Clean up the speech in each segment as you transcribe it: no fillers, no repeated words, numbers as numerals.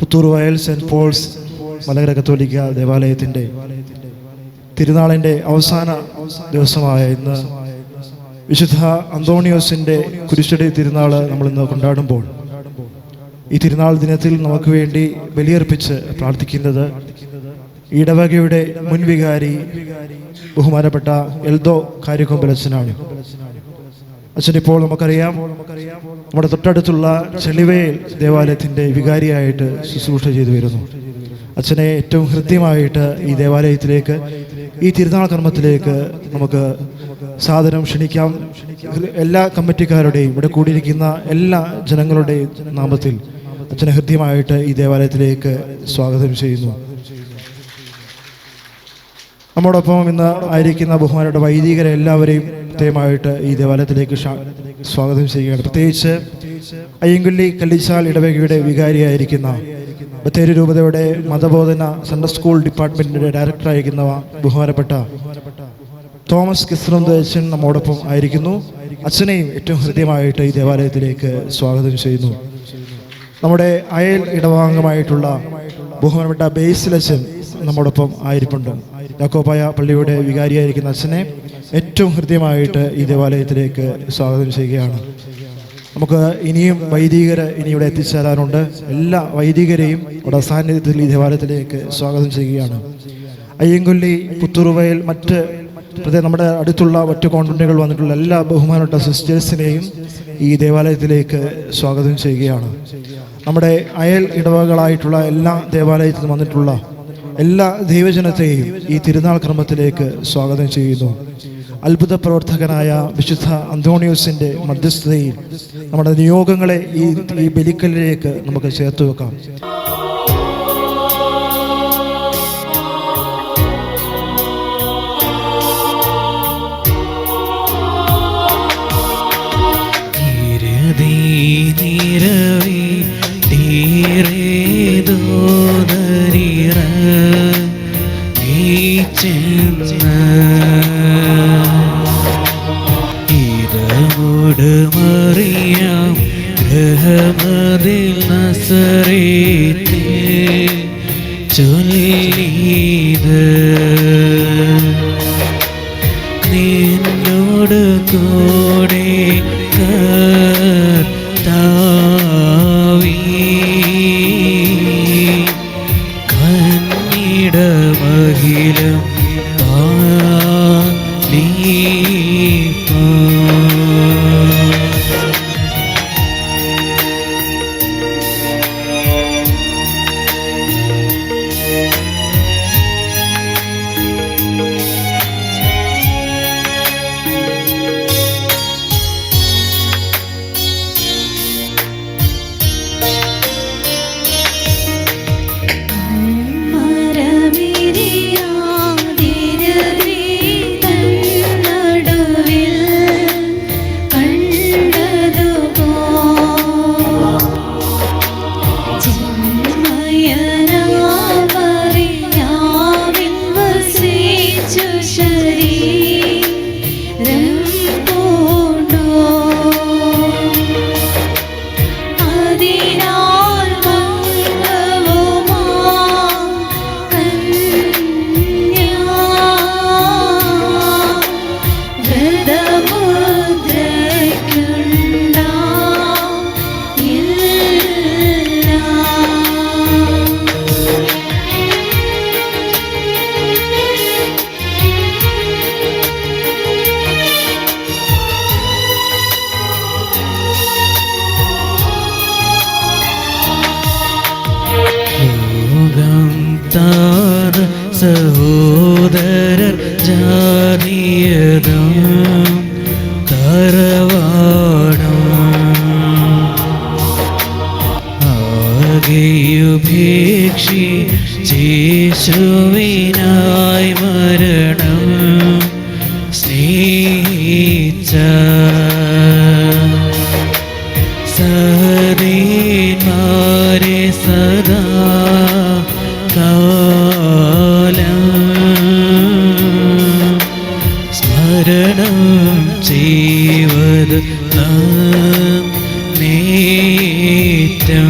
പുത്തൂർ വയൽ cent Paul's Malankara കത്തോലിക്ക ദേവാലയത്തിൻ്റെ തിരുനാളിൻ്റെ അവസാന ദിവസമായ ഇന്ന് വിശുദ്ധ അന്തോണിയോസിൻ്റെ കുരിശടി തിരുനാൾ നമ്മളിന്ന് കൊണ്ടാടുമ്പോൾ ഈ തിരുനാൾ ദിനത്തിൽ നമുക്ക് വേണ്ടി ബലിയർപ്പിച്ച് പ്രാർത്ഥിക്കുന്നത് ഇടവകയുടെ മുൻ വികാരി ബഹുമാനപ്പെട്ട എൽദോ കാര്യക്കൊമ്പലച്ഛനാണ്. അച്ഛനിപ്പോൾ നമുക്കറിയാം നമ്മുടെ തൊട്ടടുത്തുള്ള ചെളിവേൽ ദേവാലയത്തിൻ്റെ വികാരിയായിട്ട് ശുശ്രൂഷ ചെയ്തു വരുന്നു. അച്ഛനെ ഏറ്റവും ഹൃദ്യമായിട്ട് ഈ ദേവാലയത്തിലേക്ക്, ഈ തിരുനാൾ കർമ്മത്തിലേക്ക് നമുക്ക് സാദരം ക്ഷണിക്കാം. എല്ലാ കമ്മിറ്റിക്കാരുടെയും ഇവിടെ കൂടിയിരിക്കുന്ന എല്ലാ ജനങ്ങളുടെയും നാമത്തിൽ അച്ഛനെ ഹൃദ്യമായിട്ട് ഈ ദേവാലയത്തിലേക്ക് സ്വാഗതം ചെയ്യുന്നു. നമ്മോടൊപ്പം ഇന്ന് ആയിരിക്കുന്ന ബഹുമാനയുടെ വൈദികരെ എല്ലാവരെയും പ്രത്യേകമായിട്ട് ഈ ദേവാലയത്തിലേക്ക് സ്വാഗതം ചെയ്യുകയാണ്. പ്രത്യേകിച്ച് അയ്യങ്കുള്ളി കല്ലിച്ചാൽ ഇടവകയുടെ വികാരിയായിരിക്കുന്ന ബത്തേരി രൂപതയുടെ മതബോധന സൺഡേ സ്കൂൾ ഡിപ്പാർട്ട്മെന്റിന്റെ ഡയറക്ടറായിരിക്കുന്ന ബഹുമാനപ്പെട്ട തോമസ് കിസ്രന്തച്ചൻ നമ്മോടൊപ്പം ആയിരിക്കുന്നു. അച്ഛനെയും ഏറ്റവും ഹൃദ്യമായിട്ട് ഈ ദേവാലയത്തിലേക്ക് സ്വാഗതം ചെയ്യുന്നു. നമ്മുടെ അയൽ ഇടവാംഗമായിട്ടുള്ള ബഹുമാനപ്പെട്ട ബേസിലച്ഛൻ നമ്മോടൊപ്പം ആയിരിപ്പുണ്ട്. യാക്കോബായ പള്ളിയുടെ വികാരിയായിരിക്കുന്ന അച്ഛനെ ഏറ്റവും ഹൃദ്യമായിട്ട് ഈ ദേവാലയത്തിലേക്ക് സ്വാഗതം ചെയ്യുകയാണ്. നമുക്ക് ഇനിയും വൈദികർ ഇനി ഇവിടെ എത്തിച്ചേരാനുണ്ട്. എല്ലാ വൈദികരെയും ഇവിടെ സാന്നിധ്യത്തിൽ ഈ ദേവാലയത്തിലേക്ക് സ്വാഗതം ചെയ്യുകയാണ്. അയ്യങ്കൊല്ലി, പുത്തൂർവയൽ, മറ്റ് നമ്മുടെ അടുത്തുള്ള മറ്റ് കോൺവെന്റുകൾ വന്നിട്ടുള്ള എല്ലാ ബഹുമാനപ്പെട്ട സിസ്റ്റേഴ്സിനെയും ഈ ദേവാലയത്തിലേക്ക് സ്വാഗതം ചെയ്യുകയാണ്. നമ്മുടെ അയൽ ഇടവകളായിട്ടുള്ള എല്ലാ ദേവാലയത്തിലും വന്നിട്ടുള്ള എല്ലാ ദൈവജനത്തെയും ഈ തിരുനാൾ ക്രമത്തിലേക്ക് സ്വാഗതം ചെയ്യുന്നു. അത്ഭുത പ്രവർത്തകനായ വിശുദ്ധ അന്തോണിയോസിന്റെ മധ്യസ്ഥതയിൽ നമ്മുടെ നിയോഗങ്ങളെ ഈ ബലിക്കല്ലിലേക്ക് നമുക്ക് ചേർത്ത് വെക്കാം. മറിയാം ഗ്രഹമതിൽ നസറേത്ത് ചൊല്ലിയത് നിന്നോട് കൂടെ കർത്താവീ കന്നിടമഹിലം സഹോദരർ ജാതിയതും തറവാടും ആകെയുപേക്ഷിച്ചേശുവിനായി മരണം സ്നേഹിച്ച സഹദീന്മാരെ സദാ സ്മരണം ചെയ്വത് നേറ്റം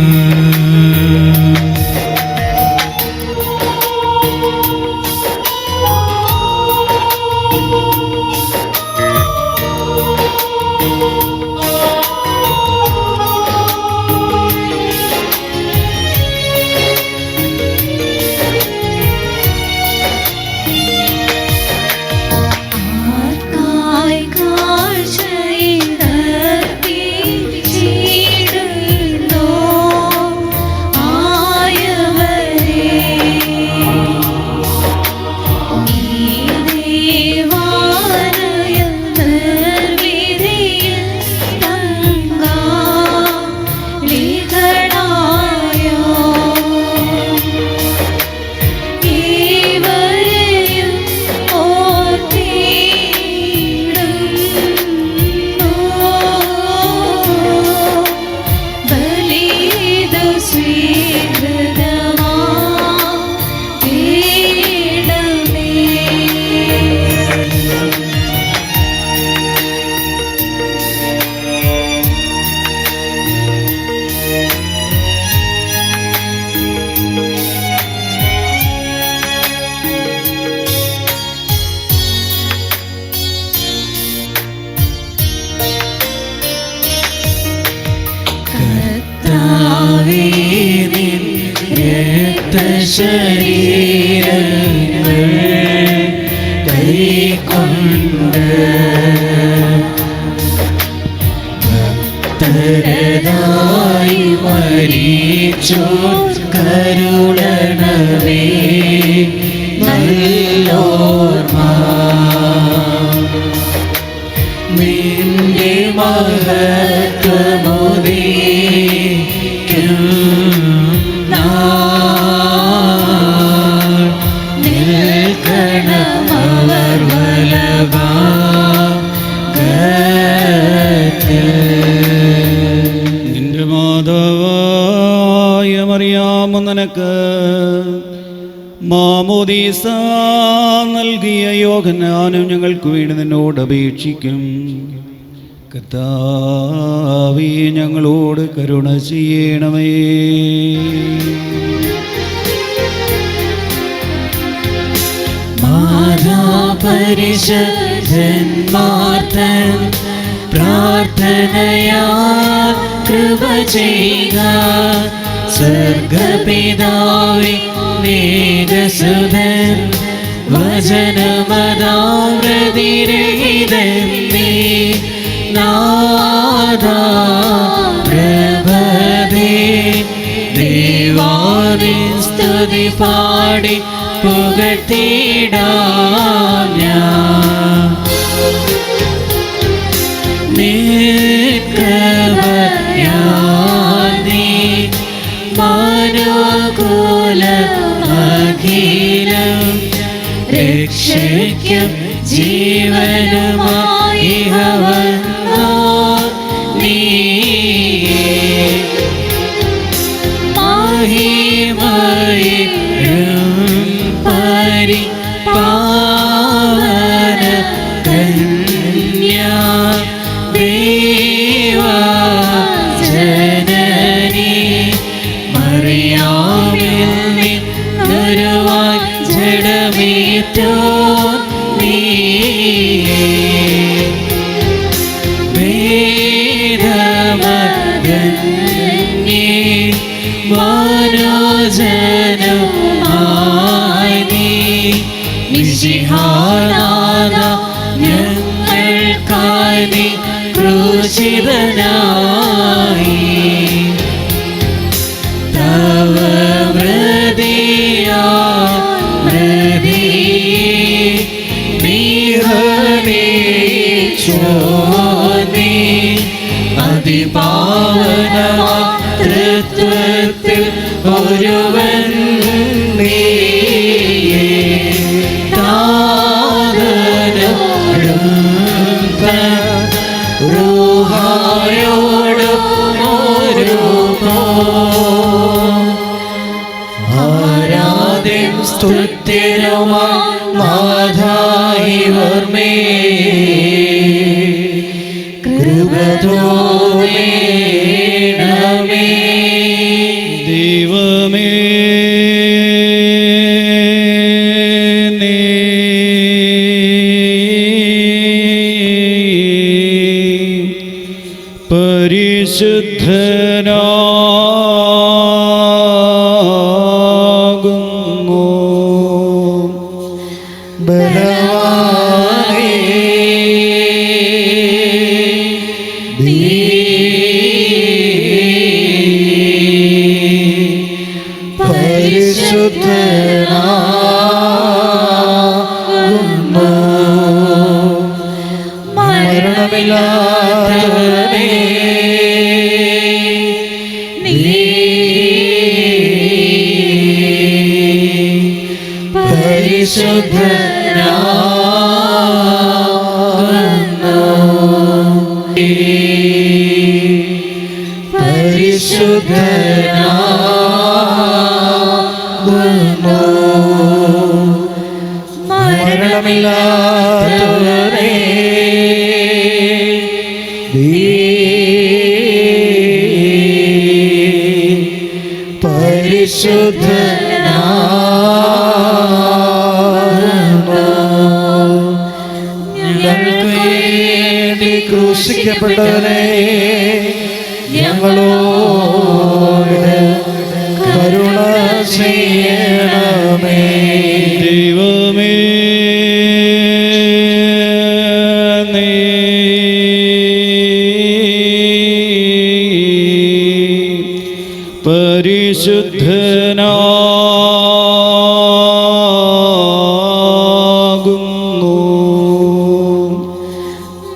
ശരീരങ്ങൾ കൈക്കൊണ്ട് ഭക്തരതായി മരിച്ചു കരുണണമേ നല്ലോർമ്മ. നിന്റെ മഹത്വമുദീക്കും നാൾ നിൽക്കണമവർ വലഭാഗത്തിൽ. നിന്റെ മാതാവായ മറിയാമ നിനക്ക് മാമോദീസ നൽകിയ യോഹന്നാനും ഞങ്ങൾക്ക് വേണ്ടി നിന്നോട് അപേക്ഷിക്കും. കർത്താവേ, ഞങ്ങളോട് കരുണ ചെയ്യണമേ. പരിശുദ്ധന്മാർത്തൻ പ്രാർത്ഥനയാൽ കൃപ ചെയ്യുക. സ്വർഗപിതാവേ, മേഘസുതൻ വചനമതാവൃതിരഹിതൻ നീ നാഥാ പ്രഭതേ. ദേവാദിൻ സ്തുതി പാടി പുകഴ്ത്തിടാം ഞാൻ. നിൽക്കവയാൽ നീ മനുകുലമഖിലം രക്ഷയ്ക്കും ജീവനുമായി വന്നോ നീയേ. മഹിമയിലും പരിപാവന കന്യാ ദേവജനനി മറിയാമിൽ നിന്നൊരുവായി ജഡമേറ്റോ നീയേ. വേദമഗന്യേ മനോജനുമായി നീ മിശിഹാനാഥ ഞങ്ങൾക്കായി നീ ക്രൂശിതനായി. തവ മൃതിയാ നീ അതിപാവനമാ തൃത്വത്തിൽ ഒരുവൻ നീയേ. താതനോടും റൂഹായോടും ആരാധ്യം സ്തുത്യനുമാ നാഥായിവർ കൃപ തോന്നണമേ. ദൈവമേ, നീ പരിശുദ്ധനാകുന്നു. ബലവാനേ, നീ പരിശുദ്ധനാകുന്നു. മരണമില്ലാത്തവനേ, നീ പരിശുദ്ധനാകുന്നു. പരിശുദ്ധനാകുന്നു. മരണമില്ലാത്തവനേ, നീ പരിശുദ്ധനാകുന്നു. ഞങ്ങൾക്ക് വേണ്ടി ക്രൂശിക്കപ്പെട്ടവനെ, ഞങ്ങളോട് കരുണ ചെയ്യ പരിശുദ്ധനാകുന്നു.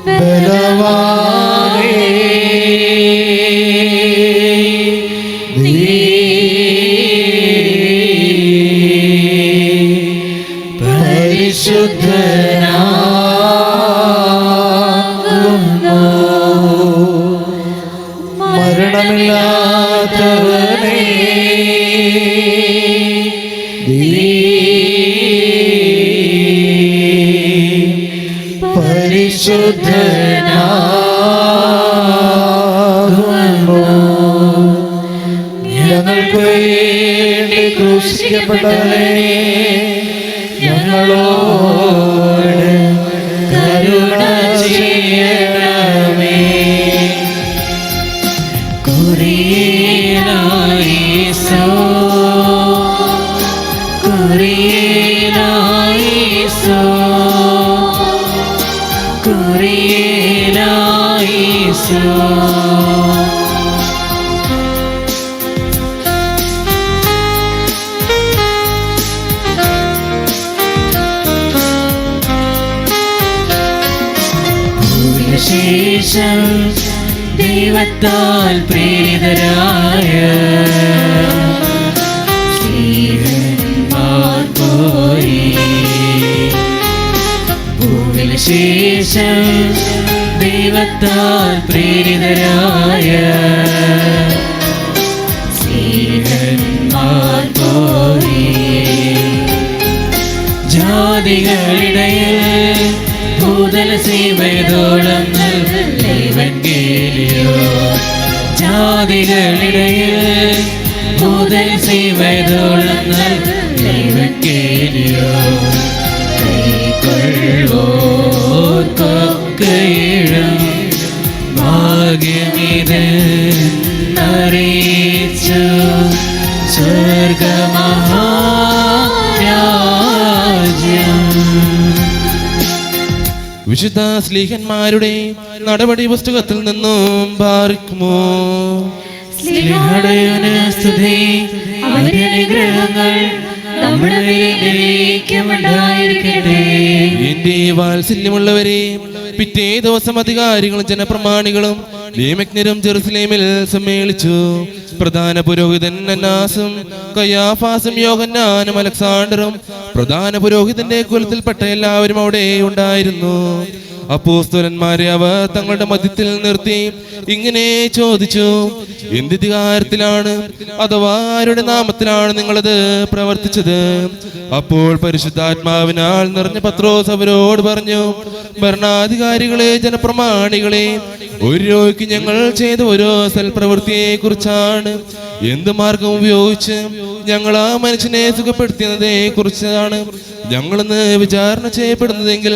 ബലവാനേ, നീ പരിശുദ്ധനാകുന്നു. മരണമില്ലാത്തവനേ, നീ പരിശുദ്ധനാകുന്നു. ഞങ്ങൾക്ക് വേണ്ടി ക്രൂശിക്കപ്പെട്ടവനേ, ഞങ്ങളോട് കരുണ ചെയ്യണമേ. കുരിയനായിസോ, കുരിയനായിസോ, കുരിയനായിസോ. ശേഷം ദൈവത്താൽ പ്രേരിതരായ സ്ത്രീഹന്മാർ പോയി. ഭൂമിന് ശേഷം ദൈവത്താൽ പ്രേരിതരായ സ്ത്രീഹന്മാർ പോയി. ജാതികളിടയിൽ ഭൂതല സേവയോളം നൽകേലിയോ. ജാതികളിടയിൽ ഭൂതല സേവയോളം നൽകേലിയോ. കൈക്കൊള്ളോർക്കൊക്കെയും ഭാഗ്യമിത് അറിയിച്ചു സ്വർഗമഹാരാജ്യം. വിശുദ്ധ സ്ലീഹന്മാരുടെ നടപടി പുസ്തകത്തിൽ നിന്നും ബാറിക്കുമോ. സ്ലീഹയുടെ സ്തുതി, അവന്റെ അനുഗ്രഹങ്ങൾ നമ്മുടെ മേലേക്കും ഉണ്ടായിരിക്കട്ടെ. എന്റെ വാത്സല്യമുള്ളവരെ, പിറ്റേ ദിവസം അധികാരികളും ജനപ്രമാണികളും നിയമജ്ഞരും ജെറുസലേമിൽ സമ്മേളിച്ചു. പ്രധാന പുരോഹിതൻ അന്നാസും കയ്യാഫാസും യോഹന്നാനും അലക്സാണ്ടറും പ്രധാന പുരോഹിതന്റെ കുലത്തിൽപ്പെട്ട എല്ലാവരും അവിടെ ഉണ്ടായിരുന്നു. അപ്പോസ്തലന്മാരെ അവർ തങ്ങളുടെ മധ്യത്തിൽ നിർത്തി ഇങ്ങനെ ചോദിച്ചു, എന്തിധികാരത്തിലാണ് അഥവാ ആരുടെ നാമത്തിലാണ് നിങ്ങളത് പ്രവർത്തിച്ചത്? അപ്പോൾ പരിശുദ്ധാത്മാവിനാൽ നിറഞ്ഞ പത്രോസ് അവരോട് പറഞ്ഞു, ഭരണാധികാരികളെ, ജനപ്രമാണികളെ, ഒരു രോഗിക്ക് ഞങ്ങൾ ചെയ്ത ഓരോ സൽപ്രവൃത്തിയെ കുറിച്ചാണ്. എന്ത് മാർഗം ഉപയോഗിച്ച് ഞങ്ങൾ ആ മനുഷ്യനെ സുഖപ്പെടുത്തിയതിനെ കുറിച്ചാണ് ഞങ്ങളെന്ന് വിചാരണ ചെയ്യപ്പെടുന്നതെങ്കിൽ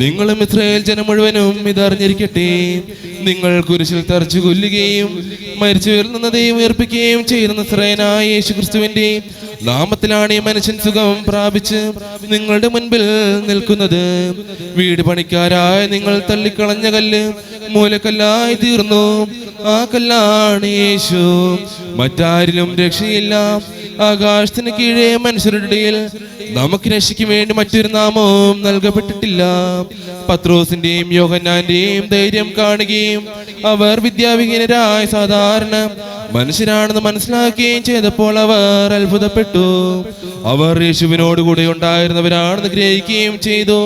നിങ്ങളും ഇസ്രായേൽ ജനം മുഴുവനും ഇതറിഞ്ഞിരിക്കട്ടെ. നിങ്ങൾ കുരിശിൽ തറച്ചു കൊല്ലുകയും മരിച്ചവരിൽ നിന്ന് ദൈവം ഉയർപ്പിക്കുകയും ചെയ്യുന്ന നസറേയനായ യേശുക്രിസ്തുവിന്റെ നാമത്തിലാണ് ഈ മനുഷ്യൻ സുഖം പ്രാപിച്ച് നിങ്ങളുടെ മുൻപിൽ നിൽക്കുന്നത്. വീട് പണിക്കാരായ നിങ്ങൾ തള്ളിക്കളഞ്ഞ കല്ല് മൂലക്കല്ലായി തീർന്നു. ആ കല്ലാണ് യേശു. മറ്റാരിലും രക്ഷയില്ല. ആകാശത്തിന് കീഴേ മനുഷ്യരുടെ ഇടയിൽ നമുക്ക് രക്ഷയ്ക്ക് വേണ്ടി മറ്റൊരു നാമവും നൽകപ്പെട്ടിട്ടില്ല. പത്രോസിന്റെയും യോഹന്നാന്റെയും ധൈര്യം കാണുകയും അവർ വിദ്യാവിഹീനരായ സാധാരണ മനുഷ്യരാണെന്ന് മനസ്സിലാക്കുകയും ചെയ്തപ്പോൾ അവർ അത്ഭുതപ്പെട്ടു. അവർ യേശുവിനോട് കൂടെ ഉണ്ടായിരുന്നവരാണെന്ന് ഗ്രഹിക്കുകയും ചെയ്തു.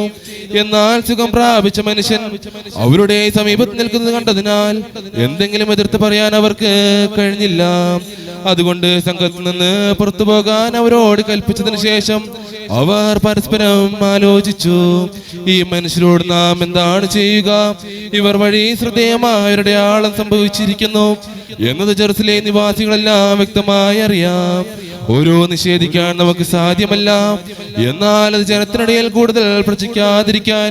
എന്നാൽ സുഖം പ്രാപിച്ച മനുഷ്യൻ അവരുടെ സമീപത്ത് നിൽക്കുന്നത് കണ്ടതിനാൽ എന്തെങ്കിലും എതിർത്ത് പറയാൻ അവർക്ക് കഴിഞ്ഞില്ല. അതുകൊണ്ട് സംഘത്തിൽ നിന്ന് പുറത്തു പോകാൻ അവരോട് കൽപ്പിച്ചതിന് ശേഷം അവർ പരസ്പരം ആലോചിച്ചു, ഈ മനുഷ്യരോട് നാം എന്താണ് ചെയ്യുക? ഇവർ വഴി ശ്രദ്ധേയമായവരുടെ ആളം സംഭവിച്ചിരിക്കുന്നു എന്നത് ജെറുസലേം നിവാസികളെല്ലാം വ്യക്തമായി അറിയാം. ഓരോ നിഷേധിക്കാൻ നമുക്ക് സാധ്യമല്ല. എന്നാൽ അത് ജനത്തിനിടയിൽ കൂടുതൽ പ്രചരിക്കാതിരിക്കാൻ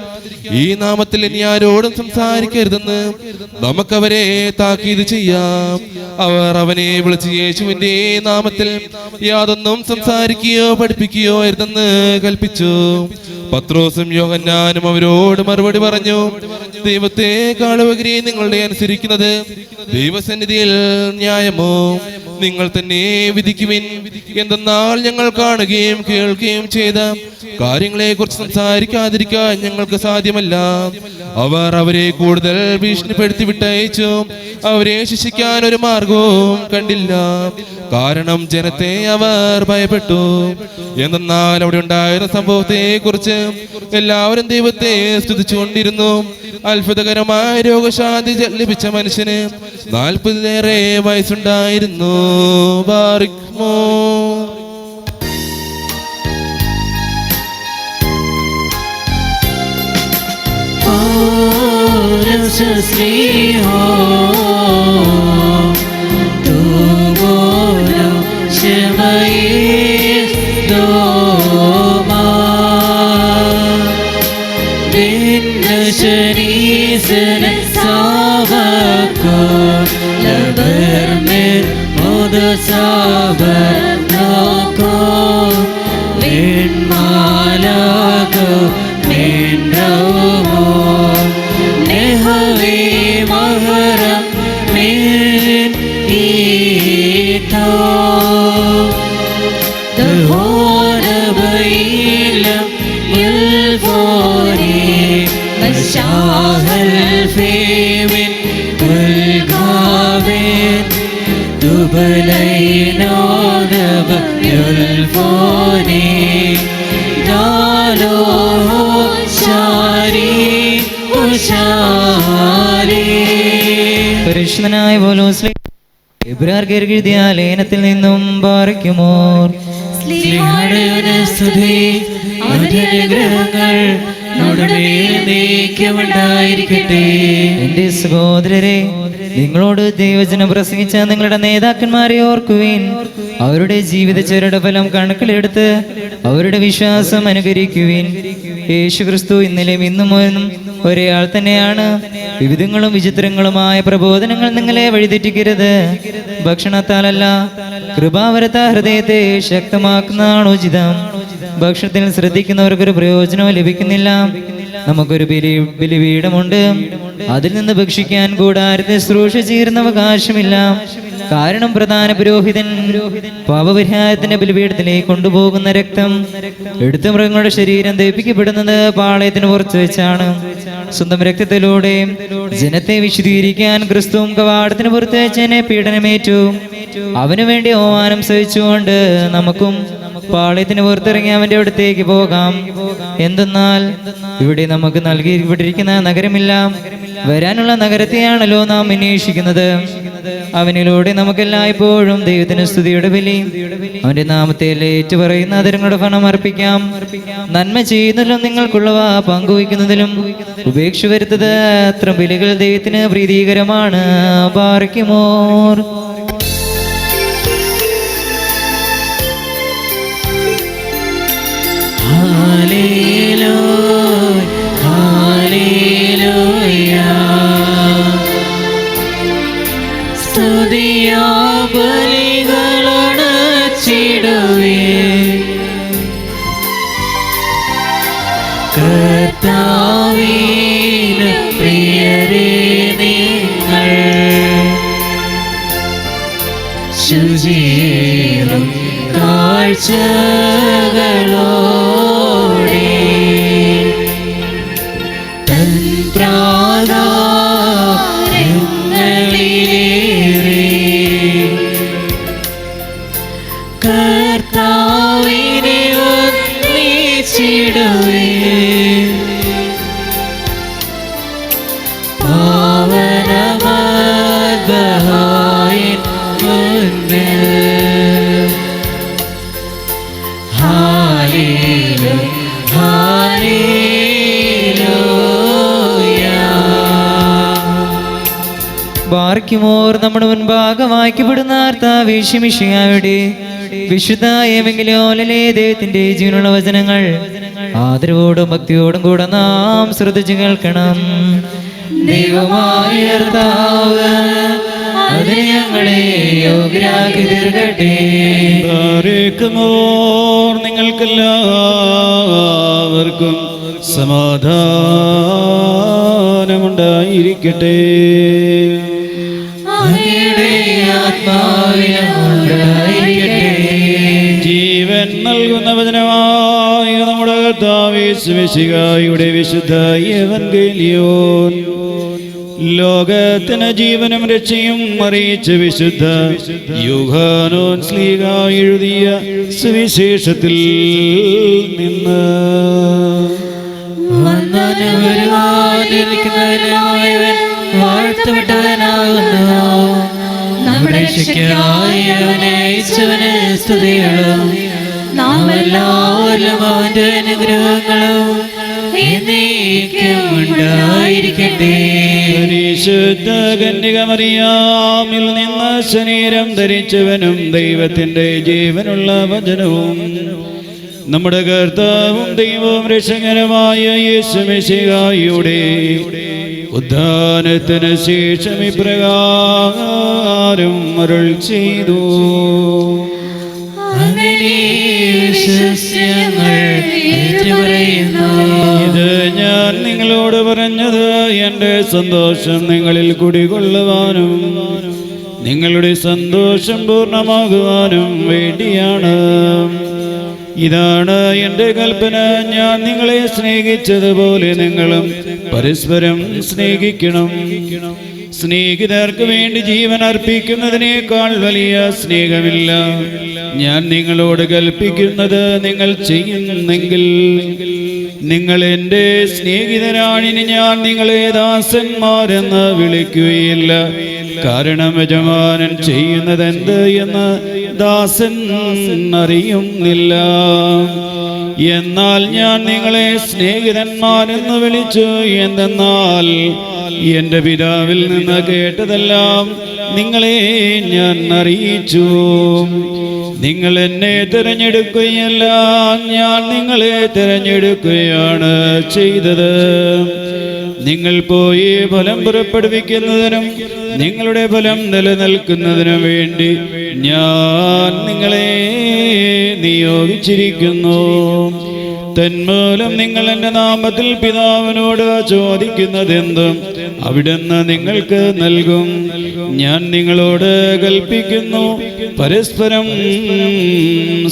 ഈ നാമത്തിൽ ഇനി ആരോടും സംസാരിക്കരുതെന്ന് നമുക്കവരെ താക്കീത് ചെയ്യാം. അവർ അവനെ വിളിച്ച് യേശുവിന്റെ നാമത്തിൽ യാതൊന്നും സംസാരിക്കുകയോ പഠിപ്പിക്കുകയോ അരുതെന്ന് കൽപ്പിച്ചു. പത്രോസും യോഹന്നാനും അവരോട് മറുപടി പറഞ്ഞു, ദൈവത്തെക്കാളുപരി നിങ്ങളുടെ അനുസരിക്കുന്നത് ദൈവസന്നിധിയിൽ ന്യായമോ? നിങ്ങൾ തന്നെ വിധിക്കുവിൻ. എന്തെന്നാൽ ഞങ്ങൾ കാണുകയും കേൾക്കുകയും ചെയ്ത കാര്യങ്ങളെ കുറിച്ച് സംസാരിക്കാതിരിക്കാൻ ഞങ്ങൾക്ക് സാധ്യമല്ല. അവർ അവരെ കൂടുതൽ ഭീഷണിപ്പെടുത്തി വിട്ടയച്ചു. അവരെ ശിക്ഷിക്കാൻ ഒരു മാർഗവും കണ്ടില്ല, കാരണം ജനത്തെ അവർ ഭയപ്പെട്ടു. എന്തെന്നാൽ അവിടെ ഉണ്ടായിരുന്ന സംഭവത്തെ കുറിച്ച് എല്ലാവരും ദൈവത്തെ സ്തുതിച്ചുകൊണ്ടിരുന്നു. അത്ഭുതകരമായ രോഗശാന്തി ലഭിച്ച മനുഷ്യന് 40-ലേറെ വയസ്സുണ്ടായിരുന്നു. ബാറിക്മോ പരിശുദ്ധനായ പൗലോസ് എബ്രായർക്ക് എഴുതിയ ലേഖനത്തിൽ നിന്നും ബാറയ്ക്കുമോർ എന്റെ സഹോദരരെ, നിങ്ങളോട് ദൈവജനം പ്രസംഗിച്ച നിങ്ങളുടെ നേതാക്കന്മാരെ ഓർക്കുവിൻ. അവരുടെ ജീവിത ചരിത്ര ഫലം കണക്കിലെടുത്ത് അവരുടെ വിശ്വാസം അനുകരിക്കുവിൻ. യേശുക്രിസ്തു ഇന്നലെയും ഇന്നും ഒരേ ആൾ തന്നെയാണ്. വിവിധങ്ങളും വിചിത്രങ്ങളുമായ പ്രബോധനങ്ങൾ നിങ്ങളെ വഴിതെറ്റിക്കരുത്. ഭക്ഷണത്താലല്ല, കൃപാവരത്ത ഹൃദയത്തെ ശക്തമാക്കുന്നതാണ് ഉചിതം. ഭക്ഷണത്തിൽ ശ്രദ്ധിക്കുന്നവർക്കൊരു പ്രയോജനവും ലഭിക്കുന്നില്ല. നമുക്കൊരു ബലിപീഠമുണ്ട്, അതിൽ നിന്ന് ഭക്ഷിക്കാൻ കൂടാരത്തെ ശുശ്രൂഷ ചെയ്യുന്ന അവകാശമില്ല. കാരണം പ്രധാന പുരോഹിതൻ പാപപരിഹാരത്തിന്റെ ബലിപീഠത്തിലേക്ക് കൊണ്ടുപോകുന്ന രക്തം എടുത്ത മൃഗങ്ങളുടെ ശരീരം ദഹിപ്പിക്കപ്പെടുന്നത് പാളയത്തിന് പുറത്തു വെച്ചാണ്. സ്വന്തം രക്തത്തിലൂടെ ജനത്തെ വിശദീകരിക്കാൻ ക്രിസ്തുവും കവാടത്തിന് പുറത്ത് വെച്ചതിനെ പീഡനമേറ്റു. അവനു വേണ്ടി അവമാനം സഹിച്ചുകൊണ്ട് നമുക്കും പാളയത്തിന് പുറത്തിറങ്ങി അവന്റെ അടുത്തേക്ക് പോകാം. എന്തെന്നാൽ ഇവിടെ നമുക്ക് നൽകിപ്പെട്ടിരിക്കുന്ന നഗരമില്ല, വരാനുള്ള നഗരത്തെയാണല്ലോ നാം അന്വേഷിക്കുന്നത്. അവനിലൂടെ നമുക്കെല്ലായ്പ്പോഴും ദൈവത്തിന് സ്തുതിയുടെ ബലി, അവന്റെ നാമത്തെ ഏറ്റുപറയുന്ന അതിരങ്ങളുടെ ഫലം അർപ്പിക്കാം. നന്മ ചെയ്യുന്നതിലും നിങ്ങൾക്കുള്ളവ പങ്കുവയ്ക്കുന്നതിലും ഉപേക്ഷ വരുത്തത് അത്ര ബലികൾ ദൈവത്തിന് പ്രീതികരമാണ്. ബാറയ്ക്കുമോർ. കർത്താവിന് പ്രിയരേ, നിങ്ങൾ ശുചിയേറും കാഴ്ചകളോടെ തൻ പ്രാകാരങ്ങളിലേറി കർത്താവിനെ ഒന്നിച്ചിടുവേ. പാവനമദ്ബഹായിൻ മുൻപിൽ ഹല്ലേലൂയ, ഹല്ലേലൂയ. ബാറയ്ക്കുമോർ. നമ്മുടെ മുൻപാകെ വായിക്കപ്പെടുന്ന കർത്താവേശുമിശിഹായുടെ വിശുദ്ധ ഏവെങ്കിലോലേ ദൈവത്തിന്റെ ജീവനുള്ള വചനങ്ങൾ ആദരവോടും ഭക്തിയോടും കൂടെ നാം ശ്രദ്ധിച്ചു കേൾക്കണം. ദൈവമായ കർത്താവ് അതിന് ഞങ്ങളെ യോഗ്യരാക്കി തീർക്കട്ടെ. നിങ്ങൾക്കെല്ലാവർക്കും സമാധാനമുണ്ടായിരിക്കട്ടെ. അങ്ങയുടെ ആത്മാവിനോടായിരിക്കട്ടെ. ജീവൻ നൽകുന്ന വചനമായ നമ്മുടെ കർത്താവേ യേശുമിശിഹായുടെ വിശുദ്ധ എവൻഗേലിയോൻ ലോകത്തിന് ജീവനും രക്ഷയും അറിയിച്ച വിശുദ്ധ യോഹന്നാൻ ശ്ലീഹ എഴുതിയ സുവിശേഷത്തിൽ നിന്ന് വന്നവനും വരുവാനിരിക്കുന്നവനുമായവൻ വാഴ്ത്തപ്പെട്ടവനാകുന്നു. നമ്മുടെ രക്ഷയ്ക്കായി അവനെ അയച്ചവന് സ്തുതികളും നാം എല്ലാവരും അവന്റെ അനുഗ്രഹങ്ങളും എന്നേക്കും ഉണ്ടായിരിക്കട്ടെ. പരിശുദ്ധ കന്യക മറിയാമിൽ നിന്ന് ശരീരം ധരിച്ചവനും ദൈവത്തിന്റെ ജീവനുള്ള വചനവും നമ്മുടെ കർത്താവും ദൈവവും രക്ഷകരമായ യേശുമിശിഹായുടെ ഉദ്ധാനത്തിന് ശേഷം ഇപ്രകാരം അരുൾ ചെയ്തു. അങ്ങനെ വിശ്വസ്യങ്ങൾ ഏറ്റുപറയുന്നു. ഇത് ഞാൻ നിങ്ങളോട് പറഞ്ഞത് എൻ്റെ സന്തോഷം നിങ്ങളിൽ കുടികൊള്ളുവാനും നിങ്ങളുടെ സന്തോഷം പൂർണ്ണമാകുവാനും വേണ്ടിയാണ്. ഇതാണ് എൻ്റെ കൽപ്പന, ഞാൻ നിങ്ങളെ സ്നേഹിച്ചതുപോലെ നിങ്ങളും പരസ്പരം സ്നേഹിക്കണം. സ്നേഹിതർക്ക് വേണ്ടി ജീവൻ അർപ്പിക്കുന്നതിനേക്കാൾ വലിയ സ്നേഹമില്ല. ഞാൻ നിങ്ങളോട് കൽപ്പിക്കുന്നത് നിങ്ങൾ ചെയ്യുന്നെങ്കിൽ നിങ്ങൾ എൻ്റെ സ്നേഹിതരാണിന് ഞാൻ നിങ്ങളെ ദാസന്മാരെന്ന് വിളിക്കുകയില്ല. കാരണം യജമാനൻ ചെയ്യുന്നതെന്ത് എന്ന് ദാസൻ അറിയുന്നില്ല. എന്നാൽ ഞാൻ നിങ്ങളെ സ്നേഹിതന്മാരെന്ന് വിളിച്ചു. എന്തെന്നാൽ എൻ്റെ പിതാവിൽ നിന്ന് കേട്ടതെല്ലാം നിങ്ങളെ ഞാൻ അറിയിച്ചു. നിങ്ങൾ എന്നെ തിരഞ്ഞെടുക്കുകയല്ല, ഞാൻ നിങ്ങളെ തിരഞ്ഞെടുക്കുകയാണ് ചെയ്തത്. നിങ്ങൾ പോയി ഫലം പുറപ്പെടുവിക്കുന്നതിനും നിങ്ങളുടെ ഫലം നിലനിൽക്കുന്നതിനും വേണ്ടി ഞാൻ നിങ്ങളെ നിയോഗിച്ചിരിക്കുന്നു. തന്മൂലം നിങ്ങൾ എൻ്റെ നാമത്തിൽ പിതാവിനോട് ചോദിക്കുന്നതെന്തും അവിടുന്ന് നിങ്ങൾക്ക് നൽകും. ഞാൻ നിങ്ങളോട് കൽപ്പിക്കുന്നു, പരസ്പരം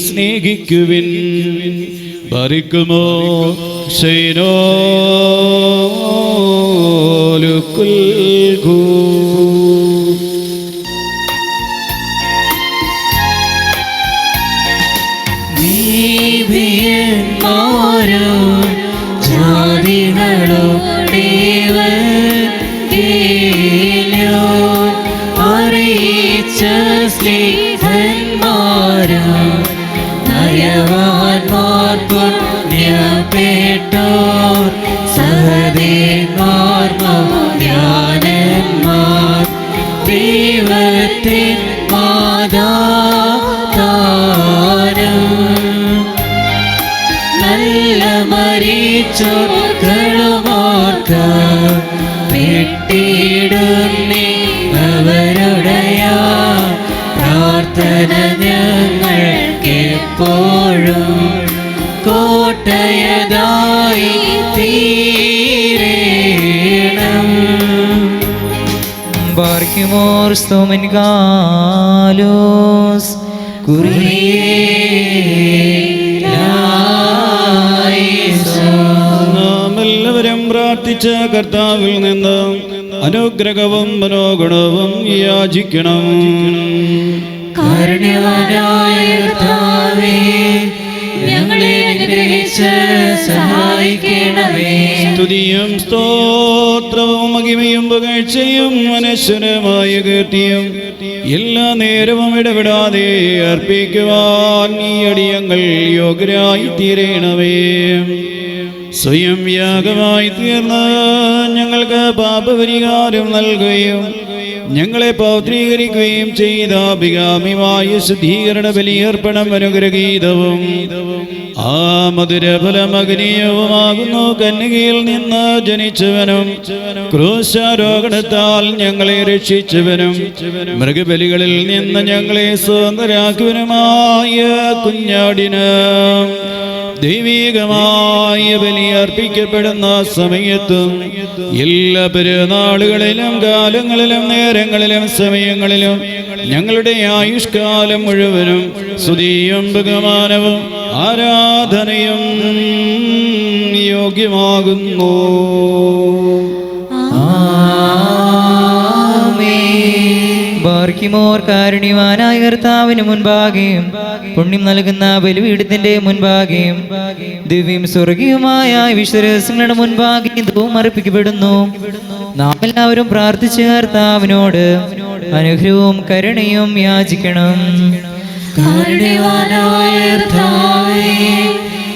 സ്നേഹിക്കുവിൻ. ബാരിക്കുമോ ശൈനോ ലുക്കുൽഗൂ. നീതിയന്മാരോ ജാതികളോ ദൈവത്തിലോ അറിയിച്ച സ്നേഹന്മാരോ നയവാന്മാർ പുണ്യപ്പെട്ടോർ സഹദേന്മാർ മൗര്യാനന്മാർ ദൈവത്തിൻ മാതാതാനം നല്ല മരിച്ചോർക്കളുമോർക്ക വിട്ടിടുന്നേ അവരുടയ പ്രാർത്ഥന ഞങ്ങൾക്കെപ്പോഴും കോട്ടയതായി തീരണം. ബാർക്കിമോർ സ്തോമൻ കാലോസ് നാം എല്ലാവരും പ്രാർത്ഥിച്ച കർത്താവിൽ നിന്ന് അനുഗ്രഹവും മനോഗുണവും യാചിക്കണം. കാരുണ്യവാനായ കർത്താവേ, ഞങ്ങളെ അനുഗ്രഹിച്ച് സഹായിക്കണമേ. സ്തുതിയും സ്തോത്രവും മഹിമയും പുകഴ്ചയും അനശ്വരമായ കീർത്തിയും എല്ലാ നേരവും ഇടപെടാതെ അർപ്പിക്കുവാൻ ഈ അടിയങ്ങൾ യോഗ്യരായി തീരണമേ. സ്വയം യാഗമായി തീർന്ന് ഞങ്ങൾക്ക് പാപപരിഹാരം നൽകുകയും ഞങ്ങളെ പൗത്രീകരിക്കുകയും ചെയ്ത അഭികാമ്യമായ ശുദ്ധീകരണ ബലിയർപ്പണം അനുഗ്രഹീതവും ആ മധുരഫലമഗ്നീയവുമാകുന്നു. കന്യകയിൽ നിന്ന് ജനിച്ചവനും ക്രൂശാരോഹണത്താൽ ഞങ്ങളെ രക്ഷിച്ചവനും മൃഗബലികളിൽ നിന്ന് ഞങ്ങളെ സ്വതന്ത്രരാക്കുവനുമായ കുഞ്ഞാടിന് ദൈവികമായ ബലി അർപ്പിക്കപ്പെടുന്ന സമയത്തും എല്ലാ പെരുന്നാളുകളിലും കാലങ്ങളിലും നേരങ്ങളിലും സമയങ്ങളിലും ഞങ്ങളുടെ ആയുഷ്കാലം മുഴുവനും സ്തുതിയും ബഹുമാനവും ആരാധനയും യോഗ്യമാകുന്നു. ബാർക്കിമോർ കാരുണ്യവാനായ കർത്താവിന് മുൻപാകെയും പുണ്യം നൽകുന്ന ബലിപീഠത്തിന്റെ മുൻപാകെയും ദിവ്യം സ്വർഗീയമായ വിശ്വരഹസ്യങ്ങളുടെ മുൻപാകെയും ധൂപം അർപ്പിക്കപ്പെടുന്നു. നാം എല്ലാവരും പ്രാർത്ഥിച്ച കർത്താവിനോട് അനുഗ്രഹവും കരുണയും യാചിക്കണം. കാരുണ്യവാനായ കർത്താവേ,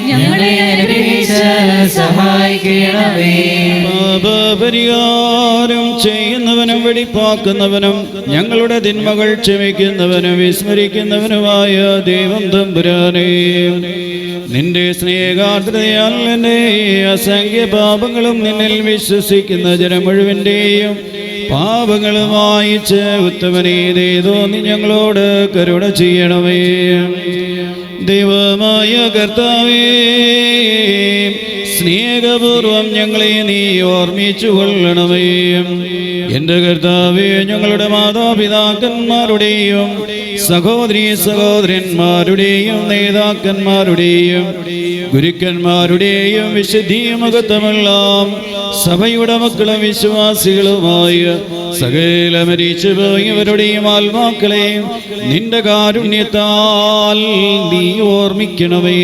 ഞങ്ങളെ അനുഗ്രഹിച്ച് സഹായിക്കണമേ. പാപപരിഹാരം ചെയ്യുന്നവനും വെടിപ്പാക്കുന്നവനും ഞങ്ങളുടെ തിന്മകൾ ക്ഷമിക്കുന്നവനും വിസ്മരിക്കുന്നവനുമായ ദൈവം തമ്പുരാനേ, നിന്റെ സ്നേഹാർദ്രതയാൽ എന്റെ അസംഖ്യ പാപങ്ങളും നിന്നിൽ വിശ്വസിക്കുന്ന ജനം മുഴുവൻ്റെയും പാപങ്ങളും വായിച്ച് ഉത്തമനേ തോന്നി ഞങ്ങളോട് കരുണ ചെയ്യണമേ. ദൈവമായ കർത്താവേ, സ്നേഹപൂർവം ഞങ്ങളെ നീ ഓർമ്മിച്ചു കൊള്ളണമേ. എൻ്റെ കർത്താവേ, ഞങ്ങളുടെ മാതാപിതാക്കന്മാരുടെയും സഹോദരീ സഹോദരന്മാരുടെയും നേതാക്കന്മാരുടെയും ഗുരുക്കന്മാരുടെയും വിശുദ്ധി മഹത്വമെല്ലാം സഭയുടെ മക്കളും വിശ്വാസികളുമായ സകല മരിച്ചു പോയവരുടെയും ആത്മാക്കളെയും നിന്റെ കാരുണ്യത്താൽ നീ ഓർമ്മിക്കണമേ.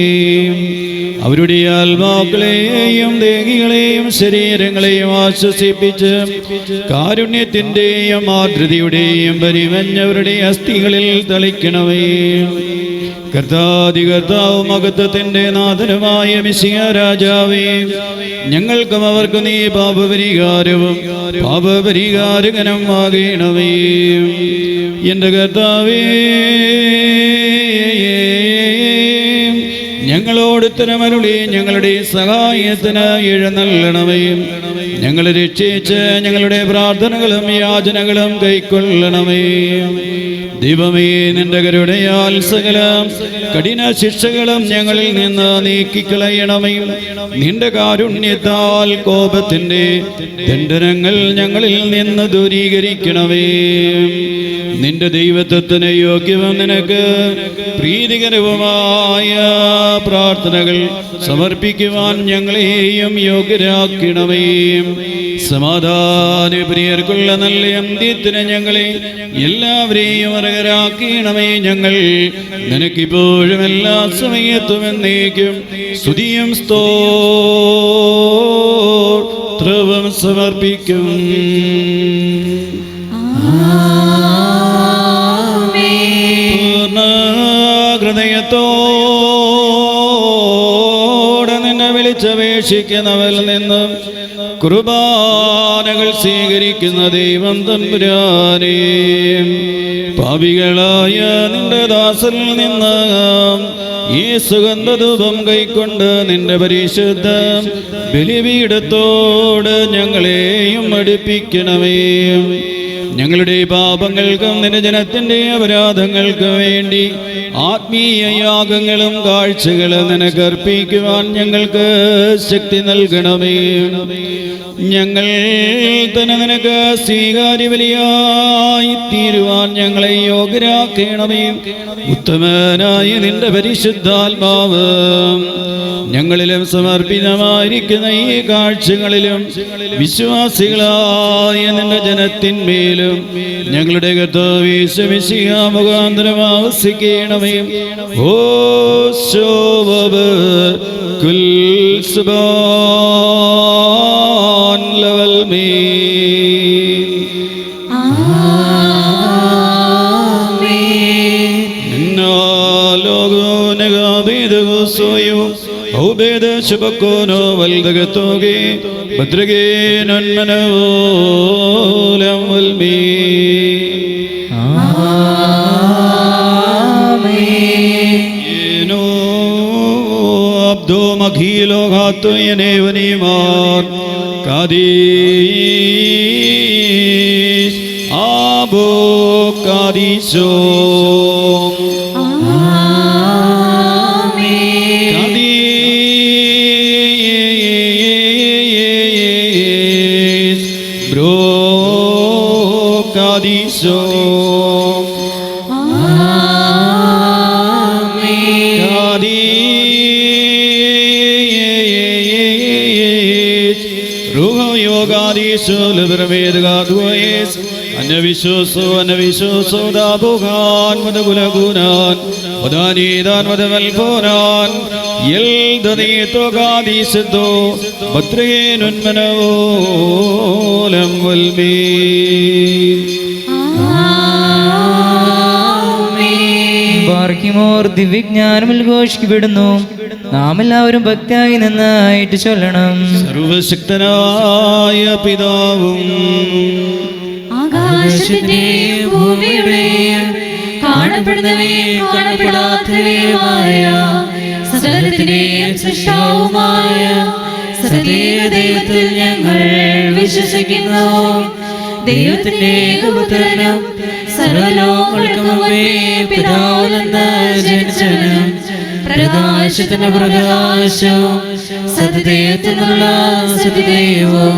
അവരുടെ ആത്മാക്കളെയും ദേഹികളെയും ശരീരങ്ങളെയും ആശ്വസിപ്പിച്ച് കാരുണ്യത്തിൻ്റെയും ആർദ്രതയുടെയും പരിമഞ്ഞവരുടെ അസ്ഥികളിൽ തളിക്കണമേ. കർത്താധികർത്താവ് മഹത്വത്തിന്റെ നാഥനുമായ മിശിഹ രാജാവേ, ഞങ്ങൾക്കും അവർക്കും നീ പാപപരിഹാരവും പാപപരിഹാരകനും ആകണമേ. എൻ്റെ കർത്താവേ, ഞങ്ങളോട് ഉത്തരമരുളി ഞങ്ങളുടെ സഹായത്തിന് എഴുന്നള്ളണമേ. ഞങ്ങളെ രക്ഷിച്ച് ഞങ്ങളുടെ പ്രാർത്ഥനകളും യാചനകളും കൈക്കൊള്ളണമേ. ദൈവമേ, നിന്റെ കരുണയാൽ സകല കഠിന ശിക്ഷകളും ഞങ്ങളിൽ നിന്ന് നീക്കിക്കളയണമേ. നിന്റെ കാരുണ്യത്താൽ കോപത്തിന്റെ ദണ്ഡനങ്ങൾ ഞങ്ങളിൽ നിന്ന് ദൂരീകരിക്കണമേ. നിന്റെ ദൈവത്വത്തിന് യോഗ്യവും നിനക്ക് പ്രീതികരവുമായ പ്രാർത്ഥനകൾ സമർപ്പിക്കുവാൻ ഞങ്ങളെയും യോഗ്യരാക്കണമേ. സമാധാന പ്രിയർക്കുള്ള നല്ല അന്ത്യത്തിന് ഞങ്ങളെ എല്ലാവരെയും അർഹരാക്കണമേ. ഞങ്ങൾ നിനക്കിപ്പോഴും എല്ലാ സമയത്തും എന്നേക്കും സ്തുതിയും സ്തോത്രവും സമർപ്പിക്കും. ഹൃദയത്തോടെ നിന്നെ വിളിച്ചപേക്ഷിക്കുന്നവരിൽ നിന്നും കുർബാനകൾ സ്വീകരിക്കുന്ന ദൈവം തമ്പുരാനേ, പാപികളായ നിന്റെ ദാസരിൽ നിന്ന് ഈ സുഗന്ധധൂപം കൈക്കൊണ്ട് നിന്റെ പരിശുദ്ധ ബലിപീഠത്തോട് ഞങ്ങളെയും അടുപ്പിക്കണമേ. ഞങ്ങളുടെ പാപങ്ങൾക്കും നിന്റെ ജനത്തിന്റെ അപരാധങ്ങൾക്കും വേണ്ടി ആത്മീയ യാഗങ്ങളും കാഴ്ചകളും നിനക്ക് അർപ്പിക്കുവാൻ ഞങ്ങൾക്ക് ശക്തി നൽകണമേ. ഞങ്ങൾ തന്നെ നിനക്ക് സ്വീകാര്യ ബലിയായി തീരുവാൻ ഞങ്ങളെ യോഗ്യരാക്കണമേ. ഉത്തമനായ നിന്റെ പരിശുദ്ധാത്മാവ് ഞങ്ങളിലും സമർപ്പിതമായിരിക്കുന്ന ഈ കാഴ്ചകളിലും വിശ്വാസികളായ നിന്റെ ജനത്തിന്മേലും ഞങ്ങളുടെ കർത്താവേ മിശിഹ മുഖാന്തരം ആവസിക്കണമേ. ഓ ശോഭ കുൽ സുബ്ഹാൻ ലവൽ മീൻ ഔബേദ ശുഭക്കോനോ വൽദഗത്തോകെ ഭദ്രകേ നന്മനവോലം വൽമീ. ഏനോ അബ്ദോ മഖീലോ ഘാത്തോ യനേവനീമാർ കാദീസ് ആബോ കാദീസോ അനവിശ്വസോ ദാബുഖാൻ മദഗുലഗുനാൻ വദാനീദാൻ വദവൽഫോനാൻ യൽദനീതോഗാദീസദോ ബത്രയേനുന്മനോലം വൽമീൻ. ബാർക്കിമോർ ദിവ്യജ്ഞാനം ഉദ്ഘോഷിക്കപ്പെടുന്നു. നാം എല്ലാവരും ഭക്തിയായി നന്നായിട്ട് ചൊല്ലണം. സർവശക്തനായ പിതാവും ആകാശത്തിന്റെയും ഭൂമിയുടെയും കാണപ്പെടുന്നവയും കാണപ്പെടാത്തവയുമായ സകലത്തിന്റെയും സൃഷ്ടാവുമായ സത്യേക ദൈവത്തിൽ ഞങ്ങൾ വിശ്വസിക്കുന്നു. ദൈവത്തിന്റെ ഏകപുത്രനും സർവലോകങ്ങൾക്കും മുമ്പേ പിതാവിൽ നിന്ന് ജനിച്ചവനും പ്രകാശത്തിന്റെ പ്രകാശവും സത്യദൈവത്തിൽ നിന്നുള്ള സത്യദൈവവും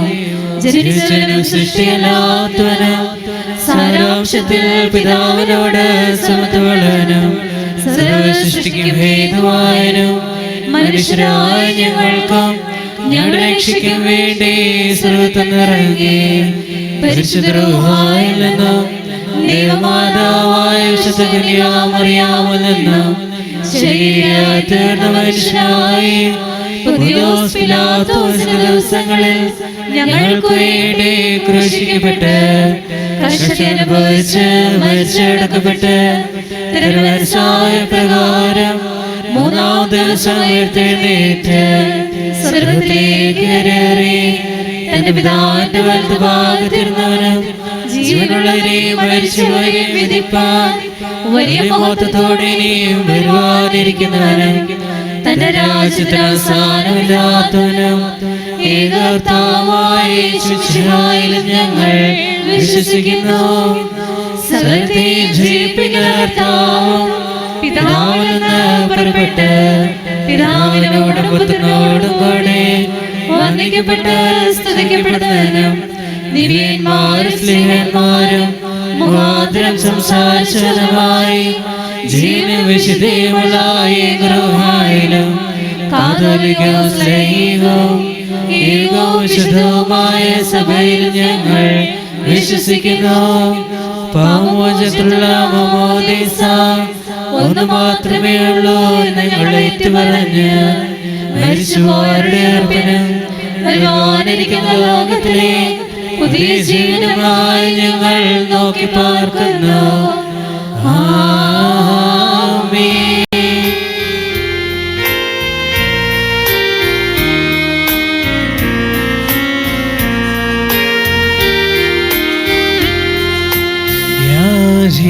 ജനിച്ചവനും സൃഷ്ടിയല്ലാത്തവനും സാരാംശത്തിൽ പിതാവിനോട് സമത്വമുള്ളവനും സർവസൃഷ്ടിക്കും ഹേതുവായനും മനുഷ്യരായ ഞങ്ങൾക്കും ഞങ്ങളുടെ രക്ഷയ്ക്കും വേണ്ടി സർവ്വത്തിൽ നിറങ്ങി പരിശുദ്ധ റൂഹായിൽ നിന്നും ദൈവമാതാവായ വിശുദ്ധ കന്യാമറിയാമിൽ നിന്നും ശരീരത്തീർന്ന മനുഷ്യനായി പന്തിയോസ് പീലാത്തോസിന്റെ ദിവസങ്ങളിൽ ഞങ്ങൾക്ക് വേണ്ടി ക്രൂശിക്കപ്പെട്ട് കഷ്ടത അനുഭവിച്ച് മരിച്ചടക്കപ്പെട്ട് തിരുമനസ്സായ പ്രകാരം മൂന്നാം ദിവസം ഉയർത്തെഴുന്നേറ്റ് സ്വർഗ്ഗത്തിലേക്ക് കയറി തന്റെ പിതാവിന്റെ വലതുഭാഗത്തിരുന്നവനും ജീവനുള്ളവരെയും മരിച്ചുപോയവരെയും വിധിപ്പാൻ വലിയ മഹത്വത്തോടെ ഇനിയും വരുവാനിരിക്കുന്നവനും തന്റെ രാജ്യത്തിന് അവസാനമില്ലാത്തവനും ഏകർത്താവായ ശിക്ഷയായാലും ഞങ്ങൾ വിശ്വസിക്കുന്നു. സകലത്തെയും ജയിപ്പിക്കുന്ന കർത്താവും പിതാവിൽ നിന്ന് പുറപ്പെട്ട് പിതാവിനോടും പുത്രനോടും കൂടെ വന്ദിക്കപ്പെട്ട് സ്തുതിക്കപ്പെടുന്നവനും ദിവ്യന്മാരും സ്നേഹന്മാരും മുഖാന്തരം സംസാരിച്ചതുമായി ജീവനും വിശുദ്ധിയുമുള്ള ഏകരൂഹായിലും കാതോലികവും സ്ലൈകവും ഏകവും വിശുദ്ധവുമായ സഭയിൽ ഞങ്ങൾ വിശ്വസിക്കുന്നു. പാപമോചനത്തിലുള്ള മമോദീസ ഒന്ന് മാത്രമേ ഉള്ളൂ എന്ന് ഞങ്ങൾ ഏറ്റുപറഞ്ഞ് മരിച്ചുപോയവരുടെ ഉയർപ്പിനും വരുവാനിരിക്കുന്ന ലോകത്തിലെ പുതിയ ജീവനുമായി ഞങ്ങൾ നോക്കി പാർക്കുന്നു. ആമേൻ.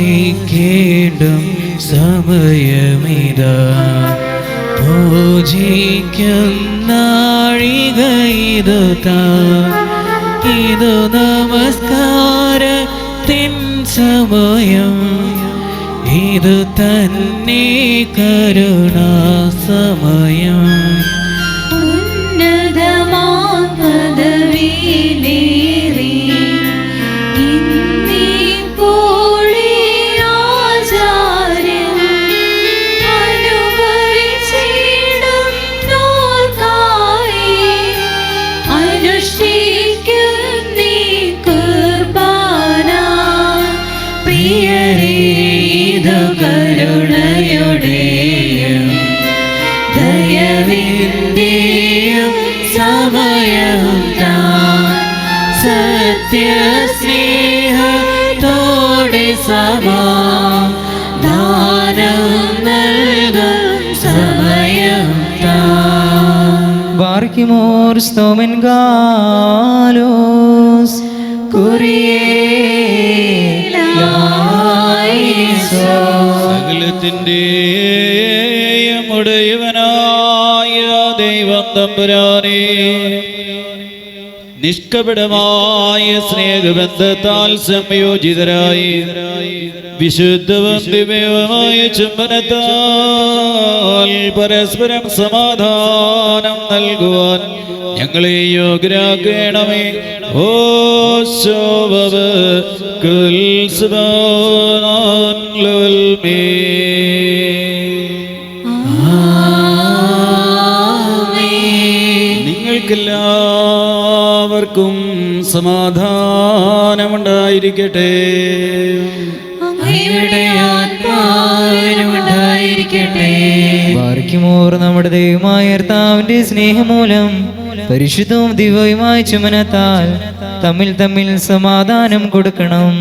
യാചിക്കേണ്ടും സമയമിതാ, പൂജിക്കും നാഴിക ഇതു താൻ. ഇതു നമസ്കാരത്തിൻ സമയം, ഇതു തന്നെ കരുണാ സമയം. കരുണയുടെയും ദയവിന്റെയും സമയവും താൻ. സത്യസ്നേഹത്തോടെ സമാധാനം നൽകും സമയം താൻ. ബാർക്കിമോർ സ്തോമൻ ഗാലോസ് സകലത്തിന്റെയും ഉടയവനായ ദൈവം തമ്പുരാനേ, നിഷ്കപടമായ സ്നേഹബന്ധത്താൽ സംയോജിതരായി വിശുദ്ധവും ദിവ്യവുമായ ചുംബനത്താൽ പരസ്പരം സമാധാനം നൽകുവാൻ ഞങ്ങളെ യോഗ്യരാക്കണമേ. ഓ ശോഭ കുൽസ്ബാൻ ലവൽമേ. നിങ്ങൾക്കെല്ലാവർക്കും സമാധാനമുണ്ടായിരിക്കട്ടെ. അങ്ങയുടെ ആത്മാവിനുണ്ടായിരിക്കട്ടെ. ബാർക്കിമോർ നമ്മുടെ ദൈവമായ കർത്താവിന്റെ സ്നേഹമൂലം പരിശുദ്ധവും ദിവ്യവുമായ ചുമനത്താൽ തമ്മിൽ തമ്മിൽ സമാധാനം കൊടുക്കണം.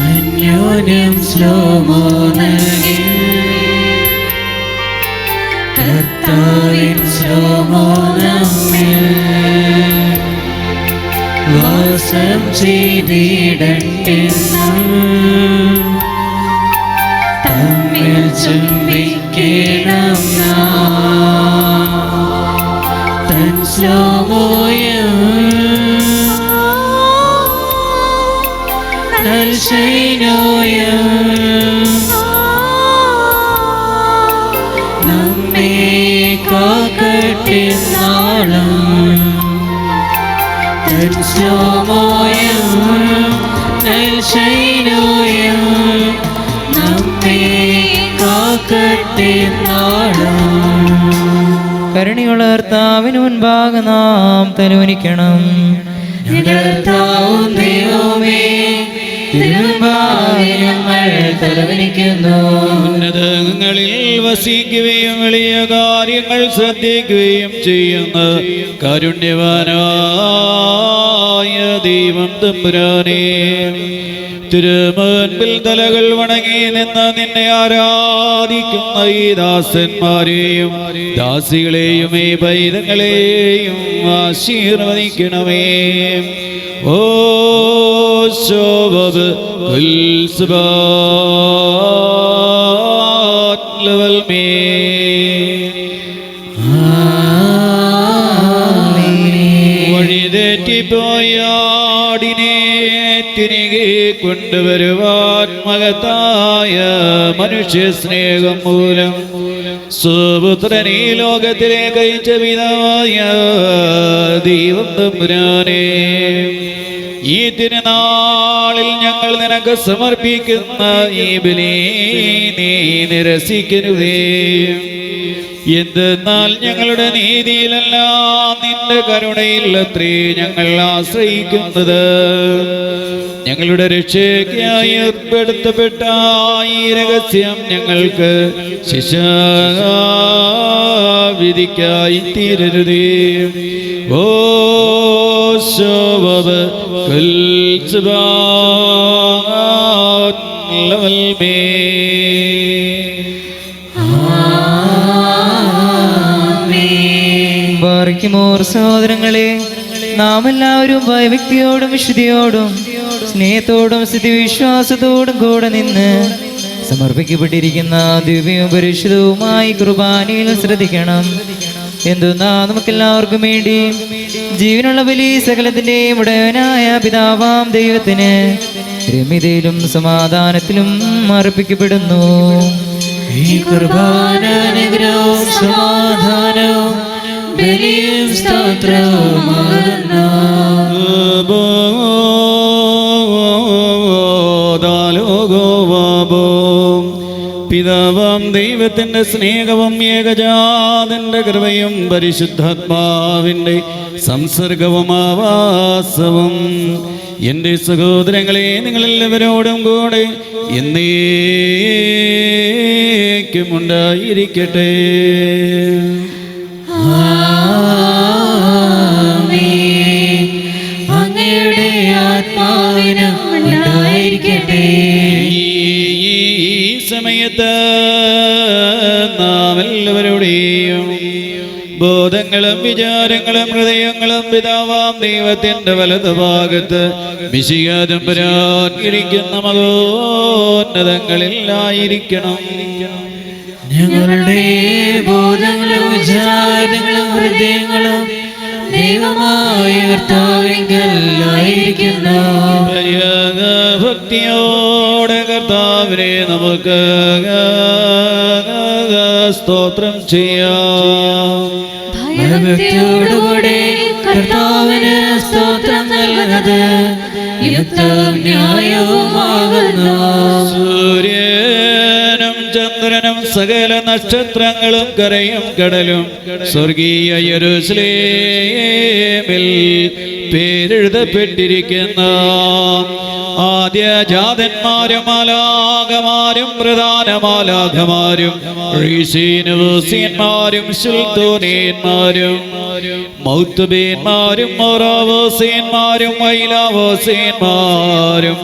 അന്യോന്യം ശ്ലോമോ നൽകി കർത്താവിൻ ശ്ലോമോ നമ്മിൽ വാസം ചെയ്തിടട്ടെന്നും തമ്മിൽ ചുംബിക്കണം തൻ ശ്ലോമോയം നൽശൈനോയം നമ്മെ കാക്കട്ടെ നാളും തൻ ശ്ലോമോയം നൽശൈനോയം നമ്മെ കാക്കട്ടെ നാളും. കരുണയുള്ള കർത്താവിന് മുൻപാകെ നാം തലോനിക്കണം. കർത്താവും ദൈവമേ, തിരുമുൻപാകെ ഞങ്ങൾ തലവനിക്കുന്നു. ഉന്നതങ്ങളിൽ വസിക്കുകയും വലിയ കാര്യങ്ങൾ ശ്രദ്ധിക്കുകയും ചെയ്യുന്ന കാരുണ്യവാനായ ദൈവം തമ്പുരാനേ, തിരുമുൻപിൽ തലകൾ വണങ്ങി നിന്ന് നിന്നെ ആരാധിക്കുന്ന ഈ ദാസന്മാരെയും ദാസികളെയും ഈ പൈതങ്ങളെയും ആശീർവദിക്കണമേ. ഓ ശോഭവ് ഉത്സവൽമേ. വഴിതെറ്റിപ്പോയാടിനെ തിരികെ കൊണ്ടുവരുവാൻ മഹത്തായ മനുഷ്യ സ്നേഹം മൂലം സുപുത്രനെ ലോകത്തിലേക്ക് അയച്ച പിതാവായ ദൈവം തമ്പുരാനേ, ഈ തിരുനാളിൽ ഞങ്ങൾ നിനക്ക് സമർപ്പിക്കുന്ന ഈ ബലി നീ നിരസിക്കരുതേ. എന്തെന്നാൽ ഞങ്ങളുടെ നീതിയിലല്ല നിന്റെ കരുണയിൽ അത്രേ ഞങ്ങൾ ആശ്രയിക്കുന്നത്. ഞങ്ങളുടെ രക്ഷയ്ക്കായി ഏർപ്പെടുത്തപ്പെട്ട ഈ രഹസ്യം ഞങ്ങൾക്ക് ശിക്ഷാവിധിക്കായി തീരരുതേ. ഓ ശോഭവ് കുൽസുബാൽമേ. ബാർക്കിമോർ സഹോദരങ്ങളെ, നാം എല്ലാവരും ഭയഭക്തിയോടും വിശുദ്ധിയോടും സ്നേഹത്തോടും സ്ഥിതിവിശ്വാസത്തോടും കൂടെ നിന്ന് സമർപ്പിക്കപ്പെട്ടിരിക്കുന്ന ദിവ്യവും പരിശുദ്ധവുമായി കുർബാനയിൽ ശ്രദ്ധിക്കണം. എന്തുന്നാ നമുക്കെല്ലാവർക്കും വേണ്ടി ജീവനുള്ള ബലി സകലത്തിന്റെയും ഉടയവനായ പിതാവാം ദൈവത്തിന് രമ്യതയിലും സമാധാനത്തിലും അർപ്പിക്കപ്പെടുന്നു. ഈ കുർബാന അനുഗ്രഹവും സമാധാനവും ബലിയും സ്തോത്രവുമാകുന്നു. പിതാവാം ദൈവത്തിന്റെ സ്നേഹവും ഏകജാതന്റെ കൃപയും പരിശുദ്ധാത്മാവിന്റെ സംസർഗവും ആവാസവും എൻ്റെ സഹോദരങ്ങളെ നിങ്ങളെല്ലാവരോടും കൂടെ എന്നേക്കും ഉണ്ടായിരിക്കട്ടെ. അങ്ങയുടെ ആത്മാവിനും ഉണ്ടായിരിക്കട്ടെ. ഈ സമയത്ത് നാം എല്ലാവരുടെയും ബോധങ്ങളും വിചാരങ്ങളും ഹൃദയങ്ങളും പിതാവാം ദൈവത്തിന്റെ വലതുഭാഗത്ത് മിശിഹാതമ്പുരാൻ ഇരിക്കുന്ന മഹോന്നതങ്ങളിലായിരിക്കണം. ഞങ്ങളുടെ ബോധങ്ങളും വിചാരങ്ങളും ഹൃദയങ്ങളും ദൈവമായ കർത്താവിങ്കലായിരിക്കുന്നു. ഭക്തിയോടെ കർത്താവിനെ നമുക്ക് സ്തോത്രം ചെയ്യാം. ഭയഭക്തിയോടുകൂടെ കർത്താവിന് സ്തോത്രം നൽകുന്നത് യുക്തവും ന്യായവുമാകുന്നു. സൂര്യനും ചന്ദ്രനും സകല നക്ഷത്രങ്ങളും കരയും കടലും സ്വർഗീയ യെരൂശലേമിൽ പേരെഴുതപ്പെട്ടിരിക്കുന്ന ആദ്യജാതന്മാരും മാലാഖമാരും പ്രധാന മാലാഖമാരും ഋഷീനുവസീന്മാരും ശുൽത്തൂനീന്മാരും മൗത്തുബീന്മാരും മൊറാവോസീന്മാരും വൈലാവോസീന്മാരും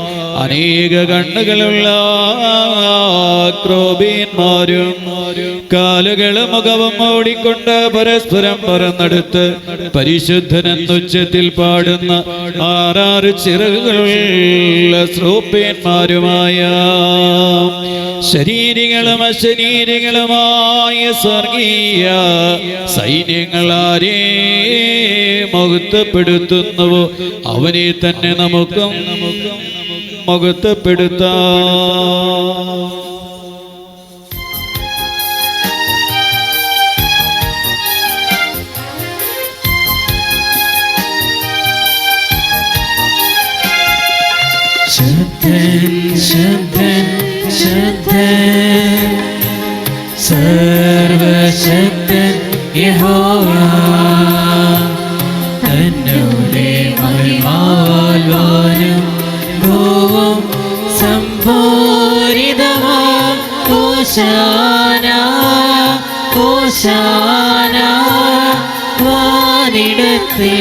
അനേക കണ്ണുകളുള്ള ക്രോബീന്മാരും കാലുകളും മുഖവും ഓടിക്കൊണ്ട് പരസ്പരം പറന്നെടുത്ത് പരിശുദ്ധനെന്നുച്ചത്തിൽ പാടുന്ന 6 ചിറകുകളുള്ള ശ്രോപ്യന്മാരുമായ ശരീരികളും അശരീരികളുമായ സ്വർഗീയ സൈന്യങ്ങളാരെ മഹത്വപ്പെടുത്തുന്നുവോ അവനെ തന്നെ നമുക്കും മഹത്വപ്പെടുത്താം. ശുദ്ധൻ ശുദ്ധൻ ശുദ്ധൻ സർവശക്തൻ യഹോവ തന്നോടെ മഹിമാവാനും ഭൂവും സംഭൂരിതമാ ഹോശാന ഹോശാന വാനിടത്തിൽ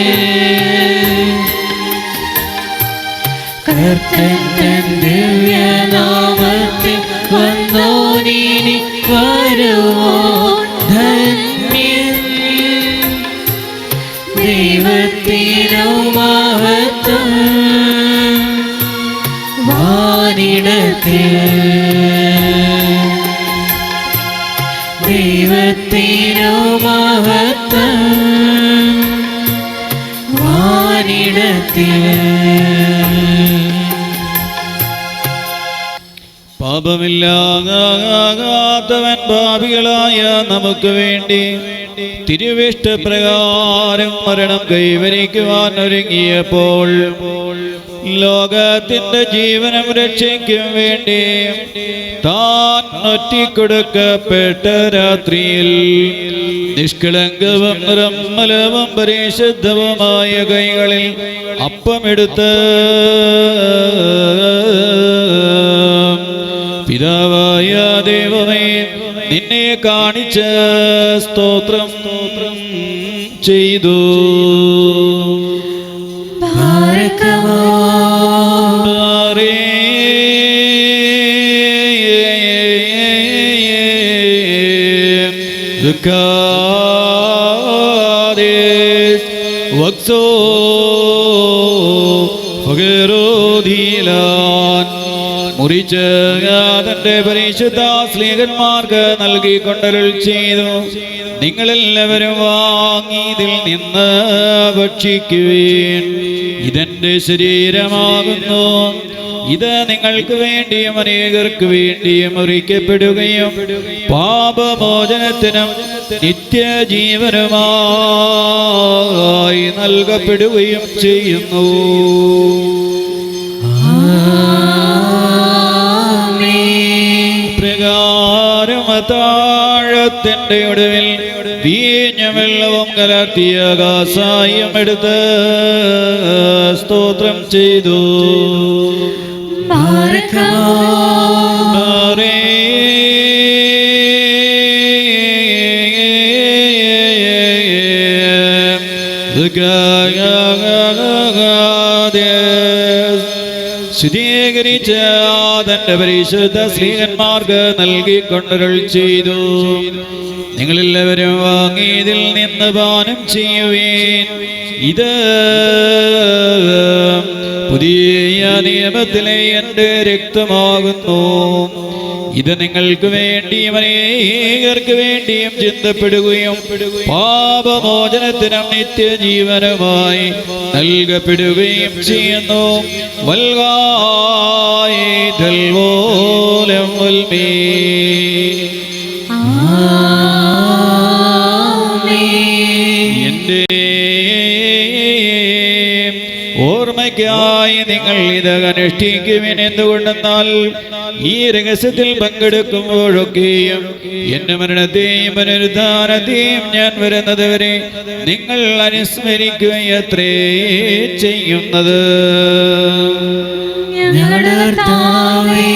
കർത്തൻ തൻ ദിവ്യനാമത്തിൽ വന്നോനിനി വരുവോ ധന്യൻ. ദൈവത്തിനു മഹത്വം വാനിടത്തിൽ ദൈവത്തിനു മഹത്വം വാനിടത്തിൽ. പാപമില്ലാത്തവൻ പാപികളായ നമുക്ക് വേണ്ടി തിരുവിഷ്ടപ്രകാരം മരണം കൈവരിക്കുവാൻ ഒരുങ്ങിയപ്പോൾ ലോകത്തിന്റെ ജീവനും രക്ഷയ്ക്കും വേണ്ടി താൻ ഒറ്റിക്കൊടുക്കപ്പെട്ട രാത്രിയിൽ നിഷ്കളങ്കവും നിർമ്മലവും പരിശുദ്ധവുമായ കൈകളിൽ അപ്പമെടുത്ത് പിതാവായ ദൈവമേ നിന്നെ കാണിച്ച സ്തോത്രം ചെയ്തു. വക്സോ പകരോധീലാൻ മുറിച്ച് തന്റെ പരിശുദ്ധ സ്ലീഹന്മാർക്ക് നൽകിക്കൊണ്ടരുൾ ചെയ്തു. നിങ്ങളെല്ലാവരും വാങ്ങി ഇതിൽ നിന്ന് ഭക്ഷിക്കുവീൻ. ഇതെന്റെ ശരീരമാകുന്നു. ഇത് നിങ്ങൾക്ക് വേണ്ടിയും അനേകർക്ക് വേണ്ടിയും മുറിക്കപ്പെടുകയും പാപമോചനത്തിനും നിത്യജീവനുമായി നൽകപ്പെടുകയും ചെയ്യുന്നു. പ്രകാരം താഴത്തിന്റെ ഒടുവിൽ വീഞ്ഞ വെള്ളവും കലർത്തിയ കാസായം എടുത്ത് സ്തോത്രം ചെയ്തു. ശുദ്ധീകരിച്ച തന്റെ പരിശുദ്ധ സ്ത്രീയന്മാർക്ക് നൽകിക്കൊണ്ടരുൾ ചെയ്തു. നിങ്ങളെല്ലാവരും വാങ്ങി ഇതിൽ നിന്ന് പാനം ചെയ്യുവീൻ. ഇത് പുതിയ നിയമത്തിലെ എന്റെ രക്തമാകുന്നു. ഇത് നിങ്ങൾക്ക് വേണ്ടിയും അനേകർക്ക് വേണ്ടിയും ചിന്തപ്പെടുകയും പാപമോചനത്തിനും നിത്യജീവനുമായി നൽകപ്പെടുകയും ചെയ്യുന്നു. വൽഗായി ദൽവോലം വൽമീ. എൻ്റെ ഓർമ്മയ്ക്കായി നിങ്ങൾ ഇത് അനുഷ്ഠിക്കുവിൻ. എന്തുകൊണ്ടെന്നാൽ ഈ രഹസ്യത്തിൽ പങ്കെടുക്കുമ്പോഴൊക്കെയും എന്റെ മരണത്തെയും പുനരുദ്ധാനത്തെയും ഞാൻ വരുന്നത് വരെ നിങ്ങൾ അനുസ്മരിക്കുകയത്രേ ചെയ്യുന്നത്. ഞങ്ങളുടെ കർത്താവേ,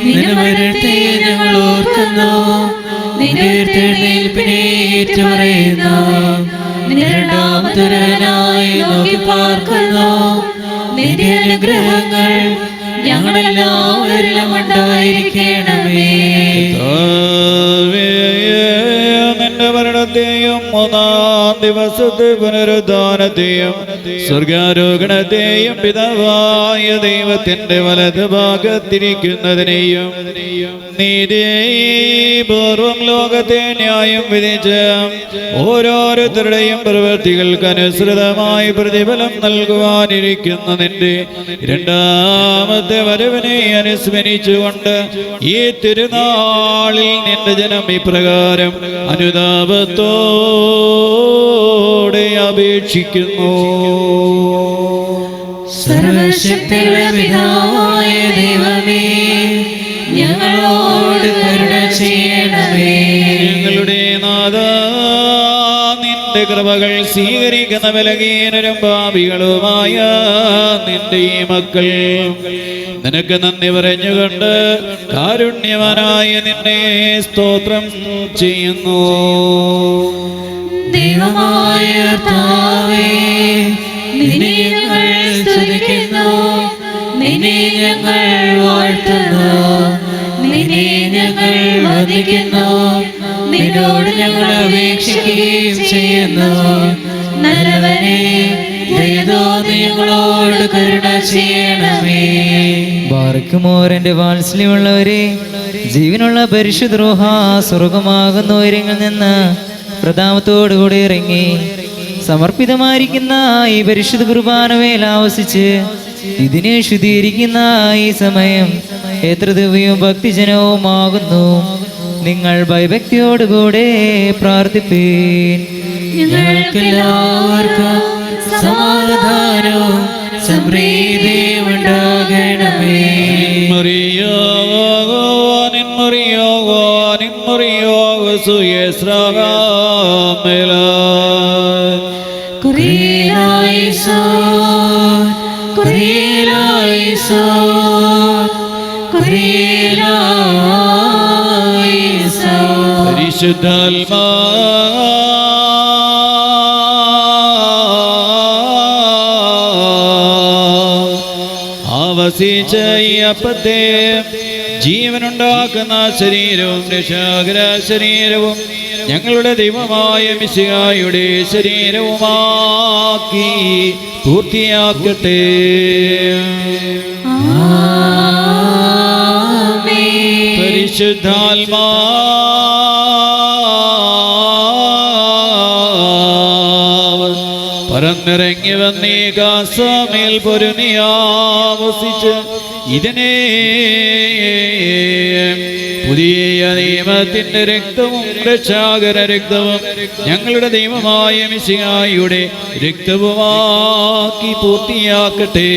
നിന്റെ മരണത്തെ ഞങ്ങൾ ഓർക്കുന്നു, നിന്റെ ഉയിർത്തെഴുന്നേൽപ്പിനെ ഏറ്റുപറയുന്നു, നിന്റെ രണ്ടാമതൊരുവനായി നോക്കി പാർക്കുന്നു. നിന്റെ അനുഗ്രഹങ്ങൾ ഞങ്ങളെല്ലാവരിലും ഉണ്ടായിരിക്കണമേ. നിന്റെ മരണത്തെയും മൂന്നാം ദിവസത്തെ പുനരുദ്ധാനത്തെയും സ്വർഗാരോഹണത്തെയും പിതാവായ ദൈവത്തിന്റെ വലത് ഭാഗത്തിരിക്കുന്നതിനെയും നീതിപൂർവം ലോകത്തെ ന്യായം വിധിച്ച് ഓരോരുത്തരുടെയും പ്രവൃത്തികൾക്കനുസൃതമായി പ്രതിഫലം നൽകുവാനിരിക്കുന്ന നിന്റെ രണ്ടാമത്തെ വരവിനെ അനുസ്മരിച്ചുകൊണ്ട് ഈ തിരുനാളിൽ നിന്റെ ജനം ഇപ്രകാരം അനുതാപത്തോടെ അപേക്ഷിക്കുന്നു. സർവശക്തിയുള്ള പിതാവായ ദൈവമേ, ഞങ്ങളോട് കരുണ ചെയ്യണമേ. ഞങ്ങളുടെ നാഥാ, നിന്റെ കൃപകൾ സ്വീകരിക്കുന്ന ബലഹീനരും പാപികളുമായ നിന്റെ ഈ മക്കൾ നിനക്ക് നന്ദി പറഞ്ഞുകൊണ്ട് കാരുണ്യവാനായ നിന്നെ സ്തോത്രം ചെയ്യുന്നു. ദൈവമായ കർത്താവേ, നിന്നെ ഞങ്ങൾ സ്തുതിക്കുന്നു, നിന്നെ ഞങ്ങൾ വാഴ്ത്തുന്നു, നിന്നെ ഞങ്ങൾ വന്ദിക്കുന്നു, നിന്നോട് ഞങ്ങൾ അപേക്ഷിക്കുകയും ചെയ്യുന്നു. നല്ലവനെ, ദയതോന്നി ഞങ്ങളോട് കരുണ ചെയ്യണമേ. ബാർക്കുമോർ എൻ്റെ വാത്സല്യമുള്ളവരെ, ജീവനുള്ള പരിശുദ്ധ റൂഹ സ്വർഗമാകുന്ന ഉയരങ്ങളിൽ നിന്ന് പ്രതാപത്തോടുകൂടി ഇറങ്ങി സമർപ്പിതമായിരിക്കുന്ന ഈ പരിശുദ്ധ കുർബാനവേൽ ആവസിച്ച് ഇതിനെ ശുദ്ധീകരിക്കുന്ന ഈ സമയം എത്ര ദിവ്യവും ഭക്തിജനവുമാകുന്നു. നിങ്ങൾ ഭയഭക്തിയോടുകൂടെ പ്രാർത്ഥിപ്പീൻ. ഞങ്ങൾക്കെല്ലാവർക്കും സമാധാനവും സമൃദ്ധിയും ഉണ്ടാകണമേ. കുരിയലായിസോൻ, കുരിയലായിസോൻ, കുരിയലായിസോൻ. പരിശുദ്ധാത്മാ ആവസിച്ച ഈ അപ്പത്തെ ജീവനുണ്ടാക്കുന്ന ശരീരവും രക്ഷാകര ശരീരവും ഞങ്ങളുടെ ദൈവമായ മിശിഹായുടെ ശരീരവുമാക്കി പൂർത്തിയാക്കട്ടെ. പരിശുദ്ധാത്മാ പറന്നിറങ്ങി വന്നീ കാസമേൽ പൊരുനിയാവസിച്ച് ഇതിനെ പുതിയ നിയമത്തിന്റെ രക്തവും രക്ഷാകര രക്തവും ഞങ്ങളുടെ ദൈവമായ മിശിഹായുടെ രക്തവുമാക്കി പൂർത്തിയാക്കട്ടെ.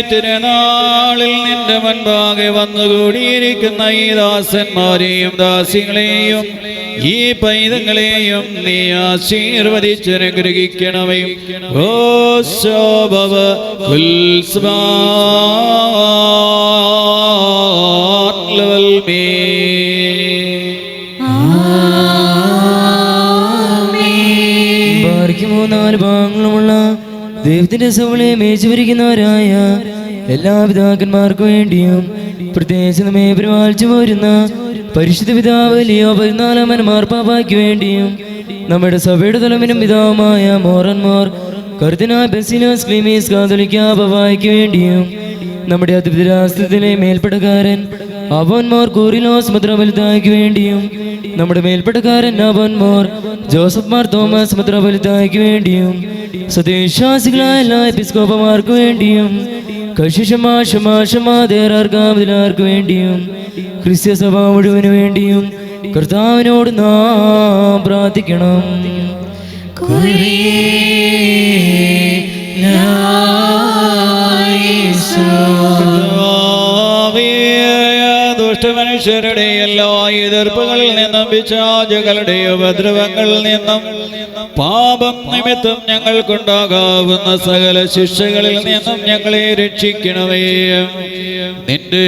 തിരുനാളിൽ നിന്റെ മുൻപാകെ വന്നുകൂടിയിരിക്കുന്ന ഈ ദാസന്മാരെയും ദാസികളെയും ഈ പൈതങ്ങളെയും നീ ആശീർവദിച്ചനുഗ്രഹിക്കണമേ. ഓ ശോഭവ നാല് ഭാഗങ്ങളുമുള്ള ദൈവത്തിന്റെ സഭകളെ മേച്ചുവരിക്കുന്നവരായ എല്ലാ പിതാക്കന്മാർക്കു വേണ്ടിയും പ്രത്യേകിച്ച് നമ്മെ പരിപാലിച്ചു പോരുന്ന പരിശുദ്ധ പിതാവ് ലിയോ 14 മാർപ്പാപ്പായ്ക്ക് വേണ്ടിയും നമ്മുടെ സഭയുടെ തലവനും പിതാവുമായ മോറന്മാർ കർദിനാൾ ബസിലോസ് ക്ലീമീസ് കാതോലിക്ക ബാബായ്ക്ക് വേണ്ടിയും നമ്മുടെ അതിപുരാസ്ത്രത്തിലെ മേൽപ്പടക്കാരൻ അവോൻമോർ കൂറിലോസ് മെത്രാപ്പൊലീത്തായ്ക്ക് വേണ്ടിയും നമ്മുടെ മേൽപ്പടക്കാരൻ അവോൻമോർ ജോസഫ് മാർ തോമസ് മെത്രാപ്പൊലീത്തായ്ക്ക് വേണ്ടിയും സത്യവിശ്വാസികളായ എല്ലാ എപ്പിസ്കോപ്പമാർക്ക് വേണ്ടിയും കശിഷമാശമാശമാതേറാർക്കാർക്ക് വേണ്ടിയും ക്രിസ്ത്യ സഭ മുഴുവന് വേണ്ടിയും കർത്താവിനോട് നാം പ്രാർത്ഥിക്കണം. ദുഷ്ടമനുഷ്യരുടെ എല്ലാ എതിർപ്പുകളിൽ നിന്നും പിശാചുകളുടെ ഉപദ്രവങ്ങളിൽ നിന്നും പാപം നിമിത്തം ഞങ്ങൾക്കുണ്ടാകാവുന്ന സകല ശിക്ഷകളിൽ നിന്നും ഞങ്ങളെ രക്ഷിക്കണമേ. നിന്റെ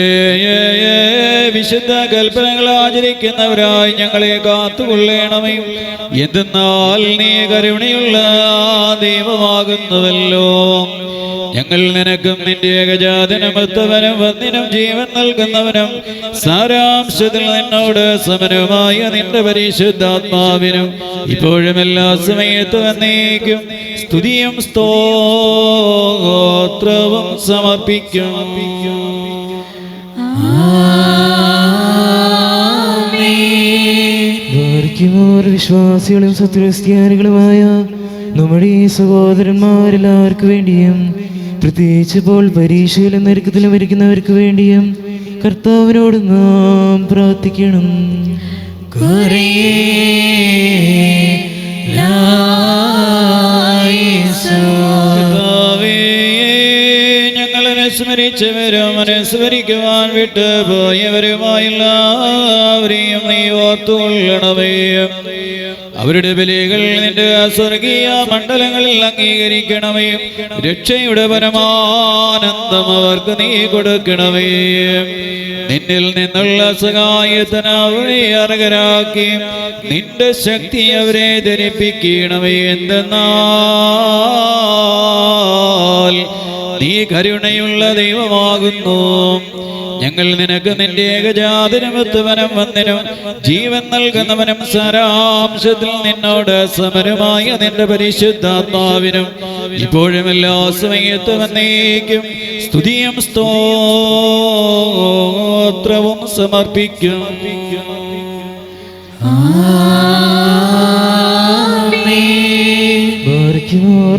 വിശുദ്ധ കൽപ്പനകൾ ആചരിക്കുന്നവരായി ഞങ്ങളെ കാത്തുകൊള്ളണമേ. എന്തെന്നാൽ നീ കരുണയുള്ള ദൈവമാകുന്നുവല്ലോ. ഞങ്ങൾ നിനക്കും നിന്റെ ഏകജാതനുമൊത്തവനും വന്നിനും ജീവൻ നൽകുന്നവനും സാരാംശത്തിൽ നിന്നോട് സമരമായ നിന്റെ പരിശുദ്ധാത്മാവിനും ഇപ്പോഴും എല്ലാ സമയത്തും എന്നേക്കും സ്തുതിയും സ്തോത്രവും സമർപ്പിക്കും. വിശ്വാസികളും സത്യക്രിസ്ത്യാനികളുമായ നമ്മുടെ ഈ സഹോദരന്മാരെല്ലാവർക്കു വേണ്ടിയും പ്രത്യേകിച്ച് ഇപ്പോൾ പരീക്ഷയിലും നരക്കത്തിലും ഇരിക്കുന്നവർക്ക് വേണ്ടിയും കർത്താവിനോട് നാം പ്രാർത്ഥിക്കണം. ഞങ്ങൾ അനുസ്മരിച്ചവരും അനുസ്മരിക്കുവാൻ വിട്ടു പോയവരുമായെല്ലാവരെയും നീ ഓർത്തുകൊള്ളണമേ. അവരുടെ ബലികൾ നിന്റെ സ്വർഗീയ മണ്ഡലങ്ങളിൽ അംഗീകരിക്കണമേ. രക്ഷയുടെ പരമാനന്ദം അവർക്ക് നീ കൊടുക്കണമേ. നിന്നിൽ നിന്നുള്ള സഹായത്തിന് അവരെ അർഹരാക്കി നിന്റെ ശക്തി അവരെ ധരിപ്പിക്കണമേ. എന്തെന്നാൽ നീ കരുണയുള്ള ദൈവമാകുന്നു. ഞങ്ങൾ നിനക്ക് നിന്റെ ഏകജാതനുമൊത്തവനും വന്നിനും ജീവൻ നൽകുന്നവനും സാരാംശത്തിൽ നിന്നോട് സമരമായ നിന്റെ പരിശുദ്ധാത്മാവിനും ഇപ്പോഴും എല്ലാ സമയത്തും എന്നേക്കും സ്തുതിയും സ്തോത്രവും സമർപ്പിക്കും.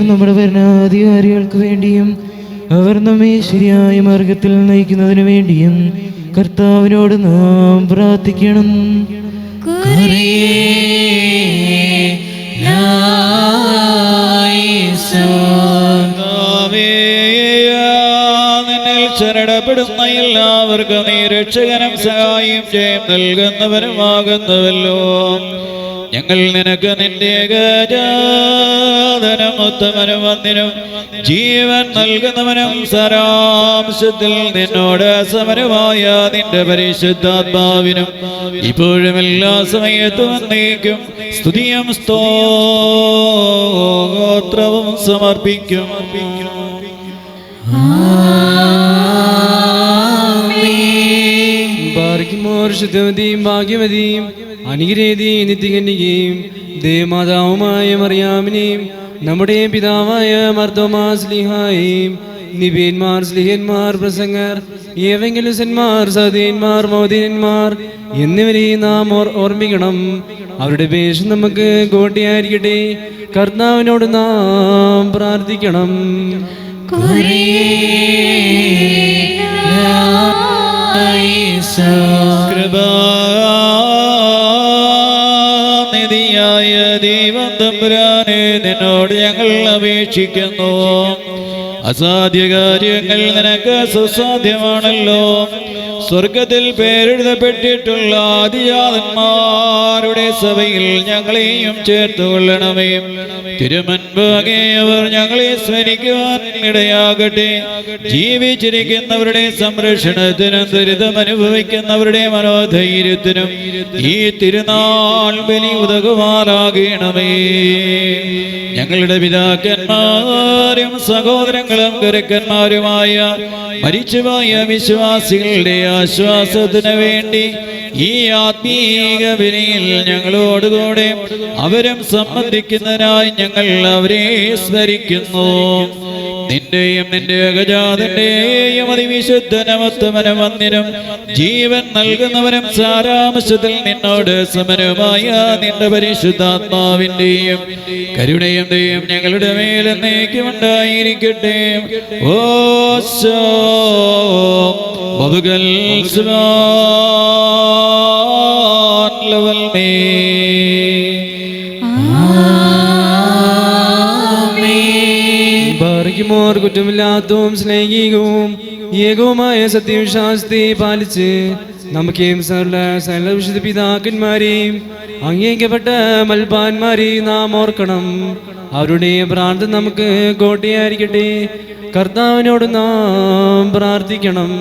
നമ്മുടെ ഭരണാധികാരികൾക്ക് വേണ്ടിയും അവർ നമ്മെ ശരിയായ മാർഗത്തിൽ നയിക്കുന്നതിനു വേണ്ടിയും കർത്താവിനോട് നാം പ്രാർത്ഥിക്കണം. നിന്നിൽ ശരണപ്പെടുന്ന എല്ലാവർക്കും നീ രക്ഷകനും സഹായം ജയം നൽകുന്നവരുമാകുന്നുവല്ലോ. ഞങ്ങൾ നിനക്ക് നിന്റെ ഏകജാതനും ഉത്തമനും വന്നിനും ജീവൻ നൽകുന്നവനും സാരാംശത്തിൽ നിന്നോട് സമരമായ നിന്റെ പരിശുദ്ധാത്മാവിനും ഇപ്പോഴും എല്ലാ സമയത്തും എന്നേക്കും സ്തുതിയും സ്തോത്രവും സമർപ്പിക്കും. ശുദ്ധവതിയും ഭാഗ്യമതിയും അനുഗ്രഹീതയും നിത്യകന്യകയും ദേവമാതാവുമായ മറിയാമിനെയും നമ്മുടെ പിതാവായ മർത്തോമാ സ്ലിഹായെയും നിബിയന്മാർ സ്ലിഹന്മാർ പ്രസംഗർ ഏവെങ്കിലുസന്മാർ സഹോദയന്മാർ മോദിയന്മാർ എന്നിവരെയും നാം ഓർമ്മിക്കണം. അവരുടെ പേശം നമുക്ക് കോട്ടയായിരിക്കട്ടെ. കർത്താവിനോട് നാം പ്രാർത്ഥിക്കണം. കൃപാനിധിയായ ദൈവം തമ്പുരാനെ നിന്നോട് ഞങ്ങൾ അപേക്ഷിക്കുന്നു. അസാധ്യ കാര്യങ്ങൾ നിനക്ക് സുസാധ്യമാണല്ലോ. സ്വർഗത്തിൽ പേരെഴുതപ്പെട്ടിട്ടുള്ള ആദിജാതന്മാരുടെ സഭയിൽ ഞങ്ങളെയും ചേർത്തുകൊള്ളണമേ. തിരുമുൻപാകെ അവർ ഞങ്ങളെ സ്മരിക്കുവാൻ ഇടയാകട്ടെ. ജീവിച്ചിരിക്കുന്നവരുടെ സംരക്ഷണത്തിനും ദുരിതമനുഭവിക്കുന്നവരുടെ മനോധൈര്യത്തിനും ഈ തിരുനാൾ ബലി ഉതകുമാറാകണമേ. ഞങ്ങളുടെ പിതാക്കന്മാരും സഹോദരങ്ങളും ഗുരുക്കന്മാരുമായ മരിച്ചുപോയ വിശ്വാസികളുടെ ആശ്വാസത്തിനു വേണ്ടി ഈ ആത്മീക ബലിയിൽ ഞങ്ങളോടുകൂടെ അവരും സംബന്ധിക്കുന്നതിനായി ഞങ്ങൾ അവരെ സ്മരിക്കുന്നു. നിന്റെയും നിന്റെ ഏകജാതന്റെയും അതിവിശുദ്ധനമത്വമനം വന്നിനും ജീവൻ നൽകുന്നവനും സാരാംശത്തിൽ നിന്നോട് സമരമായ നിന്റെ പരിശുദ്ധാത്മാവിന്റെയും കരുണയും ദയും ഞങ്ങളുടെ മേൽ എന്നേക്കും ഉണ്ടായിരിക്കട്ടെ. ഓശോ ബബുഗൽ ബാറയ്ക്കുമോർ കുറ്റമില്ലാത്തവും സ്നേഹികവും ഏകവുമായ സത്യവിശ്വാസത്തെ പാലിച്ച് നമുക്കേയും സകല വിശുദ്ധ പിതാക്കന്മാരെയും അംഗീകരിക്കപ്പെട്ട മൽപാന്മാരെയും നാം ഓർക്കണം. അവരുടെ പ്രാർത്ഥന നമുക്ക് കോട്ടയായിരിക്കട്ടെ. കർത്താവിനോട് നാം പ്രാർത്ഥിക്കണം.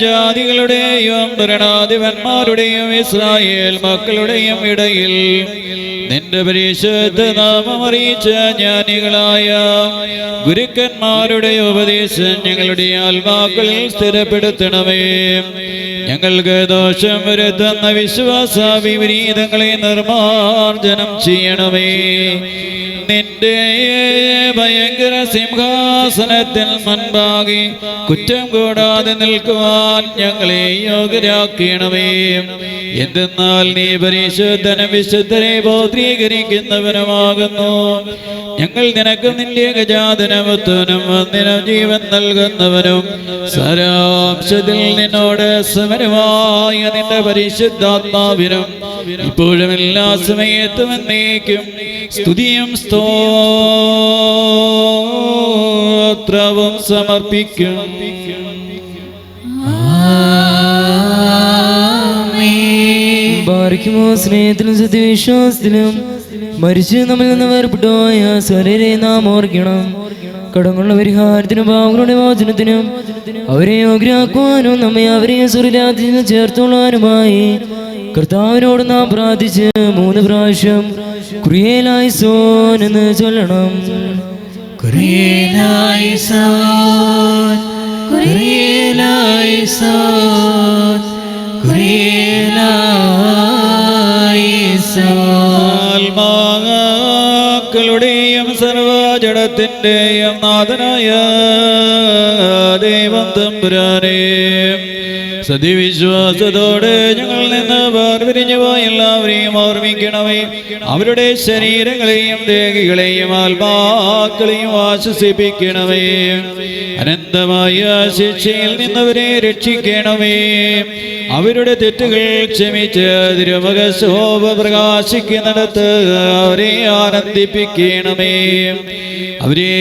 ജാതികളുടെയും ഭരണാധിപന്മാരുടെയും ഇസ്രായേൽ മക്കളുടെയും ഇടയിൽ നിന്റെ പരിശുദ്ധ നാമം അറിയിച്ച ജ്ഞാനികളായ ഗുരുക്കന്മാരുടെ ഉപദേശം ഞങ്ങളുടെ ആത്മാക്കളിൽ സ്ഥിരപ്പെടുത്തണമേ. ഞങ്ങൾക്ക് ദോഷം വരുത്തുന്ന വിശ്വാസ വിപരീതങ്ങളെ നിർമ്മാർജ്ജനം ചെയ്യണമേ. നിന്റെ ഭയങ്കര സിംഹാസനത്തിൽ മുൻപാകെ കുറ്റം കൂടാതെ നിൽക്കുവാൻ ഞങ്ങളെ യോഗ്യരാക്കണമേ. എന്തെന്നാൽ നീ പരിശുദ്ധനും വിശുദ്ധരെ ബോധീകരിക്കുന്നവനുമാകുന്നു. ഞങ്ങൾ നിനക്ക് നിന്റെ ഗജാതനമത്വനും വന്നിനും ജീവൻ നൽകുന്നവനും സാരാംശത്തിൽ നിന്നോട് സമരമായ നിന്റെ പരിശുദ്ധാത്മാവിനും ഇപ്പോഴും എല്ലാ സമയത്തും എന്നേക്കും സ്തുതിയും സ്തോത്രവും സമർപ്പിക്കും. ബാറയ്ക്കുമോ സ്നേഹത്തിലും സത്യവിശ്വാസത്തിലും മരിച്ച് നമ്മിൽ നിന്ന് വേർപെട്ടുപോയ സ്വരരെ നാം ഓർക്കണം. കടങ്ങളുടെ പരിഹാരത്തിനും പാവങ്ങളുടെ മോചനത്തിനും അവരെ യോഗ്യരാക്കുവാനും നമ്മെ അവരെ സ്വർഗ്ഗരാജ്യത്തിൽ ചേർത്തുകൊള്ളാനുമായി കർത്താവിനോട് നാം പ്രാർത്ഥിച്ച് 3 പ്രാവശ്യം കുറിയേലായിസോൻ എന്ന് ചൊല്ലണം. കുറിയേലായിസോൻ, കുറിയേലായിസോൻ, കുറിയേലായിസോൻ. ആത്മാക്കളുടെയും സർവജടത്തിന്റെയും നാഥനായ ദൈവം തമ്പുരാനെ, സതിവിശ്വാസത്തോടെ ഞങ്ങൾ നിന്ന് വേർപിരിഞ്ഞു പോയ എല്ലാവരെയും ഓർമ്മിക്കണമേ. അവരുടെ ശരീരങ്ങളെയും ദേഹികളെയും ആത്മാക്കളെയും ആശ്വസിപ്പിക്കണമേ. അനന്തമായ ശിക്ഷയിൽ നിന്നവരെ രക്ഷിക്കണമേ. അവരുടെ തെറ്റുകൾ ക്ഷമിച്ച് തിരുമുഖ ശോഭ പ്രകാശിക്കുന്നിടത്ത് അവരെ ആനന്ദിപ്പിക്കണമേ. അവരെ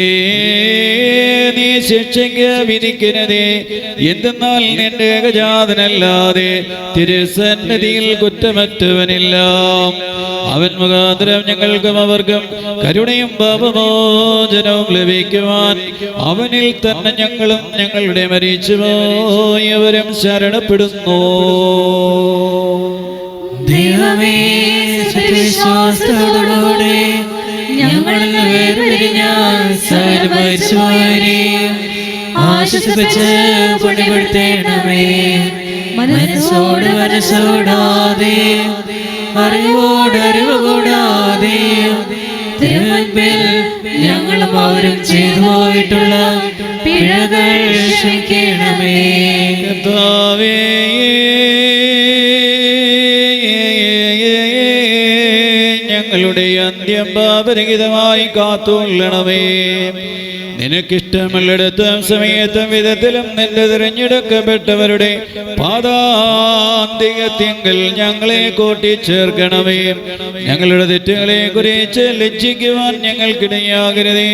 നീ ശിക്ഷയ്ക്ക് വിധിക്കരുതേ. എന്തെന്നാൽ നിന്റെ ഗജാതനല്ലാതെ തിരുസന്നിധിയിൽ കുറ്റമറ്റവനില്ല. അവൻ മുഖാന്തരം ഞങ്ങൾക്കും അവർക്കും കരുണയും പാപമോചനവും ലഭിക്കുവാൻ അവനിൽ തന്നെ ഞങ്ങളും ഞങ്ങളുടെ മരിച്ചുപോയവരും ശരണപ്പെടുന്നു. ദൈവമേ, സത്യവിശ്വാസത്തോടെ ഞങ്ങളിൽ വേർപിരിഞ്ഞ സകല മരിച്ചുപോയവരെയും ആശ്വസിപ്പിച്ച് പുണ്യപ്പെടുത്തേണമേ. മനസ്സോട് മനസ്സോടാതെ അറിവോട് അറിവ് കൂടാതെ തിരുമുൻപിൽ ഞങ്ങളും അവരും ചെയ്തു പോയിട്ടുള്ള പിഴകൾ ക്ഷമിക്കണമേ. കർത്താവേ, ഞങ്ങളുടെ അന്ത്യം പാപരഹിതമായി കാത്തുകൊള്ളണമേ. നിനക്കിഷ്ടമുള്ളിടത്തും സമയത്തും വിധത്തിലും നിന്റെ തിരഞ്ഞെടുക്കപ്പെട്ടവരുടെ പാദാന്തികത്തിങ്കൽ ഞങ്ങളെ കൂട്ടിച്ചേർക്കണമേ. ഞങ്ങളുടെ തെറ്റുകളെ കുറിച്ച് ലജ്ജിക്കുവാൻ ഞങ്ങൾക്കിടയാകരുതേ.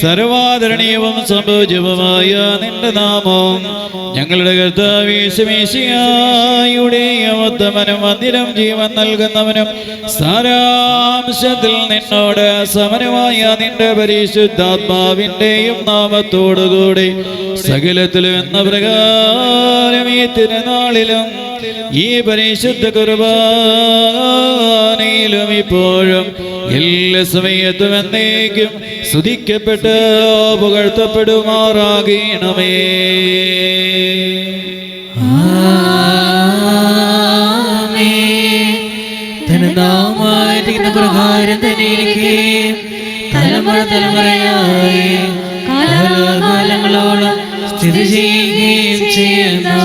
സർവാദരണീയവും സംഭോജ്യവുമായ നിന്റെ നാമം ഞങ്ങളുടെ കർത്താവീശുമേശിയായുടെ ഉത്തമനും മന്ദിരം ജീവൻ നൽകുന്നവനും സാരാംശത്തിൽ നിന്നോട് സമരമായ നിന്റെ പരിശുദ്ധാത്മാവിന്റെ നാമത്തോടുകൂടി സകലത്തിലും എന്ന പ്രകാരം ഈ തിരുനാളിലും ഈ പരിശുദ്ധ കുർബാനയിലും ഇപ്പോഴും എല്ലാ സമയത്തും എന്നേക്കും സ്തുതിക്കപ്പെട്ട് പുകഴ്ത്തപ്പെടുമാറാകണമേ. നാമായിരിക്കുന്ന പ്രകാരം തന്നെ ഇരിക്കുകയും തലമുറ തലമുറയായി കാലാകാലങ്ങളോളം സ്ഥിതി ചെയ്യുകയും ചെയ്യുന്നു.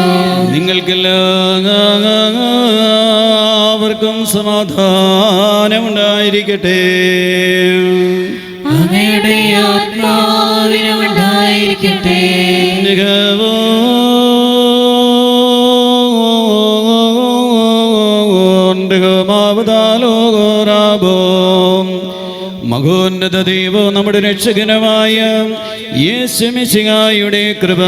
നിങ്ങൾക്കെല്ലാവർക്കും സമാധാനമുണ്ടായിരിക്കട്ടെ. അങ്ങയുടെ ആത്മാവിനും ഉണ്ടായിരിക്കട്ടെ. മഹോന്നത ദൈവം നമ്മുടെ രക്ഷകനുമായ യേശു മിശിഹായുടെ കൃപ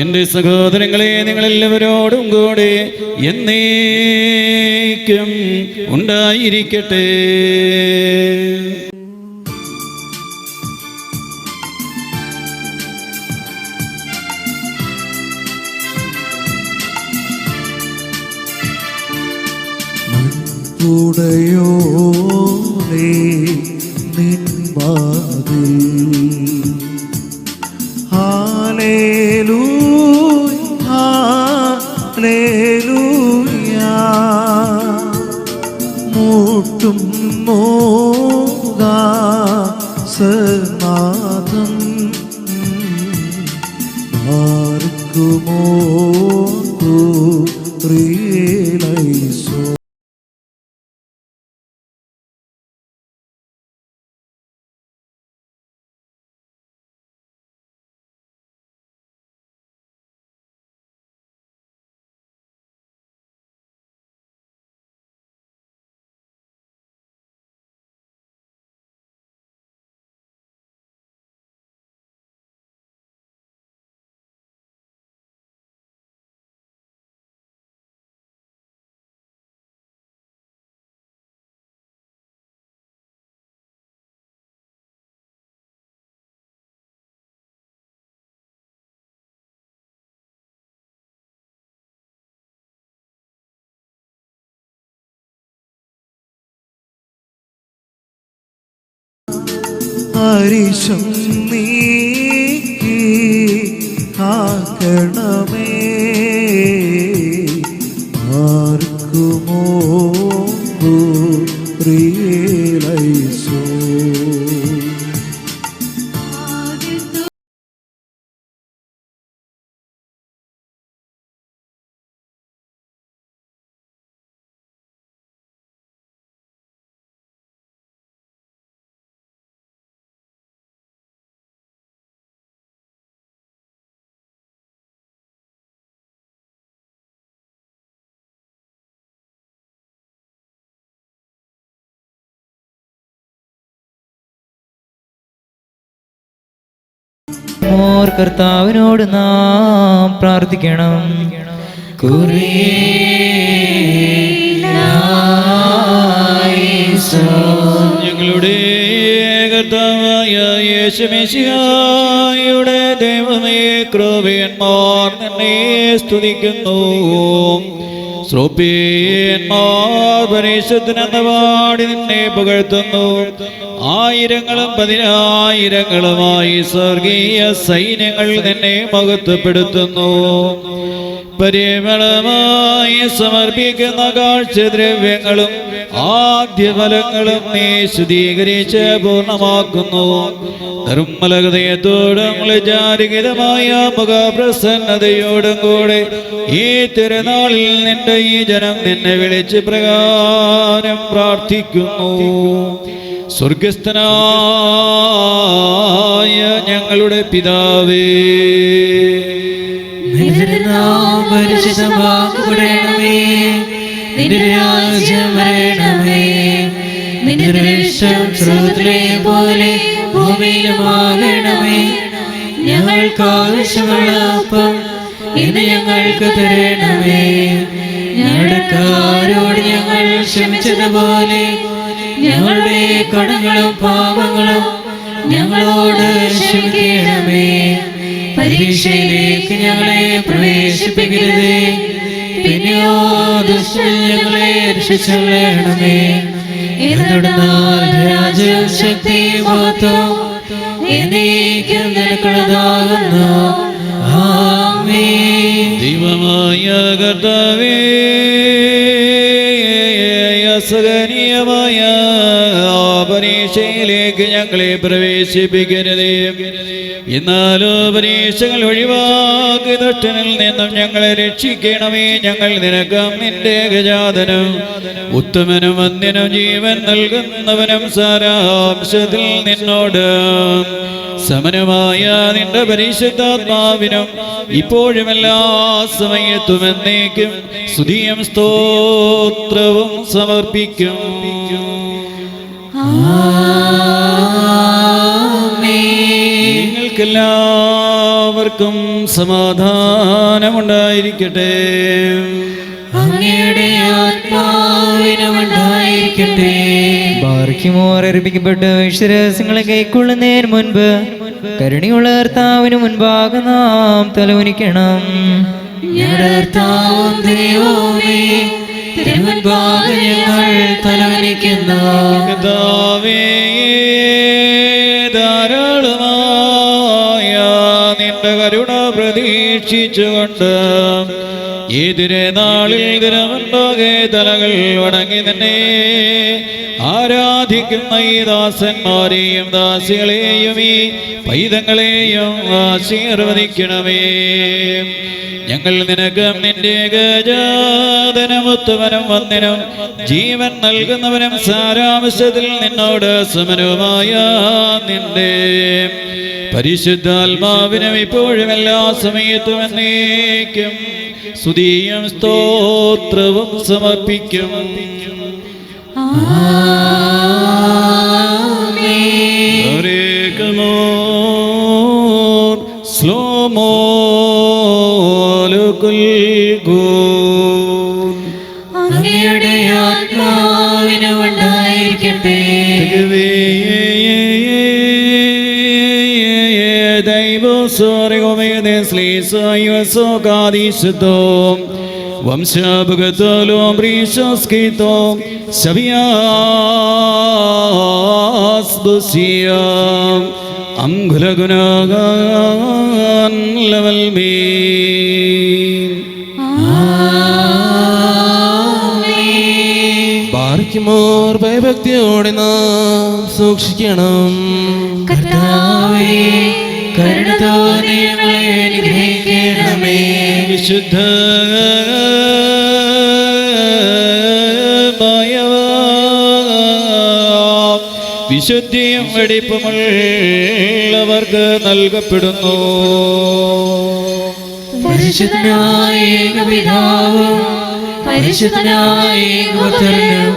എൻ്റെ സഹോദരങ്ങളെ നിങ്ങളെല്ലാവരോടും കൂടെ എന്നേക്കും ഉണ്ടായിരിക്കട്ടെ. ഉടയോനേ നിൻവാതിൽ ഹല്ലേലൂയ ഹല്ലേലൂയ മുട്ടും മോദാസനാദം ആർക്കുമോ പ്രിയലൈസോ. അരിശം നീക്കി കാക്കണമേ ആർക്കുമോ പ്രിയലൈസോ. മോർ കർത്താവിനോട് നാം പ്രാർത്ഥിക്കണം. ഞങ്ങളുടെ കർത്താവായ യേശു മിശിഹായുടെ ദൈവമേ, കൃപയന്മാർ നിന്നെ സ്തുതിക്കുന്നു. ശ്രോപ്യന്മാർ പരിശുദ്ധനെന്ന പാടി നിന്നെ പുകഴ്ത്തുന്നു. ആയിരങ്ങളും പതിനായിരങ്ങളുമായി സ്വർഗീയ സൈന്യങ്ങൾ നിന്നെ മഹത്വപ്പെടുത്തുന്നു. പരിമളമായി സമർപ്പിക്കുന്ന കാഴ്ചദ്രവ്യങ്ങളും ആദ്യഫലങ്ങളും നീ ശുദ്ധീകരിച്ച് പൂർണ്ണമാക്കുന്നു. നിർമ്മല ഹൃദയത്തോടും ലജ്ജാരഹിതമായ മുഖപ്രസന്നതയോടും കൂടെ ഈ തിരുനാളിൽ നിന്റെ ഈ ജനം നിന്നെ വിളിച്ച് പ്രകാരം പ്രാർത്ഥിക്കുന്നു. സ്വർഗസ്ഥനായ ഞങ്ങളുടെ പിതാവേ, നിന്റെ നാമം പരിശുദ്ധമാക്കപ്പെടണമേ. നിന്റെ രാജ്യം വരണമേ. നിന്റെ ഇഷ്ടം സ്വർഗ്ഗത്തിലെ പോലെ ഭൂമിയിലുമാകണമേ. ഞങ്ങൾക്ക് ആവശ്യമുള്ള അപ്പം ഇന്ന് ഞങ്ങൾക്ക് തരണമേ. ഞങ്ങളുടെ കാരോട് ഞങ്ങൾ ക്ഷമിച്ചതുപോലെ ഞങ്ങളുടെ കടങ്ങളും പാപങ്ങളും ഞങ്ങളോട് ക്ഷമിക്കണമേ. പരീക്ഷയിലേക്ക് ഞങ്ങളെ പ്രവേശിപ്പിക്കരുതേ, പിന്നെയോ ദുഷ്ടൻ ഞങ്ങളെ രക്ഷിച്ചുകൊള്ളണമേ. എന്തുകൊണ്ടെന്നാൽ രാജ്യം ശക്തി മഹത്വം എന്നേക്കും നിനക്കുള്ളതാകുന്നു. ആമേൻ. ദൈവമായ കർത്താവേ, അസഹനീയ പരീക്ഷയിലേക്ക് ഞങ്ങളെ പ്രവേശിപ്പിക്കരുതേ. എന്നാലോ പരീക്ഷകൾ ഒഴിവാക്കി ദുഷ്ടനിൽ നിന്നും ഞങ്ങളെ രക്ഷിക്കണമേ. ഞങ്ങൾ നിനക്കാം നിന്റെ ഗജാതനും ഉത്തമനും വന്യനും ജീവൻ നൽകുന്നവനും സാരാംശത്തിൽ നിന്നോട് സമനമായ നിന്റെ പരിശുദ്ധാത്മാവിനും ഇപ്പോഴും എല്ലാ സമയത്തും എന്നേക്കും സ്തുതിയും സ്തോത്രവും സമർപ്പിക്കും. നിങ്ങൾക്കെല്ലാവർക്കും സമാധാനമുണ്ടായിരിക്കട്ടെ. അങ്ങയുടെ ആത്മാവിനുമുണ്ടായിരിക്കട്ടെ. ബാർക്കിമോർ അർപ്പിക്കപ്പെട്ട് വിശ്വാസങ്ങളെ കൈക്കൊള്ളുന്നതിന് മുൻപ് കരുണയുള്ള കർത്താവിന് മുൻപാകെ നാം തലകുനിക്കണം. ഞങ്ങളുടെ കർത്താവും ദൈവവുമേ, തിരുമുൻപാകെ ഞങ്ങൾ തലകുനിക്കുന്നു. കർത്താവേ, ധാരാളമായ നിന്റെ കരുണ പ്രതീക്ഷിച്ചുകൊണ്ട് ഏതിരെ നാളിൽ ദിനമുണ്ടാകെ തലകൾ വണങ്ങി തന്നെ ആരാധിക്കുന്ന ഈ ദാസന്മാരെയും ദാസികളെയും ഈ പൈതങ്ങളെയും ആശീർവദിക്കണമേ. ഞങ്ങൾ നിനക്ക് നിന്റെ ഗജാതനമുത്തവനും വന്ദനം ജീവൻ നൽകുന്നവനും സാരാംശത്തിൽ നിന്നോട് സമനുമായ നിന്റെ പരിശുദ്ധാത്മാവിനും ഇപ്പോഴും എല്ലാ സമയത്തും എന്നേക്കും സ്തുതിയും സ്തോത്രവും സമർപ്പിക്കും. സ്ലോമോ അങ്ങയുടെ ആത്മാവിനുമുണ്ടായിരിക്കട്ടെ. വംശഭഗതോം ബ്രീശോസ്കിതോം ശവിയാസ്ബുസിയം അംഗുലഗുണഗാൻ ലവൽമീൻ. ബാർക്കിമോർ ഭയഭക്തിയോടെ നാം സൂക്ഷിക്കണം. കർത്താവേ, കരുണ തോന്നി ഞങ്ങളെ അനുഗ്രഹിക്കണമേ. വിശുദ്ധ വിശുദ്ധിയും വെടിപ്പുമുള്ളവർക്ക് നൽകപ്പെടുന്നു. പരിശുദ്ധനായ ഏകപിതാവും പരിശുദ്ധനായ ഏകപുത്രനും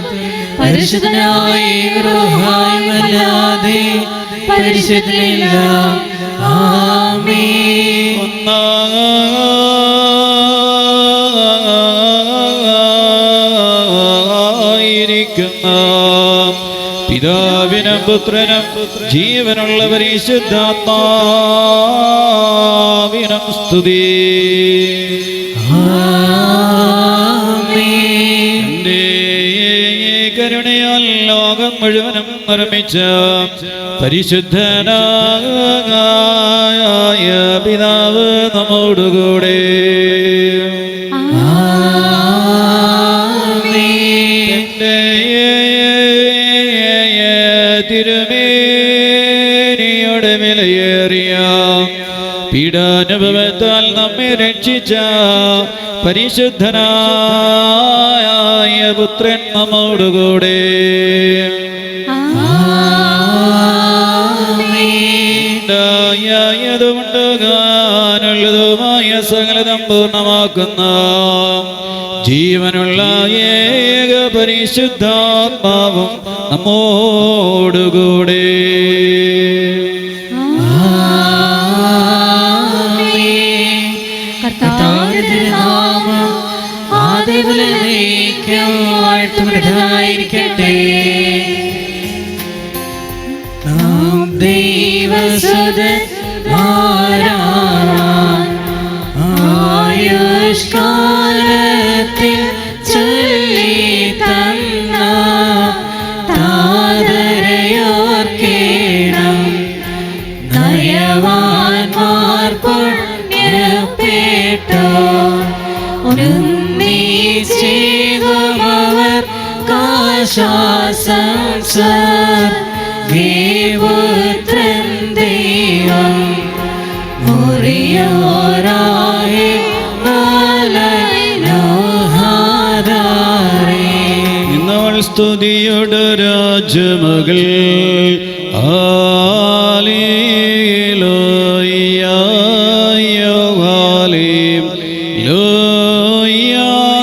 പരിശുദ്ധനായ ഏകരൂഹായുമല്ലാതെ പരിശുദ്ധനില്ല. ആമേൻ. ഒന്നായിരിക്കുന്ന പിതാവിനും പുത്രനും ജീവനുള്ള പരിശുദ്ധാത്മാവിനും സ്തുതി. എന്റെ കരുണയാൽ ലോകം മുഴുവനും നിർമ്മിച്ച പരിശുദ്ധനായ പിതാവ് നമ്മോടുകൂടെ. തിരുമേനിയുടെ വിലയേറിയ പീഡാനുഭവത്താൽ നമ്മെ രക്ഷിച്ച പരിശുദ്ധനായ പുത്രൻ നമ്മോടുകൂടെ. ഉണ്ടായതുമുണ്ടാകാനുള്ളതുമായ സകലതും പൂർണ്ണമാക്കുന്ന ജീവനുള്ള ഏക പരിശുദ്ധാത്മാവും നമ്മോടുകൂടെ. കർത്താവിന്റെ തിരുനാമം ആദിമുതലേക്കും വാഴ്ത്തപ്പെട്ടതായിരിക്കട്ടെ. നാം ദൈവസുതന്മാരാവാൻ ആയുഷ്കാലത്തിൽ ചൊല്ലി തന്ന താതരയോർക്കേണം. ദയവാന്മാർ പുണ്യപ്പെട്ടു ഒന്നിച്ചേകുമവർ കാശ്വാസം സ്വർഗീപുത്രൻ ദൈവം മുറിയോരായ ഇന്നവൾ സ്തുതിയുടെ രാജമകൾ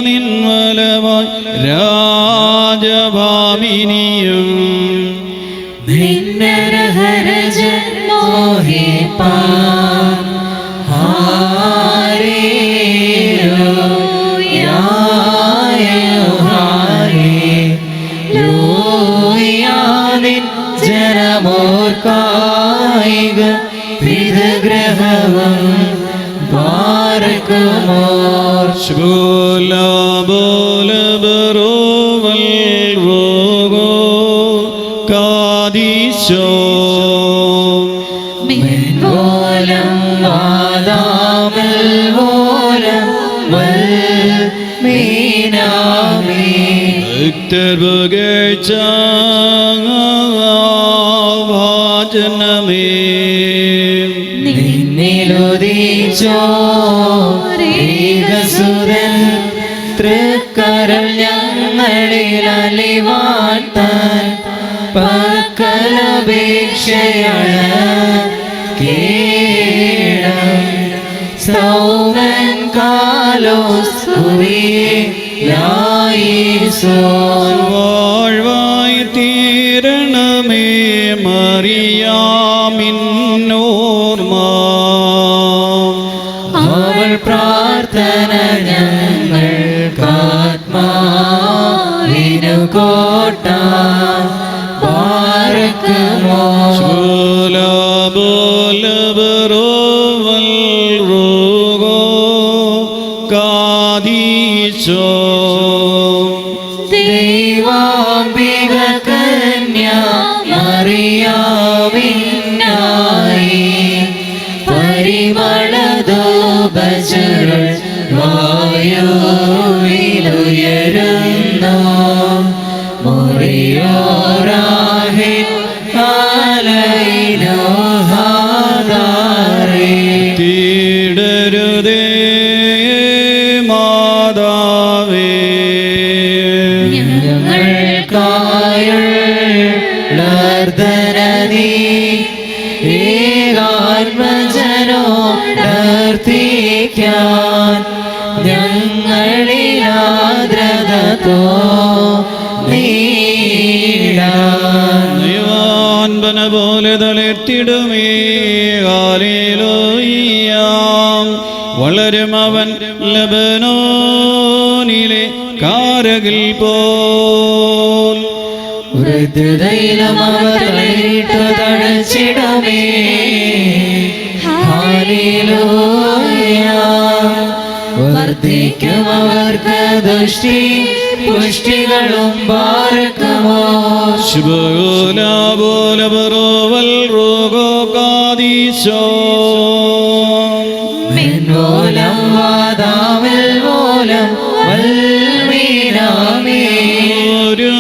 നിൻവലമായി രാജഭാമിനിയും നിന്നരഹരജൻ മോഹിപ്പാ ജനമോർക്കായിക പിതൃഗ്രഹവും പാർക്കുമോർ ശുഭോലാബോലബറോവൽ റോഗോ കാദീശോ മിൻവോലം വാദാമൽ വോലം വൽ മീനാമി ഭക്തർപുകഴ്ച ഭാജനമേ നിന്നിലുദിച്ചോ ഏകസുരൻ തൃക്കരം ഞങ്ങളിൽ അലിവാഴ്ത്താൻ പക്കലപേക്ഷയാണ് കേളം സൗമൻ കാലോസ് വാഴ്വായി തീരണമേ മറിയാമിന്നോർമ്മ അവൾ പ്രാർത്ഥന ഞങ്ങൾക്കാത്മാവിനു കോട്ട പാർക്കുമോ ശൂലബോലബറോവൽ റോഗോ കാദീശോ ദൈവാംബിക കന്യ മറിയാമിന്നായി പരിമളധൂപചുരുൾ വായുവിലുയരുന്നു മുറിയോരാഹി ആലയിലോ ഹാദാരേ തീടരുതേ മാതാവേ ഞങ്ങൾക്കായുള്ളർദ്ധനീ ഏകാത്മജനോടർത്തിക്കാൻ ഞങ്ങളിലാദ്രത തോന്നിടാൻ ദൈവാൻപന പോലെ തളിർത്തിടുമേ ഹല്ലേലൂയ്യാം വളരും അവൻ ലബനോനിലെ കാരകിൽ പോൽ വൃദ്ധതയിലമവതളിട്ടു തടച്ചിടമേ ഹല്ലേലൂയ വർദ്ധിക്കും അവർക്ക് ദുഷ്ടി പുഷ്ടികളും പാർക്കുമോ ശുഭോലാബോലബറോവൽ റോഗോ കാദീശോ മിൻവോലം വാദാമിൽ വോലം വൽമീനാമേ ഒരു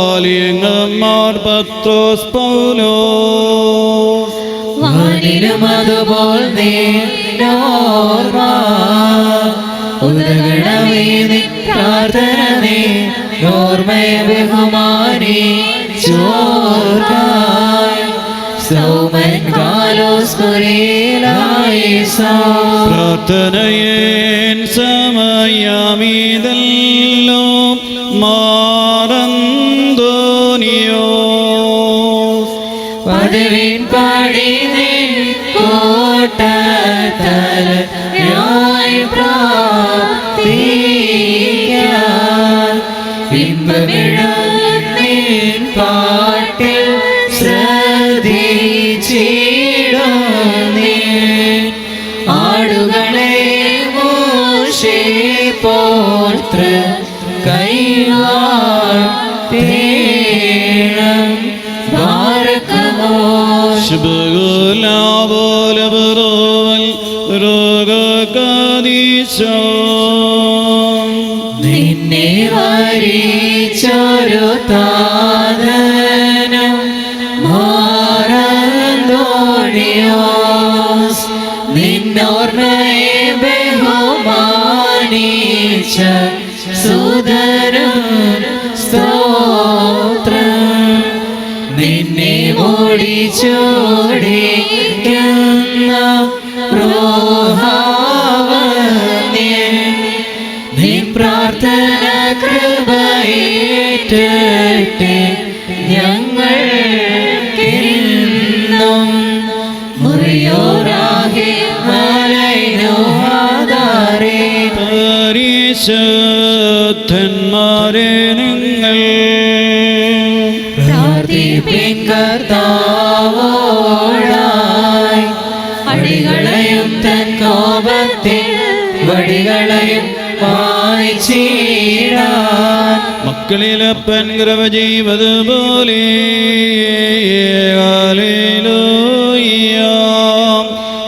പോലിയങ്ങന്മാർ പത്രോസ് പൗലോസ് വാനിലും അതുപോൽ നീർമ ഉദകണമേ നിൻ പ്രാർത്ഥന നീ ഓർമ്മയെ ബഹുമാനി ചോർക്കായി സൗമൻ കാലോസ് കുരിയിലായിസോ പ്രാർത്ഥനയേൻ സമയമീതല്ലോ മാറന്തോനിയോ പദവിൻ പാടി നിൻ കോട്ടത്തലയായി പ്രാർത്ഥിക്കാൻ ഇമ്പമിഴും നിൻ പാട്ടിൽ ശ്രദ്ധിച്ചിടും നീ ആടുകളെ മോശെ പോത്ര കൈവാഴ്ത്തേണം പാർക്കുമോ ശുഭോലാബോലബറോവൽ റോഗോ കാദീശോ നിന്നെ വരിച്ചൊരു താ നിന്നോർമ്മയെ ബഹുമാനിച്ച സുതരും സ്തോത്രം. നിന്നെ ഓടിച്ചോടിക്കുന്ന റോഹാവന്യൻ നിൻ പ്രാർത്ഥന കൃപയേറ്റട്ടെ ഞങ്ങൾക്കെന്നും. മുറിയോറാഹി മലൈനോഹാദാരേ പരിശുദ്ധന്മാരെ നിങ്ങൾ പ്രാർത്ഥിപ്പിൻ കർത്താവോടായി. അടികളെയും തൻ കോപത്തിൽ വടികളെയും വായിച്ചിടാൻ. മക്കളിലപ്പൻ കൃപ ചെയ്വതുപോലെ ഹല്ലേലൂയ.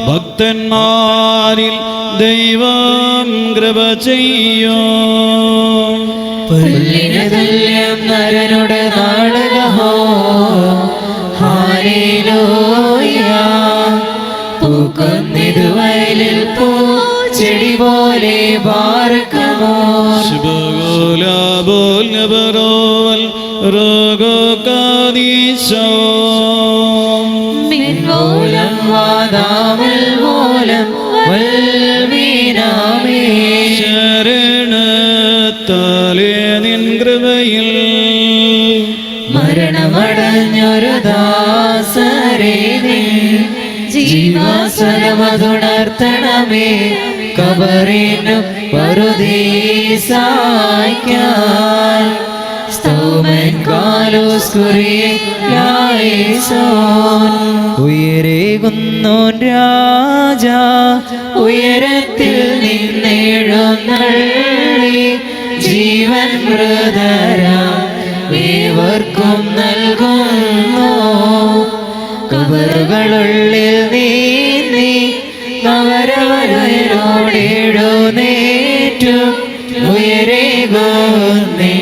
ഭക്തന്മാരിൽ ദൈവം കൃപ ചെയ്യും. പുല്ലിന് തുല്യം നരനുടെ നാടകഹോ ഹല്ലേലൂയ. പൂക്കുന്നിതുവയലിൽ പൂച്ചെടി പോലെ ബാർക്കുമോ. ശുഭഗോലാബോൽ നബറോവൽ റോഗോകാദീശോ. മിൻമൂലം വാദാമൽ മൂലം വൽമീനാമേ. ശരണത്താലേ നിൻ കൃപയിൽ മരണമടഞ്ഞൊരു ദാസരേ നീ ജീവാസ്വരമതുണർത്തണമേ. കബറിനു പറുദീസായ്ക്കാൻ സ്തോമൻ കാലോസ് കുറിയായേസോൻ. ഉയരേകുന്നോൻ രാജാ ഉയരത്തിൽ നിന്നെഴുന്നള്ളി ജീവൻ മൃതരാ ഏവർക്കും നൽകുന്നു. കബറുകളുള്ളിൽ നീന്തി അവരവരോടെഴുന്നേറ്റു ഉയരേകുന്നേ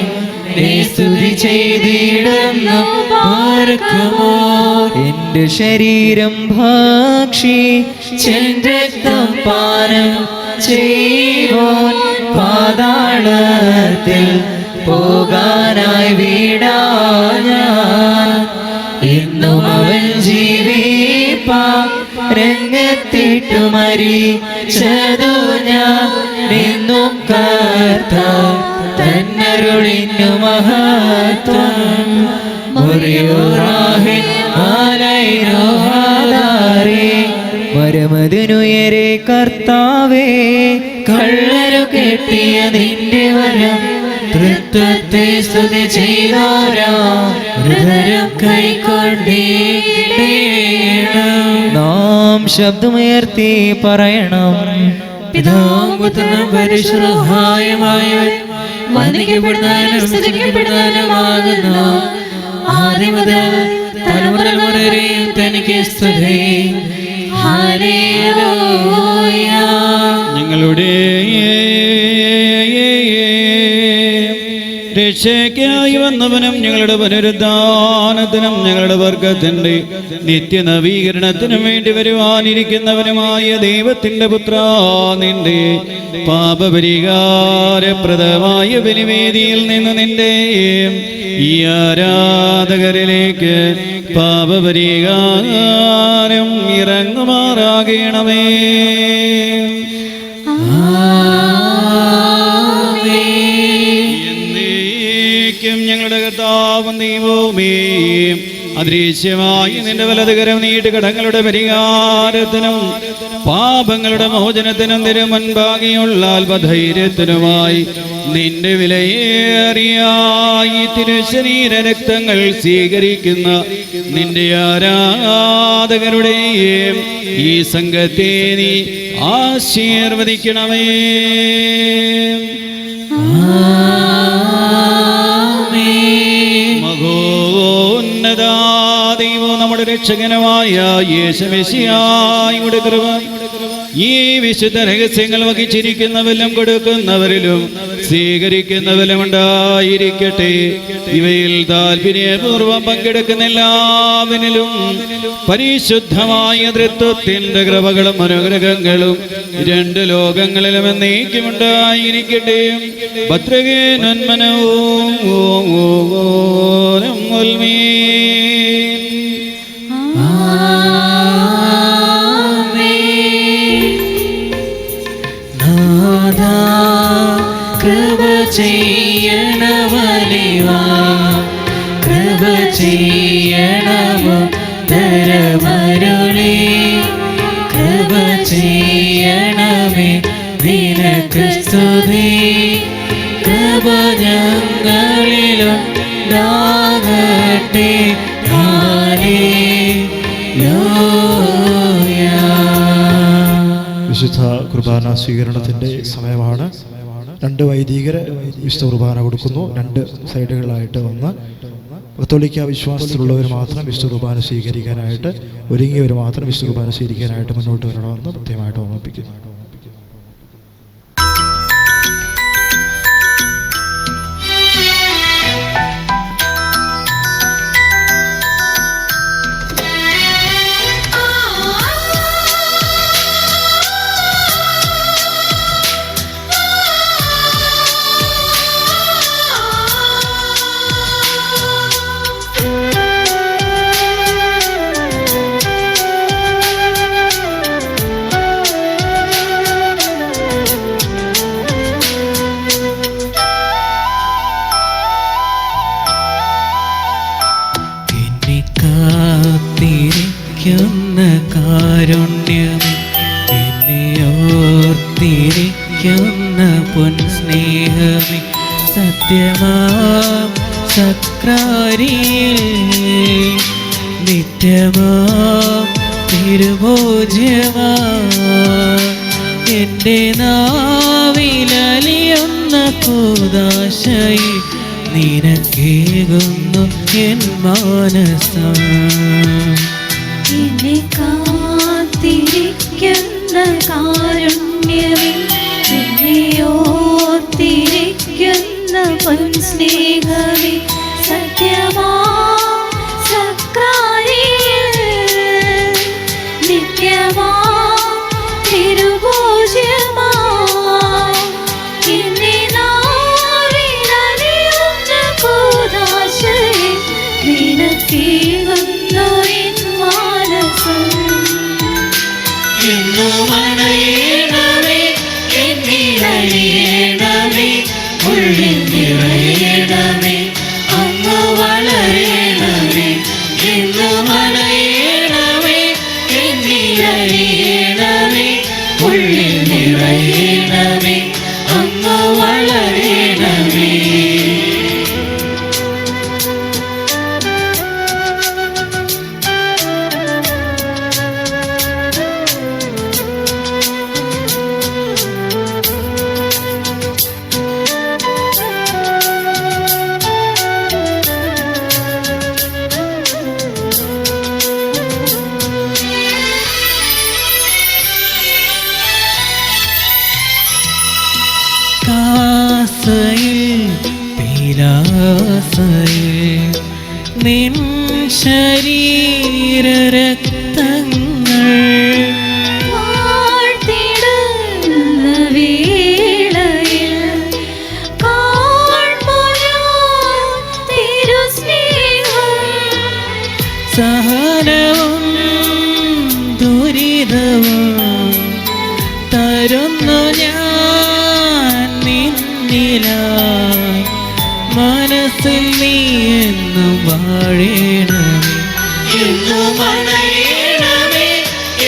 സ്തുതി ചെയ്തിടുന്നു പാർക്കുമോ. എന്റെ ശരീരം ഭക്ഷിച്ചെൻ രക്തം പാനം ചെയ്യുവോൻ പാതാളത്തിൽ പോകാനായി വിടാ ഞാൻ. ഇന്നും അവൻ ജീവിപ്പാൻ രംഗത്തിട്ടു മരിച്ചതു ഞാൻ. ഇന്നും കർത്താവ് തന്നരുളിനു മഹത്വം. മുറിയോറാഹിൻ മലൈനോഹാദാരേ. വരമതിനുയരെ കർത്താവേ കള്ളരു കെട്ടിയ നിന്റെ വരം. തൃത്വത്തെ സ്തുതി ചെയ്തോരാ ഹൃദയം കൈക്കൊണ്ടീടേണം. നാം ശബ്ദമുയർത്തി പറയണം. പിതാവും പുത്രനും പരിശുദ്ധനുമായവൻ വന്ദിക്കപ്പെടുന്നവനും സ്തുതിക്കപ്പെടുന്നവനുമാകുന്നു. ആദ്യം മുതൽ തലമുറ വരെയും തനിക്ക് സ്തുതി. ഹല്ലേലൂയ. ഞങ്ങളുടെ രക്ഷയ്ക്കായി വന്നവനും ഞങ്ങളുടെ പുനരുദ്ധാനത്തിനും ഞങ്ങളുടെ വർഗത്തിന്റെ നിത്യനവീകരണത്തിനും വേണ്ടി വരുവാനിരിക്കുന്നവനുമായ ദൈവത്തിന്റെ പുത്ര, നിന്റെ പാപപരിഹാരപ്രദമായ ബലിവേദിയിൽ നിന്ന് നിന്റെ ഈ ആരാധകരിലേക്ക് പാപപരിഹാരം ഇറങ്ങുമാറാകണമേ. ഞങ്ങളുടെ കർത്താവും ദൈവവുമേ, അദൃശ്യമായി നിന്റെ വലതുകരം നീട്ടി കടങ്ങളുടെ പരിഹാരത്തിനും പാപങ്ങളുടെ മോചനത്തിനും തിരുമുൻപാകിയുള്ള അല്പധൈര്യത്തിനുമായി നിന്റെ വിലയേറിയ ഈ തിരുശരീര രക്തങ്ങൾ സ്വീകരിക്കുന്ന നിന്റെ ആരാധകരുടെ ഈ സംഘത്തെ നീ ആശീർവദിക്കണമേ. ദൈവം നമ്മുടെ രക്ഷകനുമായ യേശുമിശിഹായുടെ കൃപ ഈ വിശുദ്ധ രഹസ്യങ്ങൾ വഹിച്ചിരിക്കുന്നവരിലും കൊടുക്കുന്നവരിലും സ്വീകരിക്കുന്ന ബലമുണ്ടായിരിക്കട്ടെ. ഇവയിൽ താല്പര്യപൂർവ്വം പങ്കെടുക്കുന്ന എല്ലാവരിലും പരിശുദ്ധമായ തൃത്വത്തിന്റെ കൃപകളും അനുഗ്രഹങ്ങളും രണ്ട് ലോകങ്ങളിലും എന്നേക്കുമുണ്ടായിരിക്കട്ടെ. ഭദ്രകേനന്മനവും കൃപ ചെയ്യണമലിവാ, കൃപ ചെയ്യണമോ തരമരുളി, കൃപ ചെയ്യണമേ നിനക്ക് സ്തുതി, കൃപ ഞങ്ങളിലുണ്ടാകട്ടെ. ഹല്ലേലൂയ. വിശുദ്ധ കുർബാന സ്വീകരണത്തിൻ്റെ സമയമാണ്. രണ്ട് വൈദികര് വിശുദ്ധ കുർബാന കൊടുക്കുന്നു. രണ്ട് സൈഡുകളായിട്ട് വന്ന് കത്തോലിക്ക വിശ്വാസത്തിലുള്ളവർ മാത്രം വിശുദ്ധ കുർബാന സ്വീകരിക്കാനായിട്ട്, ഒരുങ്ങിയവർ മാത്രം വിശുദ്ധ കുർബാന സ്വീകരിക്കാനായിട്ട് മുന്നോട്ട് വരണമെന്ന് പ്രത്യേകമായിട്ട് ഓർമ്മിപ്പിക്കുന്നു. കാരുണ്യമേ, എന്നെ ഓർത്തിരിക്കുന്ന പൊൻസ്നേഹമേ, സത്യമാം സക്രാരിയിൽ നിത്യമാം തിരുഭോജ്യമാ, എൻ്റെ നാവിലലിയുന്ന കൂദാശയിൽ നിനക്കേകുന്നു എൻ മാനസം. എന്നെ കാത്തിരിക്കുന്ന കാരുണ്യമേ, എന്നെ ഓർത്തിരിക്കുന്ന പൊൻസ്നേഹമേ, സത്യമാം സക്രാരിയിൽ നിത്യമാം തിരുഭോജ്യമാ, എന്നെ നാവിലലിയുന്ന കൂദാശയിൽ നിനക്കേകുന്നു എൻ മാനസം. എന്നും അണയണമേ, എന്നിലണിയണമേ, ഉള്ളിൽ നിറയണമേ, അങ്ങ് വളരണമേ. എന്നും അണയണമേ, എന്നിലണിയണമേ, ഉള്ളിൽ നിറയണമേ, അങ്ങ് വളരണമേ. കാസയിൽ പീലാസയിൽ നിൻ ശരീരരക്തങ്ങൾ വാഴ്ത്തിടുന്ന വേളയിൽ കാൺമൊരാ തിരുസ്നേഹം, സഹനവും ദുരിതവും തരുന്നു ഞാൻ നിന്നിലായി, മനസ്സിൽ നീ എന്നും വാഴണമേ. എന്നും അണയണമേ,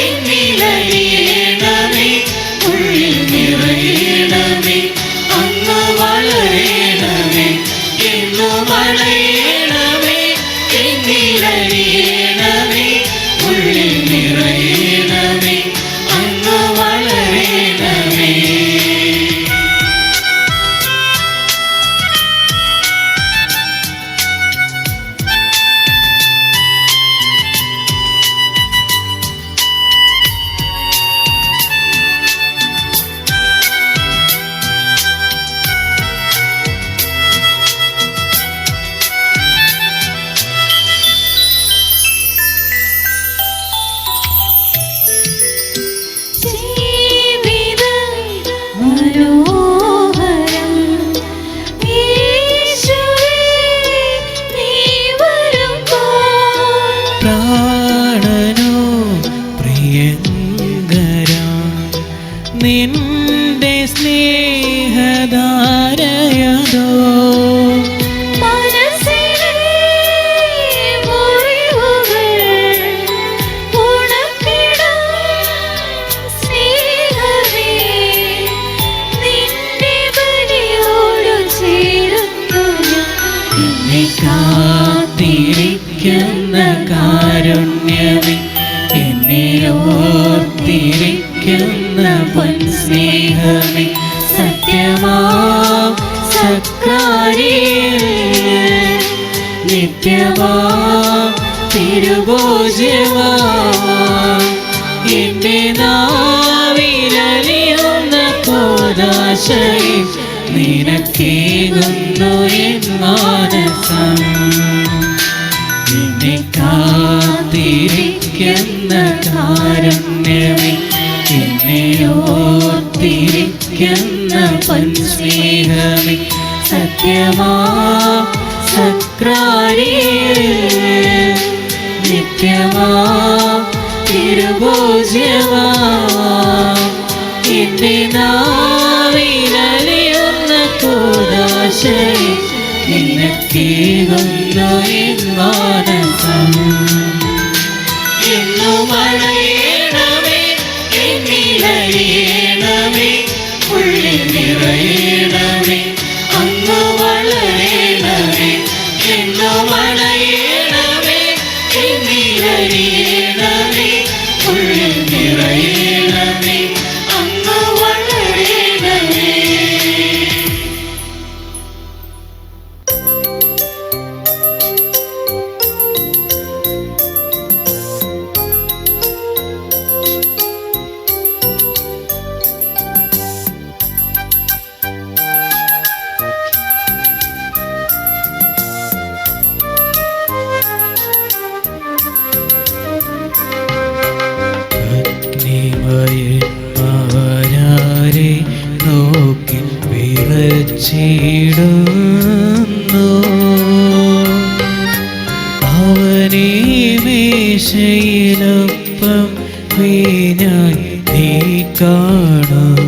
എന്നിലണിയണമേ, ഉള്ളിൽ നിറയണമേ, അങ്ങ് വളരണമേ. എന്നും അണയണമേ, എന്നിലണിയണമേ, ഉള്ളിൽ നിറയണമേ, അങ്ങ് വളരണമേ. കാത്തിരിക്കുന്ന കാരുണ്യമേ, എന്നെ ഓർത്തിരിക്കുന്ന പൊൻസ്നേഹമേ, സത്യമാം സക്രാരിയിൽ നിത്യമാം തിരുഭോജ്യമാം എന്റെ നാവിലലിയുന്ന കോദാശയിൽ നിനക്കേകുന്നു എൻ മാനസം. എന്നെ കാത്തിരിക്കുന്ന കാരുണ്യമേ, എന്നെ ഓർത്തിരിക്കുന്ന പൊൻസ്നേഹമേ, സത്യമാം സക്രാരിയിൽ നിത്യമാം തിരുഭോജ്യമാം എന്റെ നാവിലലിയുന്ന കോദാശയിൽ നിനക്കേകുന്നു എൻ മാനസം. എന്നും അണയണമേ, എന്നിലറിയണമേ, ഉള്ളിൽ നിറയണമേ, അങ്ങ് വളരണമേ. എന്നും അണയണമേ, എന്നിലറിയണമേ, ഉള്ളിൽ നിറയണമേ, അങ്ങ് വളരണമേ. അഗ്നിമയന്മാരാരെ നോക്കി വിറച്ചിടുന്നു, അവനെ മേശയിലൊപ്പം വീഞ്ഞായി നീ കാണുന്നു.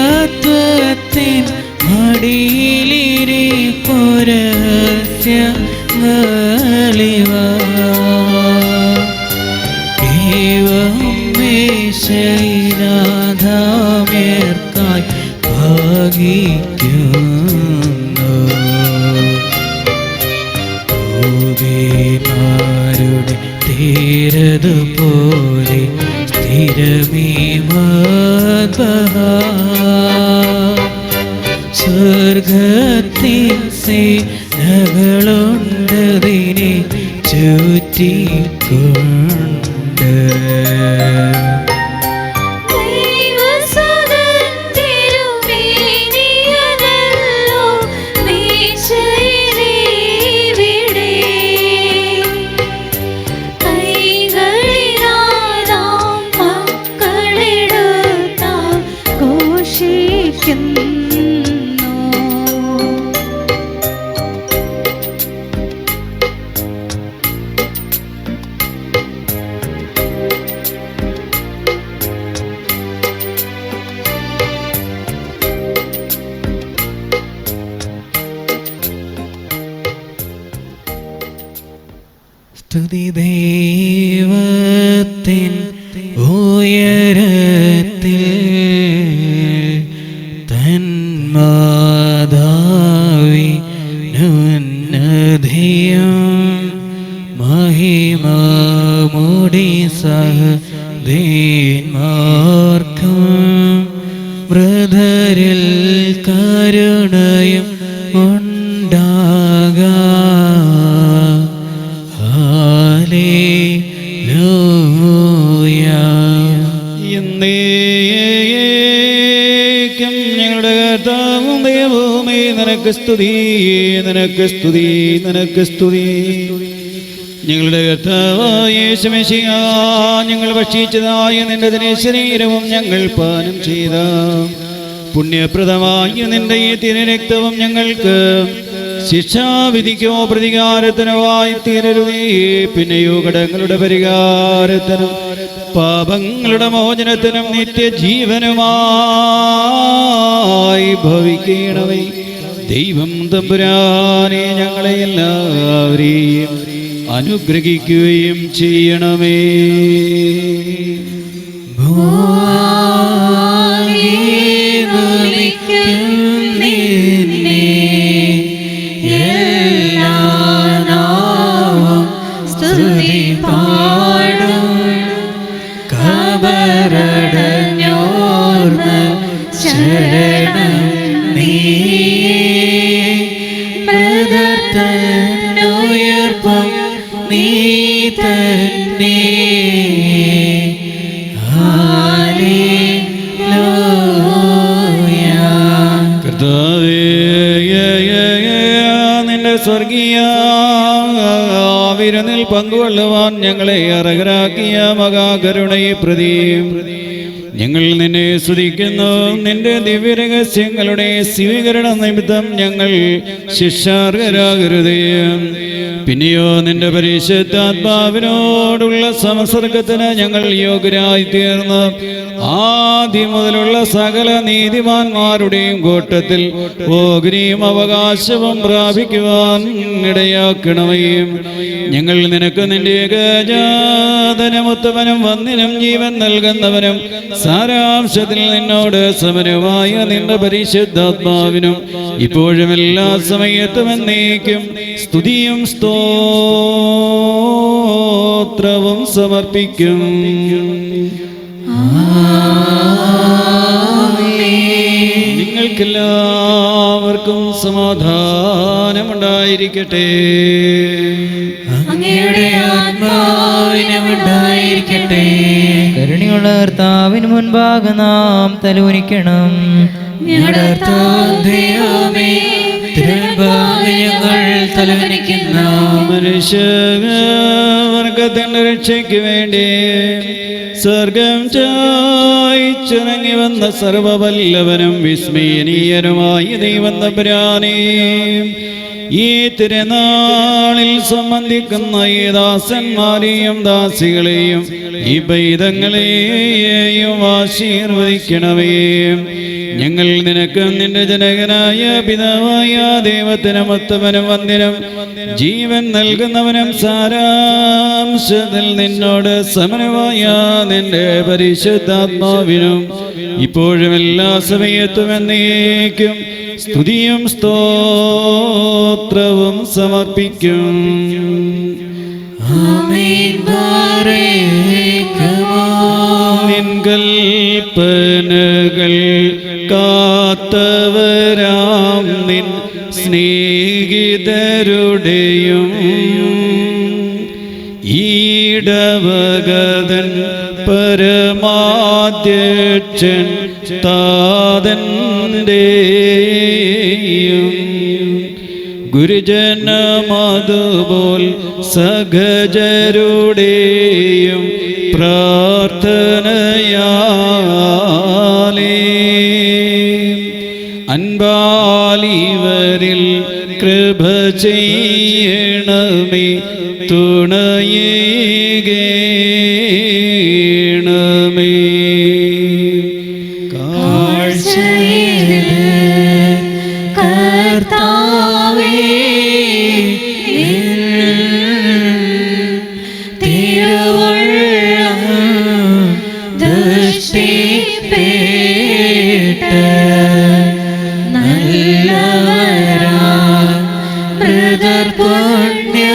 ദൈവത്വത്തിൻ മടിയിലിരിപ്പുരഹസ്യങ്ങളിവ ദൈവം മേശയിലാധാമ്യർക്കായി ഭാഗിക്കുന്നു. ഭൂമിമാരുടെ തീരതുപോലെ സ്വർഗത്തിൻ സേനകളുണ്ടതിനെ ചുറ്റിക്കൊണ്ട്. സ്തുതി ദൈവത്തിൻ ഉയരത്തിൽ തന്മാതാവിനുന്നതിയും മഹിമമുടി സഹദേന്മാർക്കും ബ്രദരിൽ കരുണയും ഉണ്ടാകാം. എന്നേക്കും ഞങ്ങളുടെ കർത്താവും ദൈവവുമേ, നിനക്ക് സ്തുതി, നിനക്ക് സ്തുതി, നിനക്ക് സ്തുതി. ഞങ്ങളുടെ കർത്താവായ യേശുമിശിഹ, ഞങ്ങൾ ഭക്ഷിച്ചതായ നിന്റെ ശരീരവും ഞങ്ങൾ പാനം ചെയ്ത പുണ്യപ്രദമായ നിന്റെ ഈ തിരുരക്തവും ഞങ്ങൾക്ക് ശിക്ഷാവിധിക്കോ പ്രതികാരത്തിനോ ആയി തീരരുതേ. പിന്നെയോ കടങ്ങളുടെ പരിഹാരത്തിനും പാപങ്ങളുടെ മോചനത്തിനും നിത്യജീവനുമായി ഭവിക്കണമേ. ദൈവം തമ്പുരാനെ ഞങ്ങളെ എല്ലാവരെയും അനുഗ്രഹിക്കുകയും ചെയ്യണമേ. സ്തുതി പാടും കബറടഞ്ഞോർന്ന് ശരണം നീ, മൃതർത്തനുയർപ്പും നീ തന്നെ. ഹല്ലേലൂയ. കർത്താവേ, നിന്റെ സ്വർഗീയ വിരുന്നിൽ പങ്കുകൊള്ളുവാൻ ഞങ്ങളെ അർഹരാക്കിയ മഹാകരുണയെ പ്രതി ഞങ്ങൾ നിന്നെ സ്തുതിക്കുന്നു. നിന്റെ ദിവ്യരഹസ്യങ്ങളുടെ സ്വീകരണ നിമിത്തം ഞങ്ങൾ ശിക്ഷാർഹരാകരുതേ. പിന്നെയോ നിന്റെ പരിശുദ്ധാത്മാവിനോടുള്ള സംസർഗത്തിന് ഞങ്ങൾ യോഗ്യരായി തീർന്ന് ആദ്യം മുതലുള്ള സകല നീതിമാന്മാരുടെയും കൂട്ടത്തിൽ ഓഹരിയും അവകാശവും പ്രാപിക്കുവാൻ ഇടയാക്കണമേ. ഞങ്ങൾ നിനക്ക് നിന്റെ ഏകജാതനമുത്തവനും വന്ദിനും ജീവൻ നൽകുന്നവനും സാരാംശത്തിൽ നിന്നോട് സമരമായ നിന്റെ പരിശുദ്ധാത്മാവിനും ഇപ്പോഴും എല്ലാ സമയത്തും എന്നേക്കും സ്തുതിയും സ്തോത്രവും സമർപ്പിക്കും. നിങ്ങൾക്കെല്ലാവർക്കും സമാധാനമുണ്ടായിരിക്കട്ടെ. അങ്ങയുടെ ആത്മാവിനുണ്ടായിരിക്കട്ടെ. കരുണയുള്ള കർത്താവിന് മുൻപാകെ നാം തലൂനിക്കണം. ഞങ്ങളുടെ ദൈവമേ, തിരുമുൻപാകെ ഞങ്ങൾ തലവനിക്കുന്നു. മനുഷ്യവർഗത്തിന്റെ രക്ഷയ്ക്ക് വേണ്ടി സ്വർഗം ചായിച്ചിറങ്ങി വന്ന സർവവല്ലവനും വിസ്മയനീയനുമായ ദൈവം തമ്പുരാനേ, ഈ തിരുനാളിൽ സംബന്ധിക്കുന്ന ഈ ദാസന്മാരെയും ദാസികളെയും ഈ പൈതങ്ങളെയും ആശീർവദിക്കണമേ. ഞങ്ങൾ നിനക്ക് നിന്റെ ജനകനായ പിതാവായ ദൈവത്തിനും ഉത്തമനും വന്ദിനും ജീവൻ നൽകുന്നവനും സാരാംശത്തിൽ നിന്നോട് സമരമായ നിന്റെ പരിശുദ്ധാത്മാവിനും ഇപ്പോഴും എല്ലാ സമയത്തും എന്നേക്കും സ്തുതിയും സ്തോത്രവും സമർപ്പിക്കും. ആമേൻ. നിൻ കൽപ്പനകൾ കാത്തവരാം നിൻ സ്നേഹിതരുടെയും ഈടവകതൻ പരമാധ്യക്ഷൻ താതന്റെയും ഗുരുജനമതുപോൽ സഹജരുടെയും പ്രാർത്ഥനയാലേ അൻപാലിവരിൽ കൃപ ചെയ്യണമേ, തുണയേകേണമേ. കർത്താവേ, തിരുവുള്ളം ദൃഷ്ടിപ്പേട്ട് നല്ലവരാ മൃദർ പുണ്യ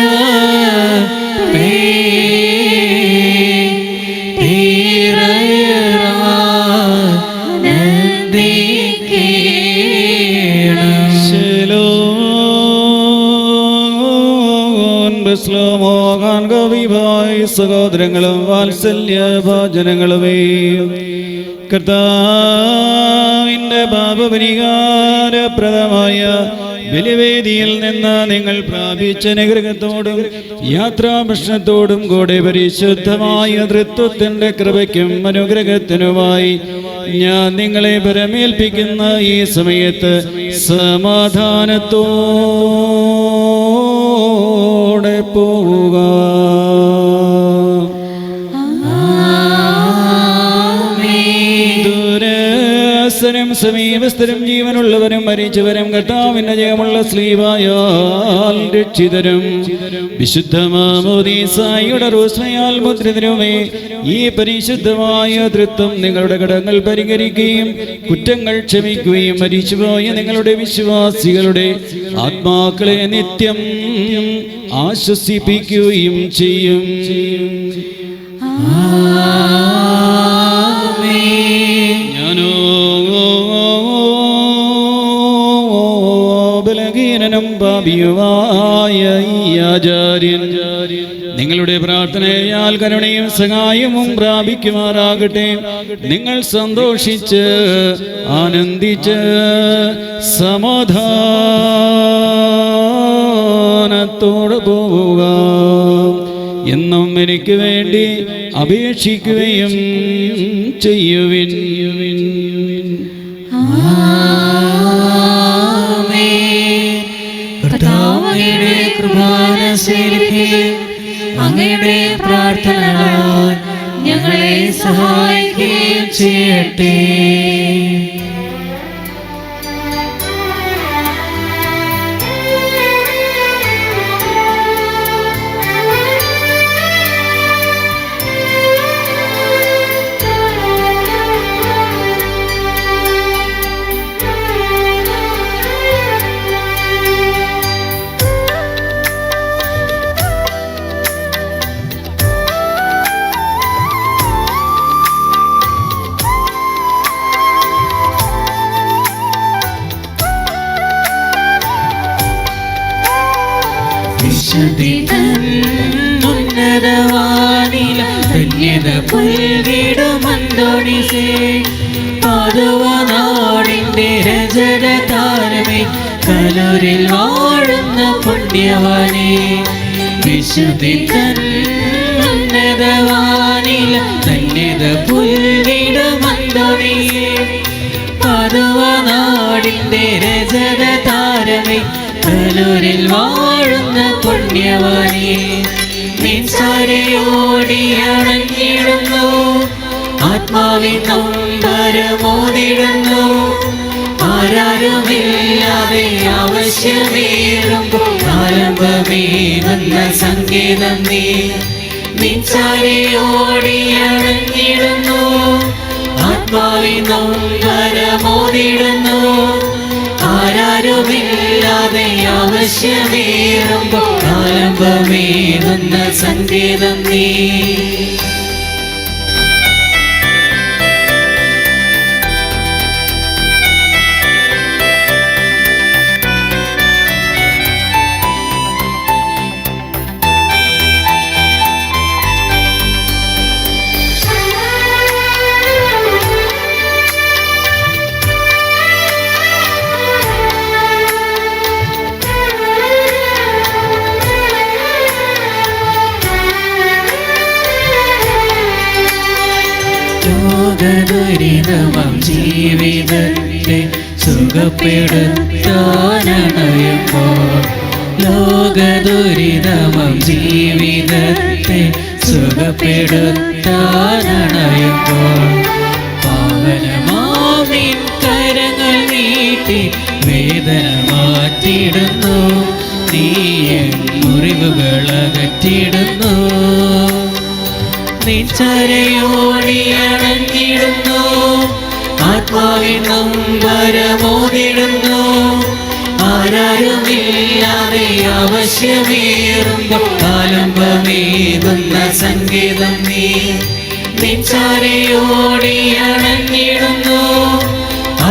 സഹോദരങ്ങളും വാത്സല്യഭാജനങ്ങളുമേ, കർത്താവിന്റെ പാപപരിഹാരപ്രദമായ ബലിവേദിയിൽ നിന്ന് നിങ്ങൾ പ്രാപിച്ച അനുഗ്രഹത്തോടും യാത്രാഭക്ഷണത്തോടും കൂടെ പരിശുദ്ധമായ തൃത്വത്തിന്റെ കൃപയ്ക്കും അനുഗ്രഹത്തിനുമായി ഞാൻ നിങ്ങളെ പരമേൽപ്പിക്കുന്ന ഈ സമയത്ത് സമാധാനത്തോടെ പോവുക. ദൂരസ്ഥരും സമീപസ്ഥരും ജീവനുള്ളവരും മരിച്ചവരും കർത്താവിന്റെ ജയമുള്ള സ്ലീവായാൽ രക്ഷിതരും വിശുദ്ധ മാമോദീസായുടെ റൂസ്മയാൽ മുദ്രിതരുമേ, ഈ പരിശുദ്ധമായ തൃത്വം നിങ്ങളുടെ കടങ്ങൾ പരിഹരിക്കുകയും കുറ്റങ്ങൾ ക്ഷമിക്കുകയും മരിച്ചുപോയ നിങ്ങളുടെ വിശ്വാസികളുടെ ആത്മാക്കളെ നിത്യം ആശ്വസിപ്പിക്കുകയും ചെയ്യും. ഞാനോ ബലഹീനനും പാപിയുമായ ഈ ആചാര്യൻ നിങ്ങളുടെ പ്രാർത്ഥനയാൽ കരുണയും സഹായവും പ്രാപിക്കുമാറാകട്ടെ. നിങ്ങൾ സന്തോഷിച്ച് ആനന്ദിച്ച് സമാധാനത്തോടെ പോവുക. എന്നും എനിക്ക് വേണ്ടി അപേക്ഷിക്കുകയും ചെയ്യുവിൻ. കർത്താവേ, കൃപാന അങ്ങയുടെ പ്രാർത്ഥനകളാൽ ഞങ്ങളെ സഹായിക്കുകയും ചെയ്യട്ടെ. ഉന്നതവാനില ധന്യത പുൽകിടുമന്തോണിസേ, പാതുവനാടിന്റെ രജതതാരമേ, കലൂരിൽ വാഴുന്ന പുണ്യവാനേ, വിശുദ്ധി ഉന്നതവാനില ധന്യത പുൽകിടുമന്തോണിസേ, പാതുവനാടിന്റെ രജതതാരമേ, കലൂരിൽ വാഴുന്ന പുണ്യവാനേ, നിൻസാരയോടിയണഞ്ഞിടുന്നു, ആത്മാവിൻ നൊമ്പരമോതിടുന്നു, ആരാരുമില്ലാതെ ആവശ്യമേറുമ്പോൾ ആലംബമേകുന്ന സംഗീതം നീ. നിൻസാരയോടിയണഞ്ഞിടുന്നു, ആത്മാവിൻ നൊമ്പരമോതിടുന്നു, ആരാരുമില്ലാതെ ആവശ്യമേറുമ്പോൾ ആലംബമേകുന്ന സംഗീതം നീ. ദുരിതമം ജീവിതത്തെ സുഖപ്പെടുത്താനണയുമ്പോൾ, ലോകദുരിതമം ജീവിതത്തെ സുഖപ്പെടുത്താനണയുമ്പോൾ, പാവനമാവിൻ കരങ്ങൾ നീട്ടി വേദന മാറ്റിടുന്നു, നീ മുറിവുകൾ അകറ്റിടുന്നു. നിൻചരയോടിയണഞ്ഞിടുന്നു, ആത്മാവിൻ നൊമ്പരമോതിടുന്നു, ആരാരുമില്ലാതെ ആവശ്യമേറുമ്പോൾ ആലംബമേകുന്ന സംഗീതം നീ. നിൻചരയോടിയണഞ്ഞിടുന്നു,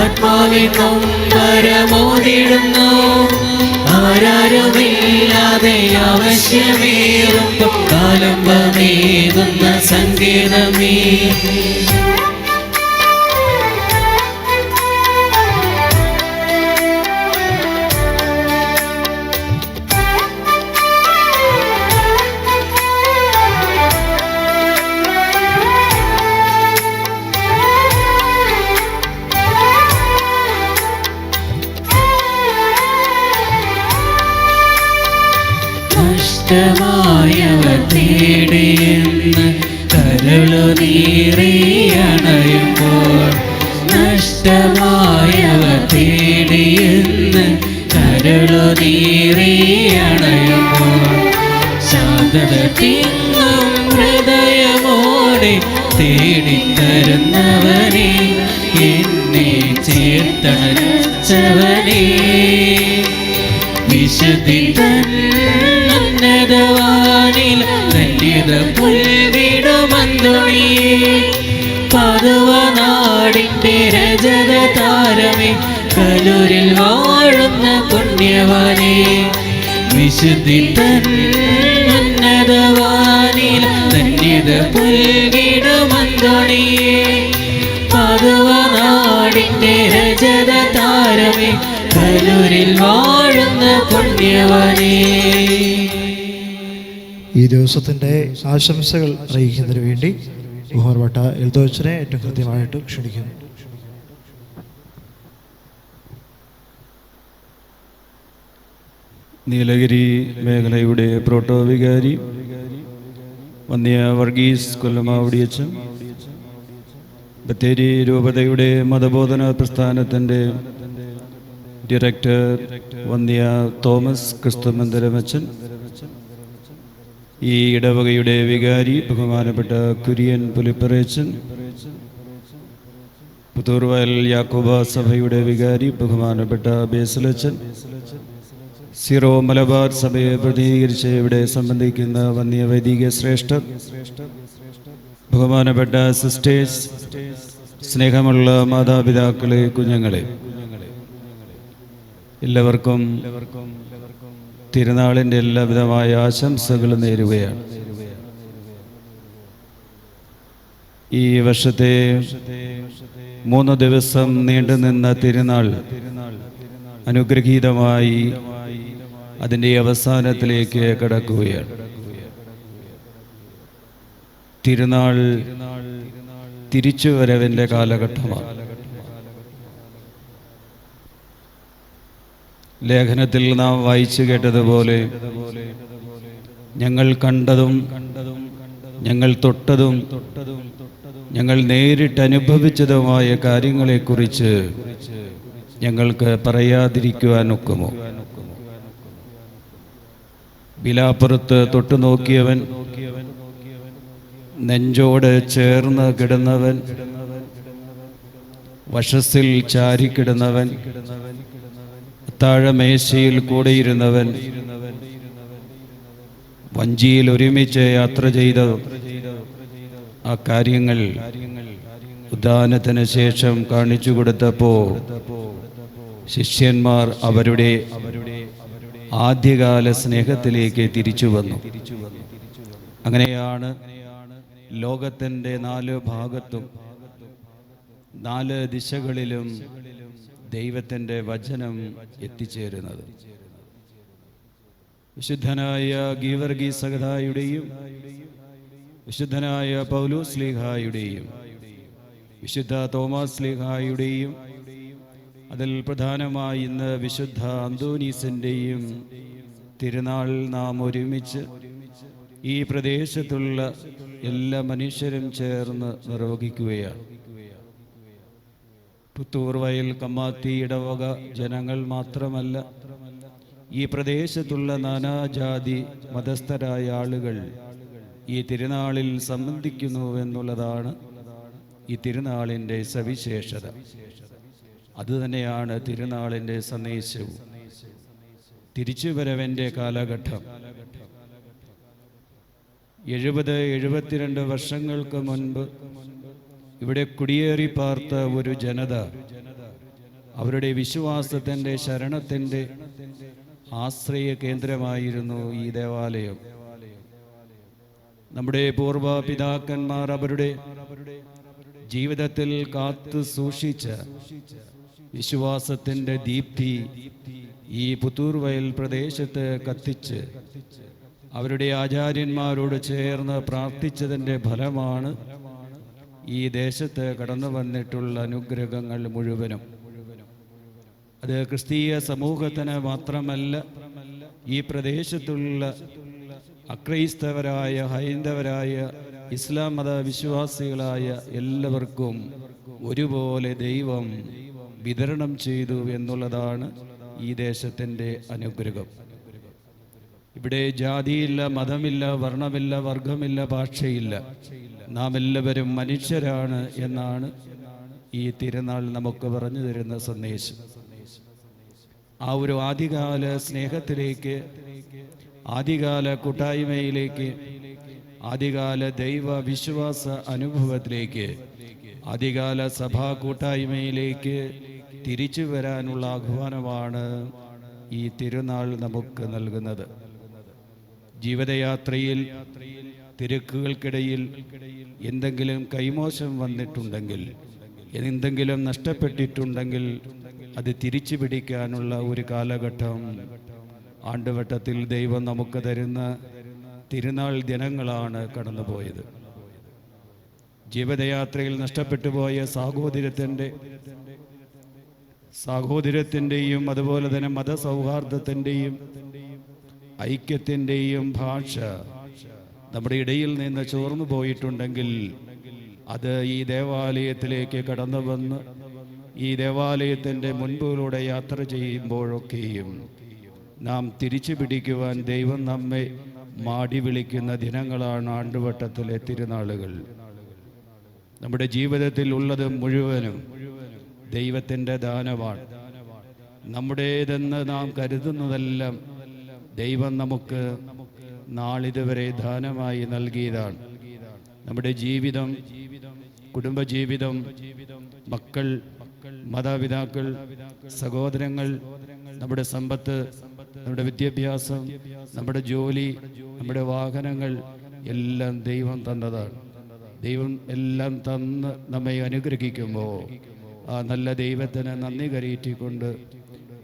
ആത്മാവിൻ നൊമ്പരമോതിടുന്നു, ആരാരുമില്ലാതെ ആവശ്യമേറുമ്പോൾ ആലംബമേകുന്ന സംഗീതമേ. നഷ്ടമായവർ തേടിയെന്ന് കരളു നീറിയണയുമ്പോൾ നഷ്ടമായവർ തേടിയെന്ന് കരളു നീറിയണയുമ്പോൾ ശാന്തത തിങ്ങും ഹൃദയമോടെ തേടിത്തരുന്നവനെ എന്നെ ചേർത്തണച്ചവനെ വിശുദ്ധി തന്നതവാനിൽ ധന്യത പുൽവിടുമന്തുണി പതുവനാടിൻ്റെ രജത താരമേ കലൂരിൽ വാഴുന്ന പുണ്യവാനെ വിശുദ്ധി തന്നതവാനിൽ ധന്യത പുൽവിടുമന്തുണി പതുവനാടിൻ്റെ രജത താരമേ കലൂരിൽ വാഴുന്ന പുണ്യവാനേ. ഈ ദിവസത്തിൻ്റെ ആശംസകൾ അറിയിക്കുന്നതിന് വേണ്ടി ബഹുമാനപ്പെട്ട എൽദോച്ചനെ ഏറ്റവും കൃത്യമായിട്ട് ക്ഷണിക്കുന്നു. നീലഗിരി മേഖലയുടെ പ്രോട്ടോ വികാരി വന്യ വർഗീസ് കൊല്ലമാവടിയച്ചൻ, ബത്തേരി രൂപതയുടെ മതബോധന പ്രസ്ഥാനത്തിൻ്റെ ഡയറക്ടർ വന്യ തോമസ് ക്രിസ്തുമന്ദിരമച്ചൻ, ഈ ഇടവകയുടെ വികാരി ബഹുമാനപ്പെട്ട കുര്യൻ പുലിപ്പറേച്ചൻ, പുത്തൂർവയൽ യാക്കോബ സഭയുടെ വികാരി ബഹുമാനപ്പെട്ട ബേസലച്ചൻ, സിറോ മലബാർ സഭയെ പ്രതിനിധീകരിച്ച് ഇവിടെ സംബന്ധിക്കുന്ന വന്യ വൈദിക ശ്രേഷ്ഠർ, ബഹുമാനപ്പെട്ട സിസ്റ്റേഴ്സ്, സ്നേഹമുള്ള മാതാപിതാക്കളെ, കുഞ്ഞുങ്ങളെ, എല്ലാവർക്കും തിരുനാളിൻ്റെ എല്ലാവിധമായ ആശംസകളും നേരുകയാണ്. ഈ വർഷത്തെ 3 ദിവസം നീണ്ടുനിന്ന തിരുനാൾ അനുഗ്രഹീതമായി അതിൻ്റെ അവസാനത്തിലേക്ക് കടക്കുകയാണ്. തിരുനാൾ തിരിച്ചുവരവിൻ്റെ കാലഘട്ടമാണ്. ലേഖനത്തിൽ നാം വായിച്ചു കേട്ടതുപോലെ ഞങ്ങൾ കണ്ടതും ഞങ്ങൾ തൊട്ടതും ഞങ്ങൾ നേരിട്ട് അനുഭവിച്ചതുമായ കാര്യങ്ങളെക്കുറിച്ച് ഞങ്ങൾക്ക് പറയാതിരിക്കുവാൻ ഒക്കുമോ? ബിലാപ്പുറത്ത് തൊട്ടു നോക്കിയവൻ, നെഞ്ചോട് ചേർന്ന് കിടന്നവൻ, വശസ്സിൽ ചാരിക്കിടന്നവൻ, താഴമേശയിൽ കൂടെയിരുന്നവൻ, വഞ്ചിയിൽ ഒരുമിച്ച് യാത്ര ചെയ്ത ആ കാര്യങ്ങൾ ഉദ്ധാനത്തിന് ശേഷം കാണിച്ചു കൊടുത്തപ്പോൾ ശിഷ്യന്മാർ അവരുടെ ആദ്യകാല സ്നേഹത്തിലേക്ക് തിരിച്ചു വന്നു. അങ്ങനെയാണ് ലോകത്തിൻ്റെ 4 ഭാഗത്തും 4 ദിശകളിലും ദൈവത്തിൻ്റെ വചനം എത്തിച്ചേരുന്നത്. വിശുദ്ധനായ ഗീവർഗീസ് സഹദായുടെയും വിശുദ്ധനായ പൗലോസ് ശ്ലീഹായുടെയും വിശുദ്ധ തോമാസ് ശ്ലീഹായുടെയും അതിൽ പ്രധാനമായി ഇന്ന് വിശുദ്ധ അന്തോനീസിൻ്റെയും തിരുനാൾ നാം ഒരുമിച്ച് ഈ പ്രദേശത്തുള്ള എല്ലാ മനുഷ്യരും ചേർന്ന് നിർവഹിക്കുകയാണ്. പുത്തൂർവയൽ കമ്മാത്തി ഇടവക ജനങ്ങൾ മാത്രമല്ല, ഈ പ്രദേശത്തുള്ള നാനാജാതി മതസ്ഥരായ ആളുകൾ ഈ തിരുനാളിൽ സംബന്ധിക്കുന്നു എന്നുള്ളതാണ് ഈ തിരുനാളിൻ്റെ സവിശേഷത. അതുതന്നെയാണ് തിരുനാളിൻ്റെ സന്ദേശവും. തിരിച്ചുവരവിൻ്റെ കാലഘട്ടം 70-72 വർഷങ്ങൾക്ക് മുൻപ് ഇവിടെ കുടിയേറി പാർത്ത ഒരു ജനത അവരുടെ വിശ്വാസത്തിൻ്റെ, ശരണത്തിൻ്റെ ആശ്രയ കേന്ദ്രമായിരുന്നു ഈ ദേവാലയം. നമ്മുടെ പൂർവ പിതാക്കന്മാർ അവരുടെ ജീവിതത്തിൽ കാത്തു സൂക്ഷിച്ച വിശ്വാസത്തിൻ്റെ ദീപ്തി ഈ പുത്തൂർവയൽ പ്രദേശത്ത് കത്തിച്ച് അവരുടെ ആചാര്യന്മാരോട് ചേർന്ന് പ്രാർത്ഥിച്ചതിൻ്റെ ഫലമാണ് ഈ ദേശത്ത് കടന്നു വന്നിട്ടുള്ള അനുഗ്രഹങ്ങൾ മുഴുവനും. അത് ക്രിസ്തീയ സമൂഹത്തിന് മാത്രമല്ല, ഈ പ്രദേശത്തുള്ള അക്രൈസ്തവരായ, ഹൈന്ദവരായ, ഇസ്ലാം മത വിശ്വാസികളായ എല്ലാവർക്കും ഒരുപോലെ ദൈവം വിതരണം ചെയ്തു എന്നുള്ളതാണ് ഈ ദേശത്തിൻ്റെ അനുഗ്രഹം. ഇവിടെ ജാതിയില്ല, മതമില്ല, വർണ്ണമില്ല, വർഗമില്ല, ഭാഷയില്ല. നാം എല്ലാവരും മനുഷ്യരാണ് എന്നാണ് ഈ തിരുനാൾ നമുക്ക് പറഞ്ഞു തരുന്ന സന്ദേശം. ആ ഒരു ആദ്യകാല സ്നേഹത്തിലേക്ക്, ആദ്യകാല കൂട്ടായ്മയിലേക്ക്, ആദ്യകാല ദൈവ വിശ്വാസ അനുഭവത്തിലേക്ക്, ആദ്യകാല സഭാ കൂട്ടായ്മയിലേക്ക് തിരിച്ചു വരാനുള്ള ആഹ്വാനമാണ് ഈ തിരുനാൾ നമുക്ക് നൽകുന്നത്. ജീവിതയാത്രയിൽ തിരക്കുകൾക്കിടയിൽ എന്തെങ്കിലും കൈമോശം വന്നിട്ടുണ്ടെങ്കിൽ, എന്തെങ്കിലും നഷ്ടപ്പെട്ടിട്ടുണ്ടെങ്കിൽ അത് തിരിച്ചു പിടിക്കാനുള്ള ഒരു കാലഘട്ടം ആണ്ടുവട്ടത്തിൽ ദൈവം നമുക്ക് തരുന്ന തിരുനാൾ ദിനങ്ങളാണ് കടന്നുപോയത്. ജീവിതയാത്രയിൽ നഷ്ടപ്പെട്ടു പോയ സാഹോദര്യത്തിൻ്റെയും അതുപോലെ തന്നെ മതസൗഹാർദ്ദത്തിൻ്റെയും ഐക്യത്തിൻ്റെയും ഭാഷ നമ്മുടെ ഇടയിൽ നിന്ന് ചോർന്നു പോയിട്ടുണ്ടെങ്കിൽ അത് ഈ ദേവാലയത്തിലേക്ക് കടന്നു വന്ന് ഈ ദേവാലയത്തിൻ്റെ മുൻപിലൂടെ യാത്ര ചെയ്യുമ്പോഴൊക്കെയും നാം തിരിച്ചു പിടിക്കുവാൻ ദൈവം നമ്മെ മാടി വിളിക്കുന്ന ദിനങ്ങളാണ് ആണ്ടുവട്ടത്തിലെ തിരുനാളുകൾ. നമ്മുടെ ജീവിതത്തിൽ ഉള്ളത് മുഴുവനും ദൈവത്തിൻ്റെ ദാനമാണ്. നമ്മുടേതെന്ന് നാം കരുതുന്നതെല്ലാം ദൈവം നമുക്ക് നാളിതുവരെ ദാനമായി നൽകിയതാണ്. നമ്മുടെ ജീവിതം, കുടുംബജീവിതം, മക്കൾ, മാതാപിതാക്കൾ, സഹോദരങ്ങൾ, നമ്മുടെ സമ്പത്ത്, നമ്മുടെ വിദ്യാഭ്യാസം, നമ്മുടെ ജോലി, നമ്മുടെ വാഹനങ്ങൾ എല്ലാം ദൈവം തന്നതാണ്. ദൈവം എല്ലാം തന്ന് നമ്മെ അനുഗ്രഹിക്കുമ്പോൾ ആ നല്ല ദൈവത്തിന് നന്ദി കരയറ്റിക്കൊണ്ട്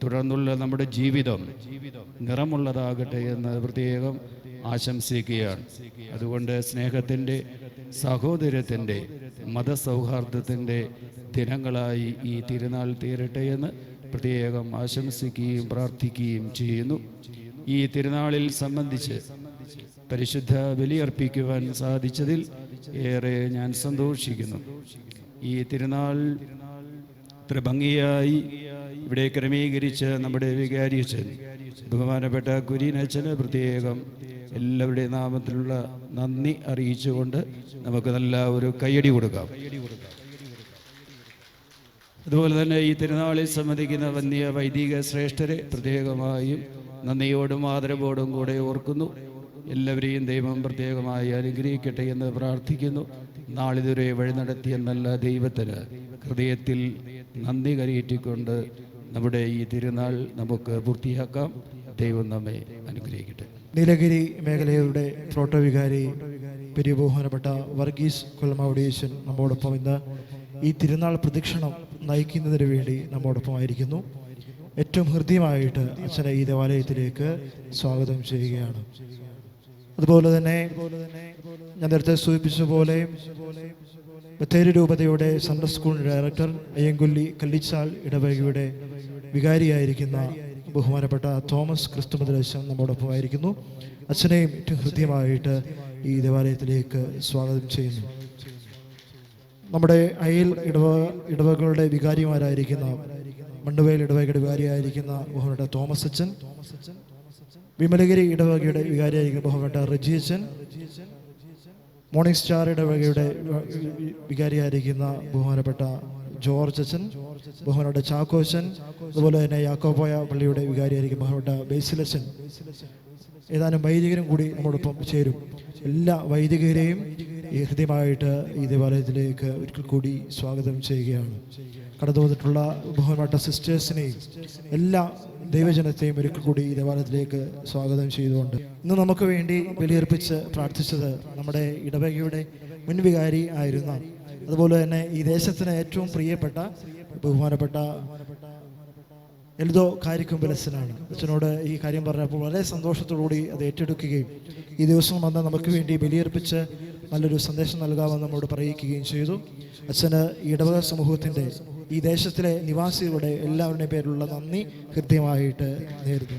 തുടർന്നുള്ള നമ്മുടെ ജീവിതം നിറമുള്ളതാകട്ടെ എന്ന് പ്രത്യേകം ആശംസിക്കുകയാണ്. അതുകൊണ്ട് സ്നേഹത്തിൻ്റെ, സഹോദര്യത്തിൻ്റെ, മതസൗഹാർദ്ദത്തിൻ്റെ ദിനങ്ങളായി ഈ തിരുനാൾ തീരട്ടെ എന്ന് പ്രത്യേകം ആശംസിക്കുകയും പ്രാർത്ഥിക്കുകയും ചെയ്യുന്നു. ഈ തിരുനാളിൽ സംബന്ധിച്ച് പരിശുദ്ധ ബലിയർപ്പിക്കുവാൻ സാധിച്ചതിൽ ഏറെ ഞാൻ സന്തോഷിക്കുന്നു. ഈ തിരുനാൾ ഇത്ര ഭംഗിയായി ഇവിടെ ക്രമീകരിച്ച് നമ്മുടെ വികാരിയച്ഛൻ ബഹുമാനപ്പെട്ട കുര്യനച്ഛന് പ്രത്യേകം എല്ലാവരുടെയും നാമത്തിലുള്ള നന്ദി അറിയിച്ചുകൊണ്ട് നമുക്ക് നല്ല ഒരു കയ്യടി കൊടുക്കാം. അതുപോലെ തന്നെ ഈ തിരുനാളിൽ സംബന്ധിക്കുന്ന വന്യ വൈദിക ശ്രേഷ്ഠരെ പ്രത്യേകമായും നന്ദിയോടും ആദരവോടും കൂടെ ഓർക്കുന്നു. എല്ലാവരെയും ദൈവം പ്രത്യേകമായി അനുഗ്രഹിക്കട്ടെ എന്ന് പ്രാർത്ഥിക്കുന്നു. നാളിതുവരെ വഴി നടത്തിയ നല്ല ദൈവത്തിന് ഹൃദയത്തിൽ നന്ദി കരയേറ്റിക്കൊണ്ട് നമ്മുടെ ഈ തിരുനാൾ നമുക്ക് പൂർത്തിയാക്കാം. ദൈവം നമ്മെ അനുഗ്രഹിക്കട്ടെ. നീലഗിരി മേഖലയുടെ പ്രോട്ടോ വികാരി പെരിയ ബഹുമാനപ്പെട്ട വർഗീസ് കൊല്ലമാവടിയച്ചൻ നമ്മോടൊപ്പം ഇന്ന് ഈ തിരുനാൾ പ്രദക്ഷിണം നയിക്കുന്നതിന് വേണ്ടി നമ്മോടൊപ്പമായിരിക്കുന്നു. ഏറ്റവും ഹൃദ്യമായിട്ട് അച്ഛനെ ഈ ദേവാലയത്തിലേക്ക് സ്വാഗതം ചെയ്യുകയാണ്. അതുപോലെ തന്നെ ഞാൻ നേരത്തെ സൂചിപ്പിച്ച പോലെ ബത്തേരി രൂപതയുടെ സൺഡേ സ്കൂൾ ഡയറക്ടർ അയ്യങ്കുല്ലി കല്ലിച്ചാൽ ഇടവകയുടെ വികാരിയായിരിക്കുന്ന ബഹുമാനപ്പെട്ട തോമസ് ക്രിസ്തുമദ്രശൻ നമ്മോടൊപ്പമായിരിക്കുന്നു. അച്ഛനെയും ഏറ്റവും ഹൃദ്യമായിട്ട് ഈ ദേവാലയത്തിലേക്ക് സ്വാഗതം ചെയ്യുന്നു. നമ്മുടെ അയൽ ഇടവകളുടെ വികാരിമാരായിരിക്കുന്ന മണ്ടുവേൽ ഇടവകയുടെ വികാരിയായിരിക്കുന്ന ബഹുമാനപ്പെട്ട തോമസ് അച്ഛൻ, വിമലഗിരി ഇടവകയുടെ വികാരിയായിരിക്കുന്ന ബഹുമാനപ്പെട്ട റജി അച്ഛൻ, മോർണിംഗ് സ്റ്റാർ ഇടവകയുടെ വികാരിയായിരിക്കുന്ന ബഹുമാനപ്പെട്ട ജോർജ് അച്ഛൻ, ബഹുമാനപ്പെട്ട ചാക്കോച്ചൻ, അതുപോലെ തന്നെ യാക്കോബായ പള്ളിയുടെ വികാരിയായിരിക്കും ബഹുമാനപ്പെട്ട ബേസിലച്ചൻ, ഏതാനും വൈദികരും കൂടി നമ്മോടൊപ്പം ചേരും. എല്ലാ വൈദികരെയും ഹൃദ്യമായിട്ട് ഈ ദേവാലയത്തിലേക്ക് ഒരിക്കൽ കൂടി സ്വാഗതം ചെയ്യുകയാണ്. കടന്നു വന്നിട്ടുള്ള ബഹുമാനപ്പെട്ട സിസ്റ്റേഴ്സിനെയും എല്ലാ ദൈവജനത്തെയും ഒരിക്കൽ കൂടി ഈ ദേവാലയത്തിലേക്ക് സ്വാഗതം ചെയ്തുകൊണ്ട് ഇന്ന് നമുക്ക് വേണ്ടി ബലിയർപ്പിച്ച് പ്രാർത്ഥിച്ചത് നമ്മുടെ ഇടവകയുടെ മുൻവികാരി ആയിരുന്ന, അതുപോലെ തന്നെ ഈ ദേശത്തിന് ഏറ്റവും പ്രിയപ്പെട്ട ബഹുമാനപ്പെട്ട എൽദോ കാരിക്കുമ്പലച്ചനാണ്. അച്ഛനോട് ഈ കാര്യം പറഞ്ഞപ്പോൾ വളരെ സന്തോഷത്തോടുകൂടി അത് ഏറ്റെടുക്കുകയും ഈ ദിവസം വന്ന് നമുക്ക് വേണ്ടി ബലിയർപ്പിച്ച് നല്ലൊരു സന്ദേശം നൽകാമെന്ന് നമ്മോട് പറയിക്കുകയും ചെയ്തു. അച്ഛന് ഈ ഇടവക സമൂഹത്തിൻ്റെ, ഈ ദേശത്തിലെ നിവാസികളുടെ എല്ലാവരുടെയും പേരിലുള്ള നന്ദി കൃത്യമായിട്ട് നേരുന്നു.